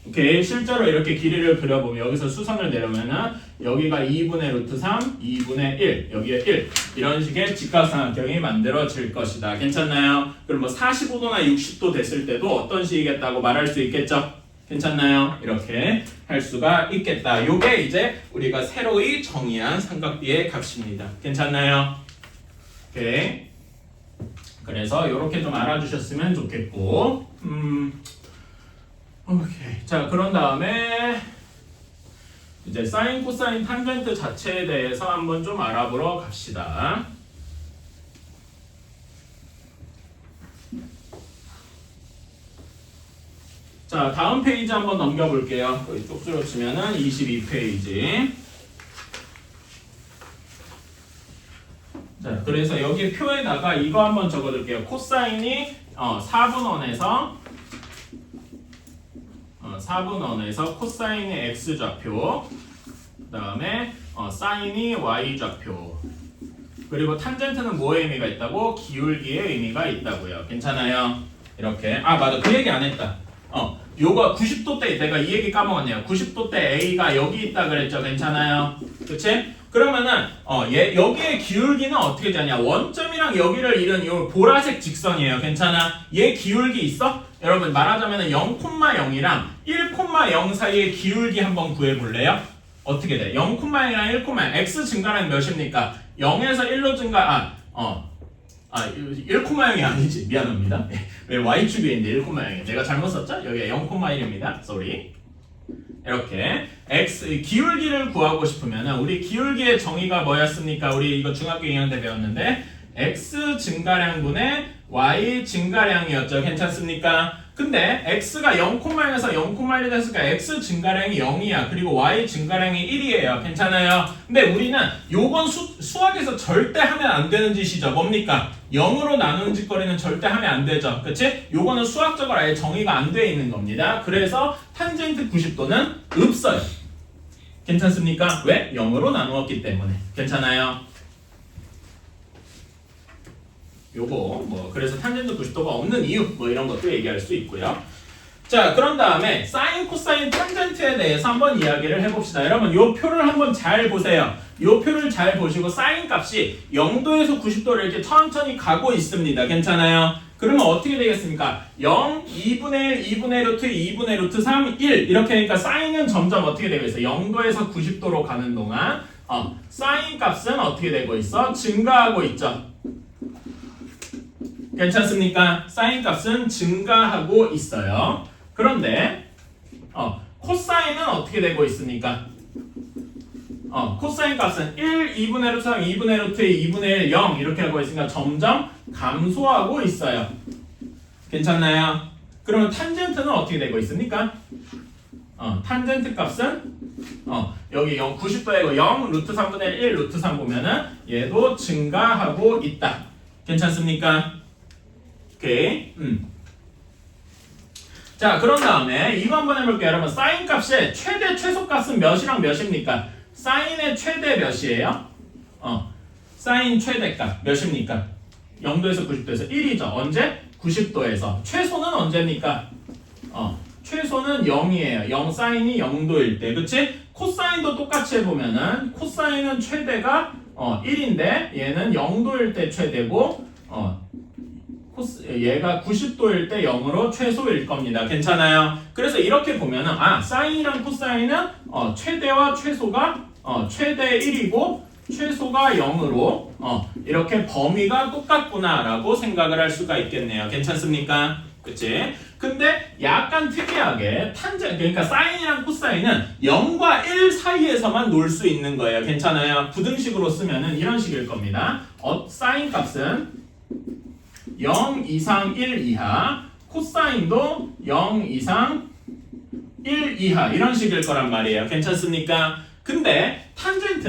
오케이. 실제로 이렇게 길이를 그려보면 여기서 수선을 내려면은 여기가 2분의 루트 3 2분의 1 여기에 1 이런 식의 직각삼각형이 만들어질 것이다. 괜찮나요? 그럼 뭐 45도나 60도 됐을 때도 어떤 식이겠다고 말할 수 있겠죠? 괜찮나요? 이렇게 할 수가 있겠다. 요게 이제 우리가 새로이 정의한 삼각비의 값입니다. 괜찮나요? 오케이. 그래서 이렇게 좀 알아주셨으면 좋겠고, 오케이. 자, 그런 다음에 이제 사인, 코사인, 탄젠트 자체에 대해서 한번 좀 알아보러 갑시다. 자, 다음 페이지 한번 넘겨볼게요. 여기 쪽수로 치면은 22페이지. 자, 그래서 여기 표에다가 이거 한번 적어둘게요. 코사인이 4분원에서 4분원에서 코사인이 x좌표, 그 다음에 사인이 y좌표, 그리고 탄젠트는 뭐의 의미가 있다고? 기울기의 의미가 있다고요. 괜찮아요? 이렇게. 아, 맞아. 그 얘기 안 했다. 요거 90도 때 내가 이 얘기 까먹었네요. 90도 때 A가 여기 있다 그랬죠. 괜찮아요? 그치? 그러면은 여기의 기울기는 어떻게 되냐? 원점이랑 여기를 이룬 요 보라색 직선이에요. 괜찮아? 얘 기울기 있어? 여러분 말하자면은 0,0이랑 1,0 사이의 기울기 한번 구해볼래요? 어떻게 돼? 0,0이랑 1,0 x 증가량 몇입니까? 0에서 1로 증가 1,0이 아니지. 미안합니다. 왜 y축에 있는데 1,0이 내가 잘못 썼죠? 여기가 0,1입니다. sorry. 이렇게 x 기울기를 구하고 싶으면 우리 기울기의 정의가 뭐였습니까? 우리 이거 중학교 2학년 때 배웠는데 x 증가량분의 y 증가량이었죠. 괜찮습니까? 근데 x가 0,0에서 0,1이 됐으니까 x 증가량이 0이야. 그리고 y 증가량이 1이에요. 괜찮아요? 근데 우리는 요건 수학에서 절대 하면 안 되는 짓이죠. 뭡니까? 0으로 나누는 짓거리는 절대 하면 안 되죠. 그치? 요거는 수학적으로 아예 정의가 안 돼 있는 겁니다. 그래서 탄젠트 90도는 없어요. 괜찮습니까? 왜? 0으로 나누었기 때문에. 괜찮아요? 요거 그래서 탄젠트 90도가 없는 이유 이런 것도 얘기할 수 있고요. 자, 그런 다음에 사인, 코사인, 탄젠트에 대해서 한번 이야기를 해봅시다. 여러분 요 표를 한번 잘 보세요. 요 표를 잘 보시고 사인 값이 0도에서 90도를 이렇게 천천히 가고 있습니다. 괜찮아요? 그러면 어떻게 되겠습니까? 0, 2분의 1, 2분의 루트, 2분의 루트 3, 1 이렇게 하니까 사인은 점점 어떻게 되고 있어? 0도에서 90도로 가는 동안 사인 값은 어떻게 되고 있어? 증가하고 있죠. 괜찮습니까? 사인 값은 증가하고 있어요. 그런데 코사인은 어떻게 되고 있습니까? 코사인 값은 1, 2분의 루트 3, 2분의 루트 2분의 1, 0 이렇게 하고 있으니까 점점 감소하고 있어요. 괜찮나요? 그러면 탄젠트는 어떻게 되고 있습니까? 탄젠트 값은 여기 90도에 0, 루트 3분의 1, 루트 3 보면은 얘도 증가하고 있다. 괜찮습니까? 오케이. 자, 그런 다음에 이거 한번 해볼게요. 여러분 사인 값의 최대 최소 값은 몇이랑 몇입니까? 사인의 최대 몇이에요? 사인 최대값 몇입니까? 0도에서 90도에서 1이죠. 언제? 90도에서. 최소는 언제입니까? 최소는 0이에요. 0 사인이 0도일 때. 그치? 코사인도 똑같이 해보면은 코사인은 최대가 1인데 얘는 0도일 때 최대고 얘가 90도일 때 0으로 최소일 겁니다. 괜찮아요? 그래서 이렇게 보면은 사인이랑 코사인은 최대와 최소가 최대 1이고 최소가 0으로 이렇게 범위가 똑같구나 라고 생각을 할 수가 있겠네요. 괜찮습니까? 그치? 근데 약간 특이하게 그러니까 사인이랑 코사인은 0과 1 사이에서만 놀 수 있는 거예요. 괜찮아요? 부등식으로 쓰면은 이런 식일 겁니다. 사인 값은 0 이상 1 이하, 코사인도 0 이상 1 이하 이런 식일 거란 말이에요. 괜찮습니까? 근데 탄젠트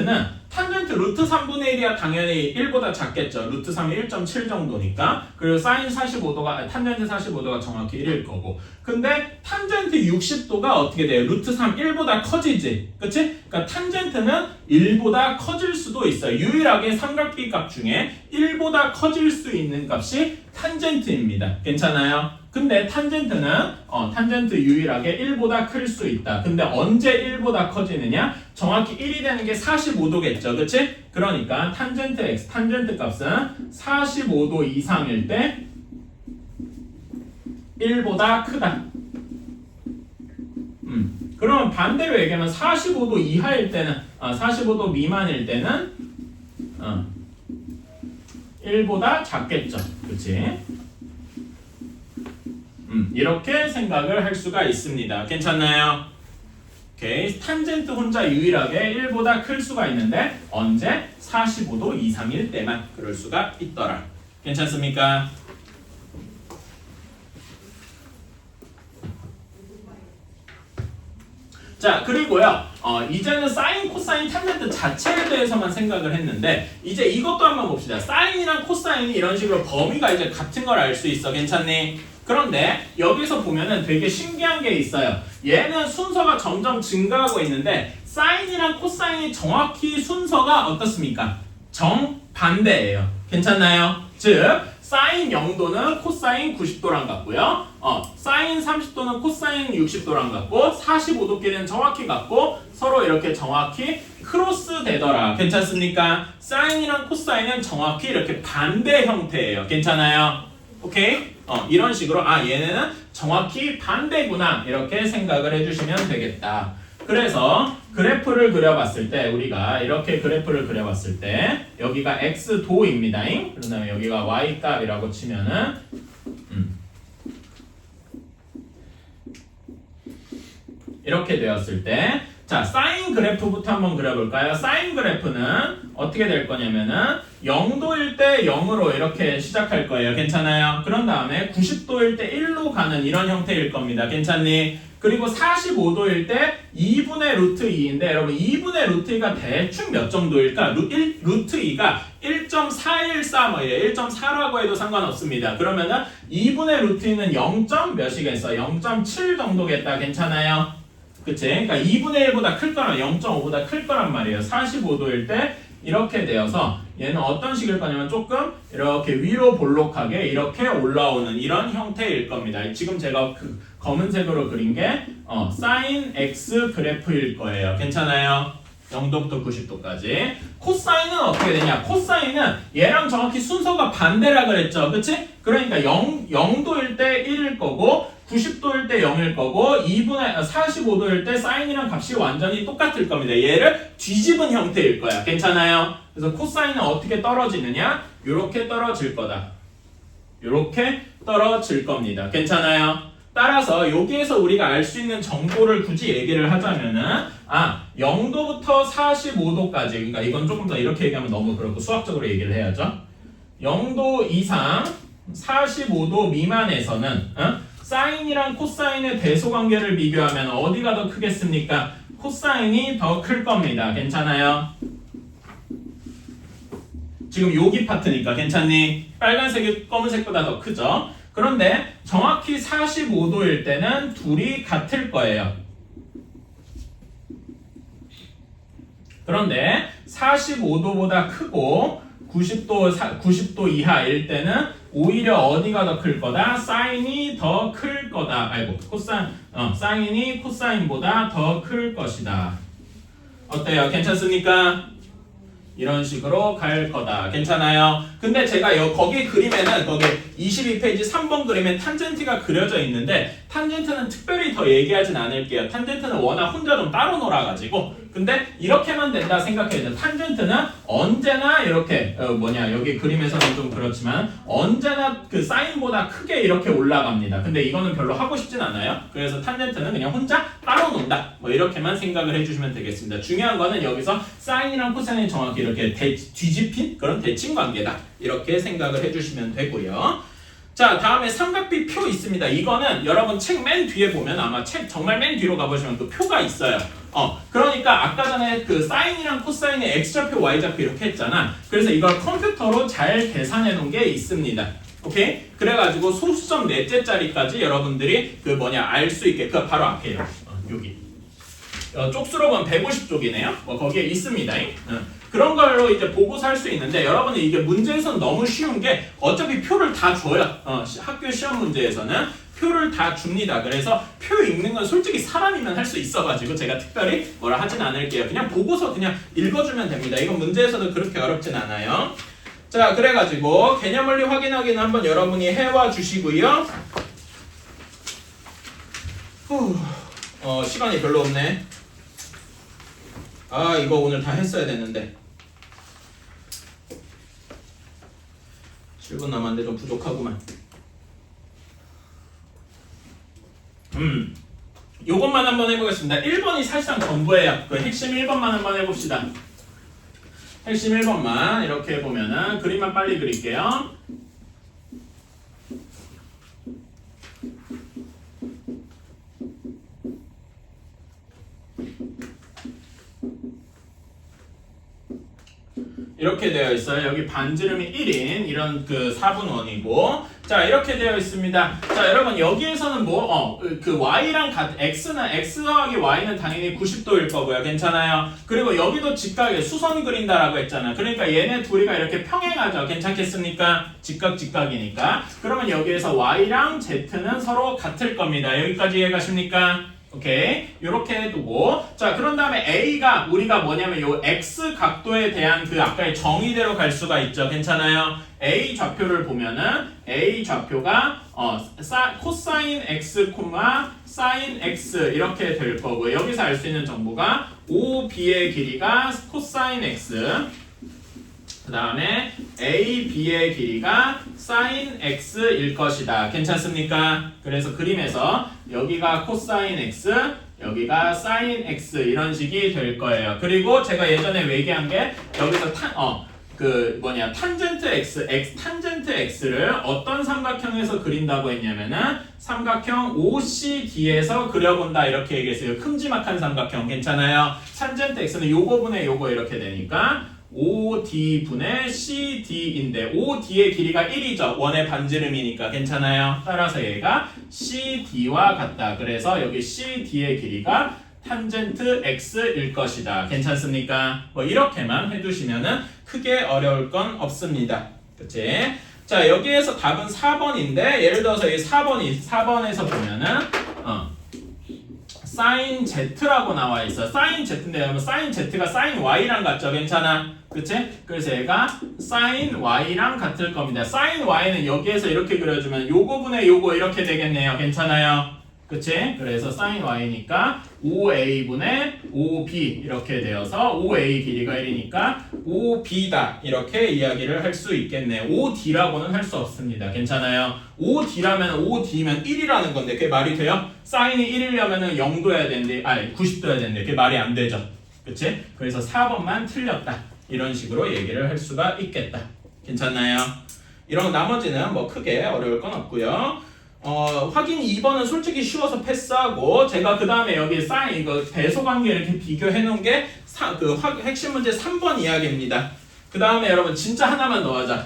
루트 3분의 1이야 당연히 1보다 작겠죠. 루트 3이 1.7 정도니까. 그리고 사인 45도가 탄젠트 45도가 정확히 1일 거고. 근데 탄젠트 60도가 어떻게 돼요? 루트 3 1보다 커지지. 그치? 그러니까 탄젠트는 1보다 커질 수도 있어요. 유일하게 삼각비 값 중에 1보다 커질 수 있는 값이 탄젠트입니다. 괜찮아요? 근데 탄젠트 유일하게 1보다 클 수 있다. 근데 언제 1보다 커지느냐? 정확히 1이 되는 게 45도겠죠. 그치? 그러니까 탄젠트 값은 45도 이상일 때 1보다 크다. 그러면 반대로 얘기하면 45도 이하일 때는 45도 미만일 때는 1보다 작겠죠. 그치? 이렇게 생각을 할 수가 있습니다. 괜찮나요? 오케이. 탄젠트 혼자 유일하게 1보다 클 수가 있는데 언제? 45도 이상일 때만 그럴 수가 있더라. 괜찮습니까? 자, 그리고요. 이제는 사인, 코사인, 탄젠트 자체에 대해서만 생각을 했는데 이제 이것도 한번 봅시다. 사인이랑 코사인이 이런 식으로 범위가 이제 같은 걸 알 수 있어. 괜찮니? 그런데 여기서 보면은 되게 신기한 게 있어요. 얘는 순서가 점점 증가하고 있는데 사인이랑 코사인이 정확히 순서가 어떻습니까? 정반대예요. 괜찮나요? 즉 사인 0도는 코사인 90도랑 같고요. 사인 30도는 코사인 60도랑 같고 45도끼리는 정확히 같고 서로 이렇게 정확히 크로스 되더라. 괜찮습니까? 사인이랑 코사인은 정확히 이렇게 반대 형태예요. 괜찮아요? 오케이? 이런 식으로 얘네는 정확히 반대구나 이렇게 생각을 해주시면 되겠다. 그래서 그래프를 그려봤을 때 우리가 이렇게 그래프를 그려봤을 때 여기가 x도입니다. 그 다음에 여기가 y값이라고 치면은 이렇게 되었을 때 자, 사인 그래프부터 한번 그려볼까요? 사인 그래프는 어떻게 될 거냐면은 0도일 때 0으로 이렇게 시작할 거예요. 괜찮아요? 그런 다음에 90도일 때 1로 가는 이런 형태일 겁니다. 괜찮니? 그리고 45도일 때 2분의 루트 2인데 여러분 2분의 루트 2가 대충 몇 정도일까? 루트 2가 1.414 뭐예요? 1.4라고 해도 상관없습니다. 그러면은 2분의 루트 2는 0. 몇이겠어? 0.7 정도겠다. 괜찮아요? 그치? 그러니까 2분의 1보다 클 거랑 0.5보다 클 거란 말이에요. 45도일 때 이렇게 되어서 얘는 어떤 식일 거냐면 조금 이렇게 위로 볼록하게 이렇게 올라오는 이런 형태일 겁니다. 지금 제가 그 검은색으로 그린 게 사인 x 그래프일 거예요. 괜찮아요? 0도부터 90도까지. 코사인은 어떻게 되냐? 코사인은 얘랑 정확히 순서가 반대라 그랬죠. 그치? 그러니까 0도일 때 1일 거고 90도일 때 0일 거고 45도일 때 사인이랑 값이 완전히 똑같을 겁니다. 얘를 뒤집은 형태일 거야. 괜찮아요? 그래서 코사인은 어떻게 떨어지느냐? 요렇게 떨어질 거다. 요렇게 떨어질 겁니다. 괜찮아요? 따라서 여기에서 우리가 알 수 있는 정보를 굳이 얘기를 하자면은 0도부터 45도까지 그러니까 이건 조금 더 이렇게 얘기하면 너무 그렇고 수학적으로 얘기를 해야죠. 0도 이상 45도 미만에서는 사인이랑 코사인의 대소관계를 비교하면 어디가 더 크겠습니까? 코사인이 더 클 겁니다. 괜찮아요? 지금 여기 파트니까 괜찮니? 빨간색이 검은색보다 더 크죠? 그런데 정확히 45도일 때는 둘이 같을 거예요. 그런데 45도보다 크고 90도 이하일 때는 오히려 어디가 더 클 거다? 사인이 더 클 거다. 사인이 코사인보다 더 클 것이다. 어때요? 괜찮습니까? 이런 식으로 갈 거다. 괜찮아요? 근데 제가 거기 그림에는 거기 22페이지 3번 그림에 탄젠트가 그려져 있는데 탄젠트는 특별히 더 얘기하진 않을게요. 탄젠트는 워낙 혼자 좀 따로 놀아가지고 근데 이렇게만 된다 생각해야죠. 탄젠트는 언제나 이렇게 여기 그림에서는 좀 그렇지만 언제나 그 사인보다 크게 이렇게 올라갑니다. 근데 이거는 별로 하고 싶진 않아요. 그래서 탄젠트는 그냥 혼자 따로 논다. 뭐 이렇게만 생각을 해주시면 되겠습니다. 중요한 거는 여기서 사인이랑 코사인이 정확히 이렇게 뒤집힌 그런 대칭 관계다. 이렇게 생각을 해주시면 되고요. 자, 다음에 삼각비 표 있습니다. 이거는 여러분 책 맨 뒤에 보면 아마 책 정말 맨 뒤로 가보시면 그 표가 있어요. 그러니까 아까 전에 그 사인이랑 코사인의 X좌표, Y좌표 이렇게 했잖아. 그래서 이걸 컴퓨터로 잘 계산해 놓은 게 있습니다. 오케이? 그래가지고 소수점 넷째짜리까지 여러분들이 알 수 있게 그 바로 앞에요. 여기. 쪽수로 보면 150쪽이네요. 거기에 있습니다. 그런 걸로 이제 보고서 할 수 있는데 여러분이 이게 문제에서는 너무 쉬운 게 어차피 표를 다 줘요. 학교 시험 문제에서는 표를 다 줍니다. 그래서 표 읽는 건 솔직히 사람이면 할 수 있어가지고 제가 특별히 뭐라 하진 않을게요. 그냥 보고서 그냥 읽어주면 됩니다. 이건 문제에서도 그렇게 어렵진 않아요. 자, 그래가지고 개념 원리 확인하기는 한번 여러분이 해와 주시고요. 시간이 별로 없네. 이거 오늘 다 했어야 되는데. 1분 남았는데 좀 부족하구만. 요것만 한번 해보겠습니다. 1번이 사실상 전부예요. 그 핵심 1번만 한번 해봅시다. 핵심 1번만 이렇게 해보면은 그림만 빨리 그릴게요. 이렇게 되어 있어요. 여기 반지름이 1인 이런 그 4분원이고, 자 이렇게 되어 있습니다. 자 여러분 여기에서는 그 y랑 x는 x 더하기 y는 당연히 90도일 거고요. 괜찮아요. 그리고 여기도 직각에 수선 그린다라고 했잖아. 그러니까 얘네 둘이가 이렇게 평행하죠. 괜찮겠습니까? 직각이니까. 그러면 여기에서 y랑 z는 서로 같을 겁니다. 여기까지 이해가십니까? 오케이, 요렇게 해두고, 자 그런 다음에 a가 우리가 뭐냐면 요 x 각도에 대한 그 아까의 정의대로 갈 수가 있죠. 괜찮아요. a 좌표를 보면은 a 좌표가 코사인 x, 사인 x 이렇게 될 거고, 여기서 알 수 있는 정보가 OB의 길이가 코사인 x, 그 다음에 AB의 길이가 sin x일 것이다. 괜찮습니까? 그래서 그림에서 여기가 코사인 x, 여기가 sin x 이런 식이 될 거예요. 그리고 제가 예전에 얘기한 게 여기서 탄젠트 x, 탄젠트 x를 어떤 삼각형에서 그린다고 했냐면은 삼각형 OCD에서 그려본다 이렇게 얘기했어요. 큼지막한 삼각형. 괜찮아요? 탄젠트 x는 요거 분의 요거 이렇게 되니까 OD 분의 CD인데 OD의 길이가 1이죠. 원의 반지름이니까. 괜찮아요. 따라서 얘가 CD와 같다. 그래서 여기 CD의 길이가 탄젠트 X일 것이다. 괜찮습니까? 뭐 이렇게만 해두시면은 크게 어려울 건 없습니다. 그치? 자 여기에서 답은 4번인데 예를 들어서 이 4번에서 보면은 sin z라고 나와 있어. sin z인데 여러분 sin z가 sin y랑 같죠? 괜찮아? 그치? 그래서 얘가 sin y랑 같을 겁니다. sin y는 여기에서 이렇게 그려주면 요거 분의 요거 이렇게 되겠네요. 괜찮아요? 그치? 그래서 sin y니까 5a분의 5b 이렇게 되어서 5a 길이가 1이니까 5b다 이렇게 이야기를 할 수 있겠네요. 5d라고는 할 수 없습니다. 괜찮아요? 5d라면 5d면 1이라는 건데 그게 말이 돼요? 사인이 1이려면 0도여야 되는데 90도여야 되는데 그게 말이 안 되죠. 그치? 그래서 4번만 틀렸다 이런 식으로 얘기를 할 수가 있겠다. 괜찮나요? 이런 나머지는 뭐 크게 어려울 건 없고요. 확인 2번은 솔직히 쉬워서 패스하고, 제가 그 다음에 여기 사인 이거 배소 관계 이렇게 비교해 놓은 게 핵심 문제 3번 이야기입니다. 그 다음에 여러분 진짜 하나만 더 하자.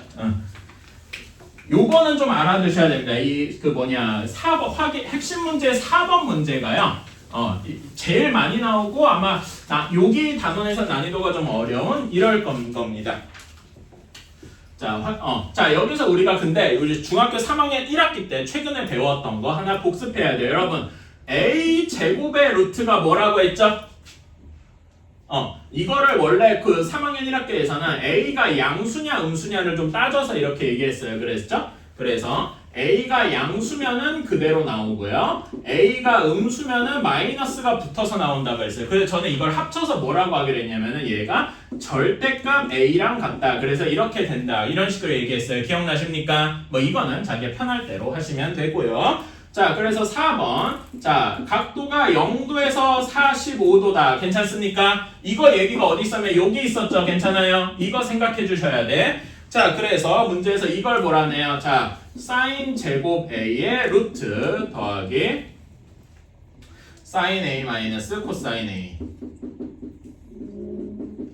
요거는 좀 알아두셔야 됩니다. 핵심 문제 4번 문제가요. 제일 많이 나오고 아마 여기 단원에서 난이도가 좀 어려운 이럴 겁니다. 자 여기서 우리가 근데 우리 중학교 3학년 1학기 때 최근에 배웠던 거 하나 복습해야 돼요. 여러분 a 제곱의 루트가 뭐라고 했죠? 이거를 원래 그 3학년 1학기에서는 a가 양수냐 음수냐를 좀 따져서 이렇게 얘기했어요. 그래서 a가 양수면은 그대로 나오고요. a가 음수면은 마이너스가 붙어서 나온다고 했어요. 그래서 저는 이걸 합쳐서 뭐라고 하기로 했냐면은 얘가 절대값 a랑 같다. 그래서 이렇게 된다. 이런 식으로 얘기했어요. 기억나십니까? 뭐 이거는 자기 편할 대로 하시면 되고요. 자, 그래서 4번. 자, 각도가 0도에서 45도다. 괜찮습니까? 이거 얘기가 어디 있었냐면 여기 있었죠. 괜찮아요? 이거 생각해 주셔야 돼. 자, 그래서 문제에서 이걸 뭐라네요. 자, sin 제곱 a의 루트 더하기 sin a 마이너스 코사인 a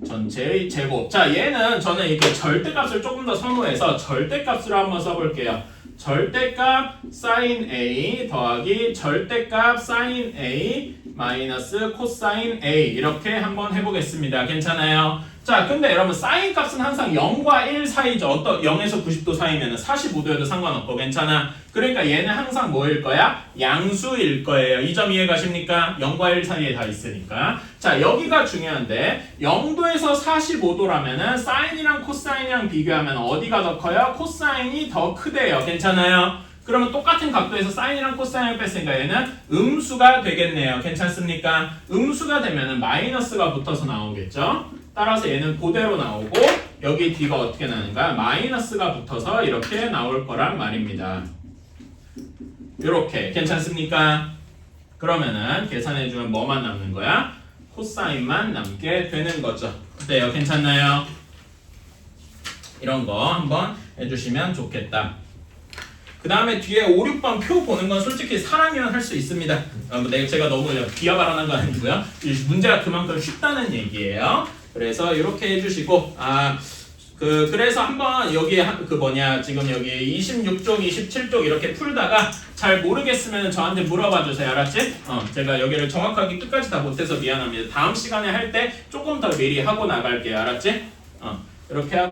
전체의 제곱. 자, 얘는 저는 이렇게 절대값을 조금 더 선호해서 절대값으로 한번 써볼게요. 절대값 sin a 더하기 절대값 sin a 마이너스 코사인 a 이렇게 한번 해보겠습니다. 괜찮아요? 자, 근데 여러분 사인 값은 항상 0과 1 사이죠. 0에서 90도 사이면 45도여도 상관없고. 괜찮아? 그러니까 얘는 항상 뭐일 거야? 양수일 거예요. 이 점 이해가십니까? 0과 1 사이에 다 있으니까. 자, 여기가 중요한데 0도에서 45도라면은 사인이랑 코사인이랑 비교하면 어디가 더 커요? 코사인이 더 크대요. 괜찮아요? 그러면 똑같은 각도에서 사인이랑 코사인을 뺐으니까 얘는 음수가 되겠네요. 괜찮습니까? 음수가 되면은 마이너스가 붙어서 나오겠죠? 따라서 얘는 그대로 나오고 여기 D가 어떻게 나는가? 마이너스가 붙어서 이렇게 나올 거란 말입니다. 이렇게 괜찮습니까? 그러면은 계산해주면 뭐만 남는 거야? 코사인만 남게 되는 거죠. 어때요? 괜찮나요? 이런 거 한번 해주시면 좋겠다. 그 다음에 뒤에 5, 6번 표 보는 건 솔직히 사람이면 할 수 있습니다. 제가 너무 비하 발언한 건 아니고요. 문제가 그만큼 쉽다는 얘기예요. 그래서 이렇게 해주시고 그래서 한번 여기 지금 여기 26쪽, 27쪽 이렇게 풀다가 잘 모르겠으면 저한테 물어봐 주세요. 알았지? 제가 여기를 정확하게 끝까지 다 못해서 미안합니다. 다음 시간에 할 때 조금 더 미리 하고 나갈게요. 알았지? 이렇게 하고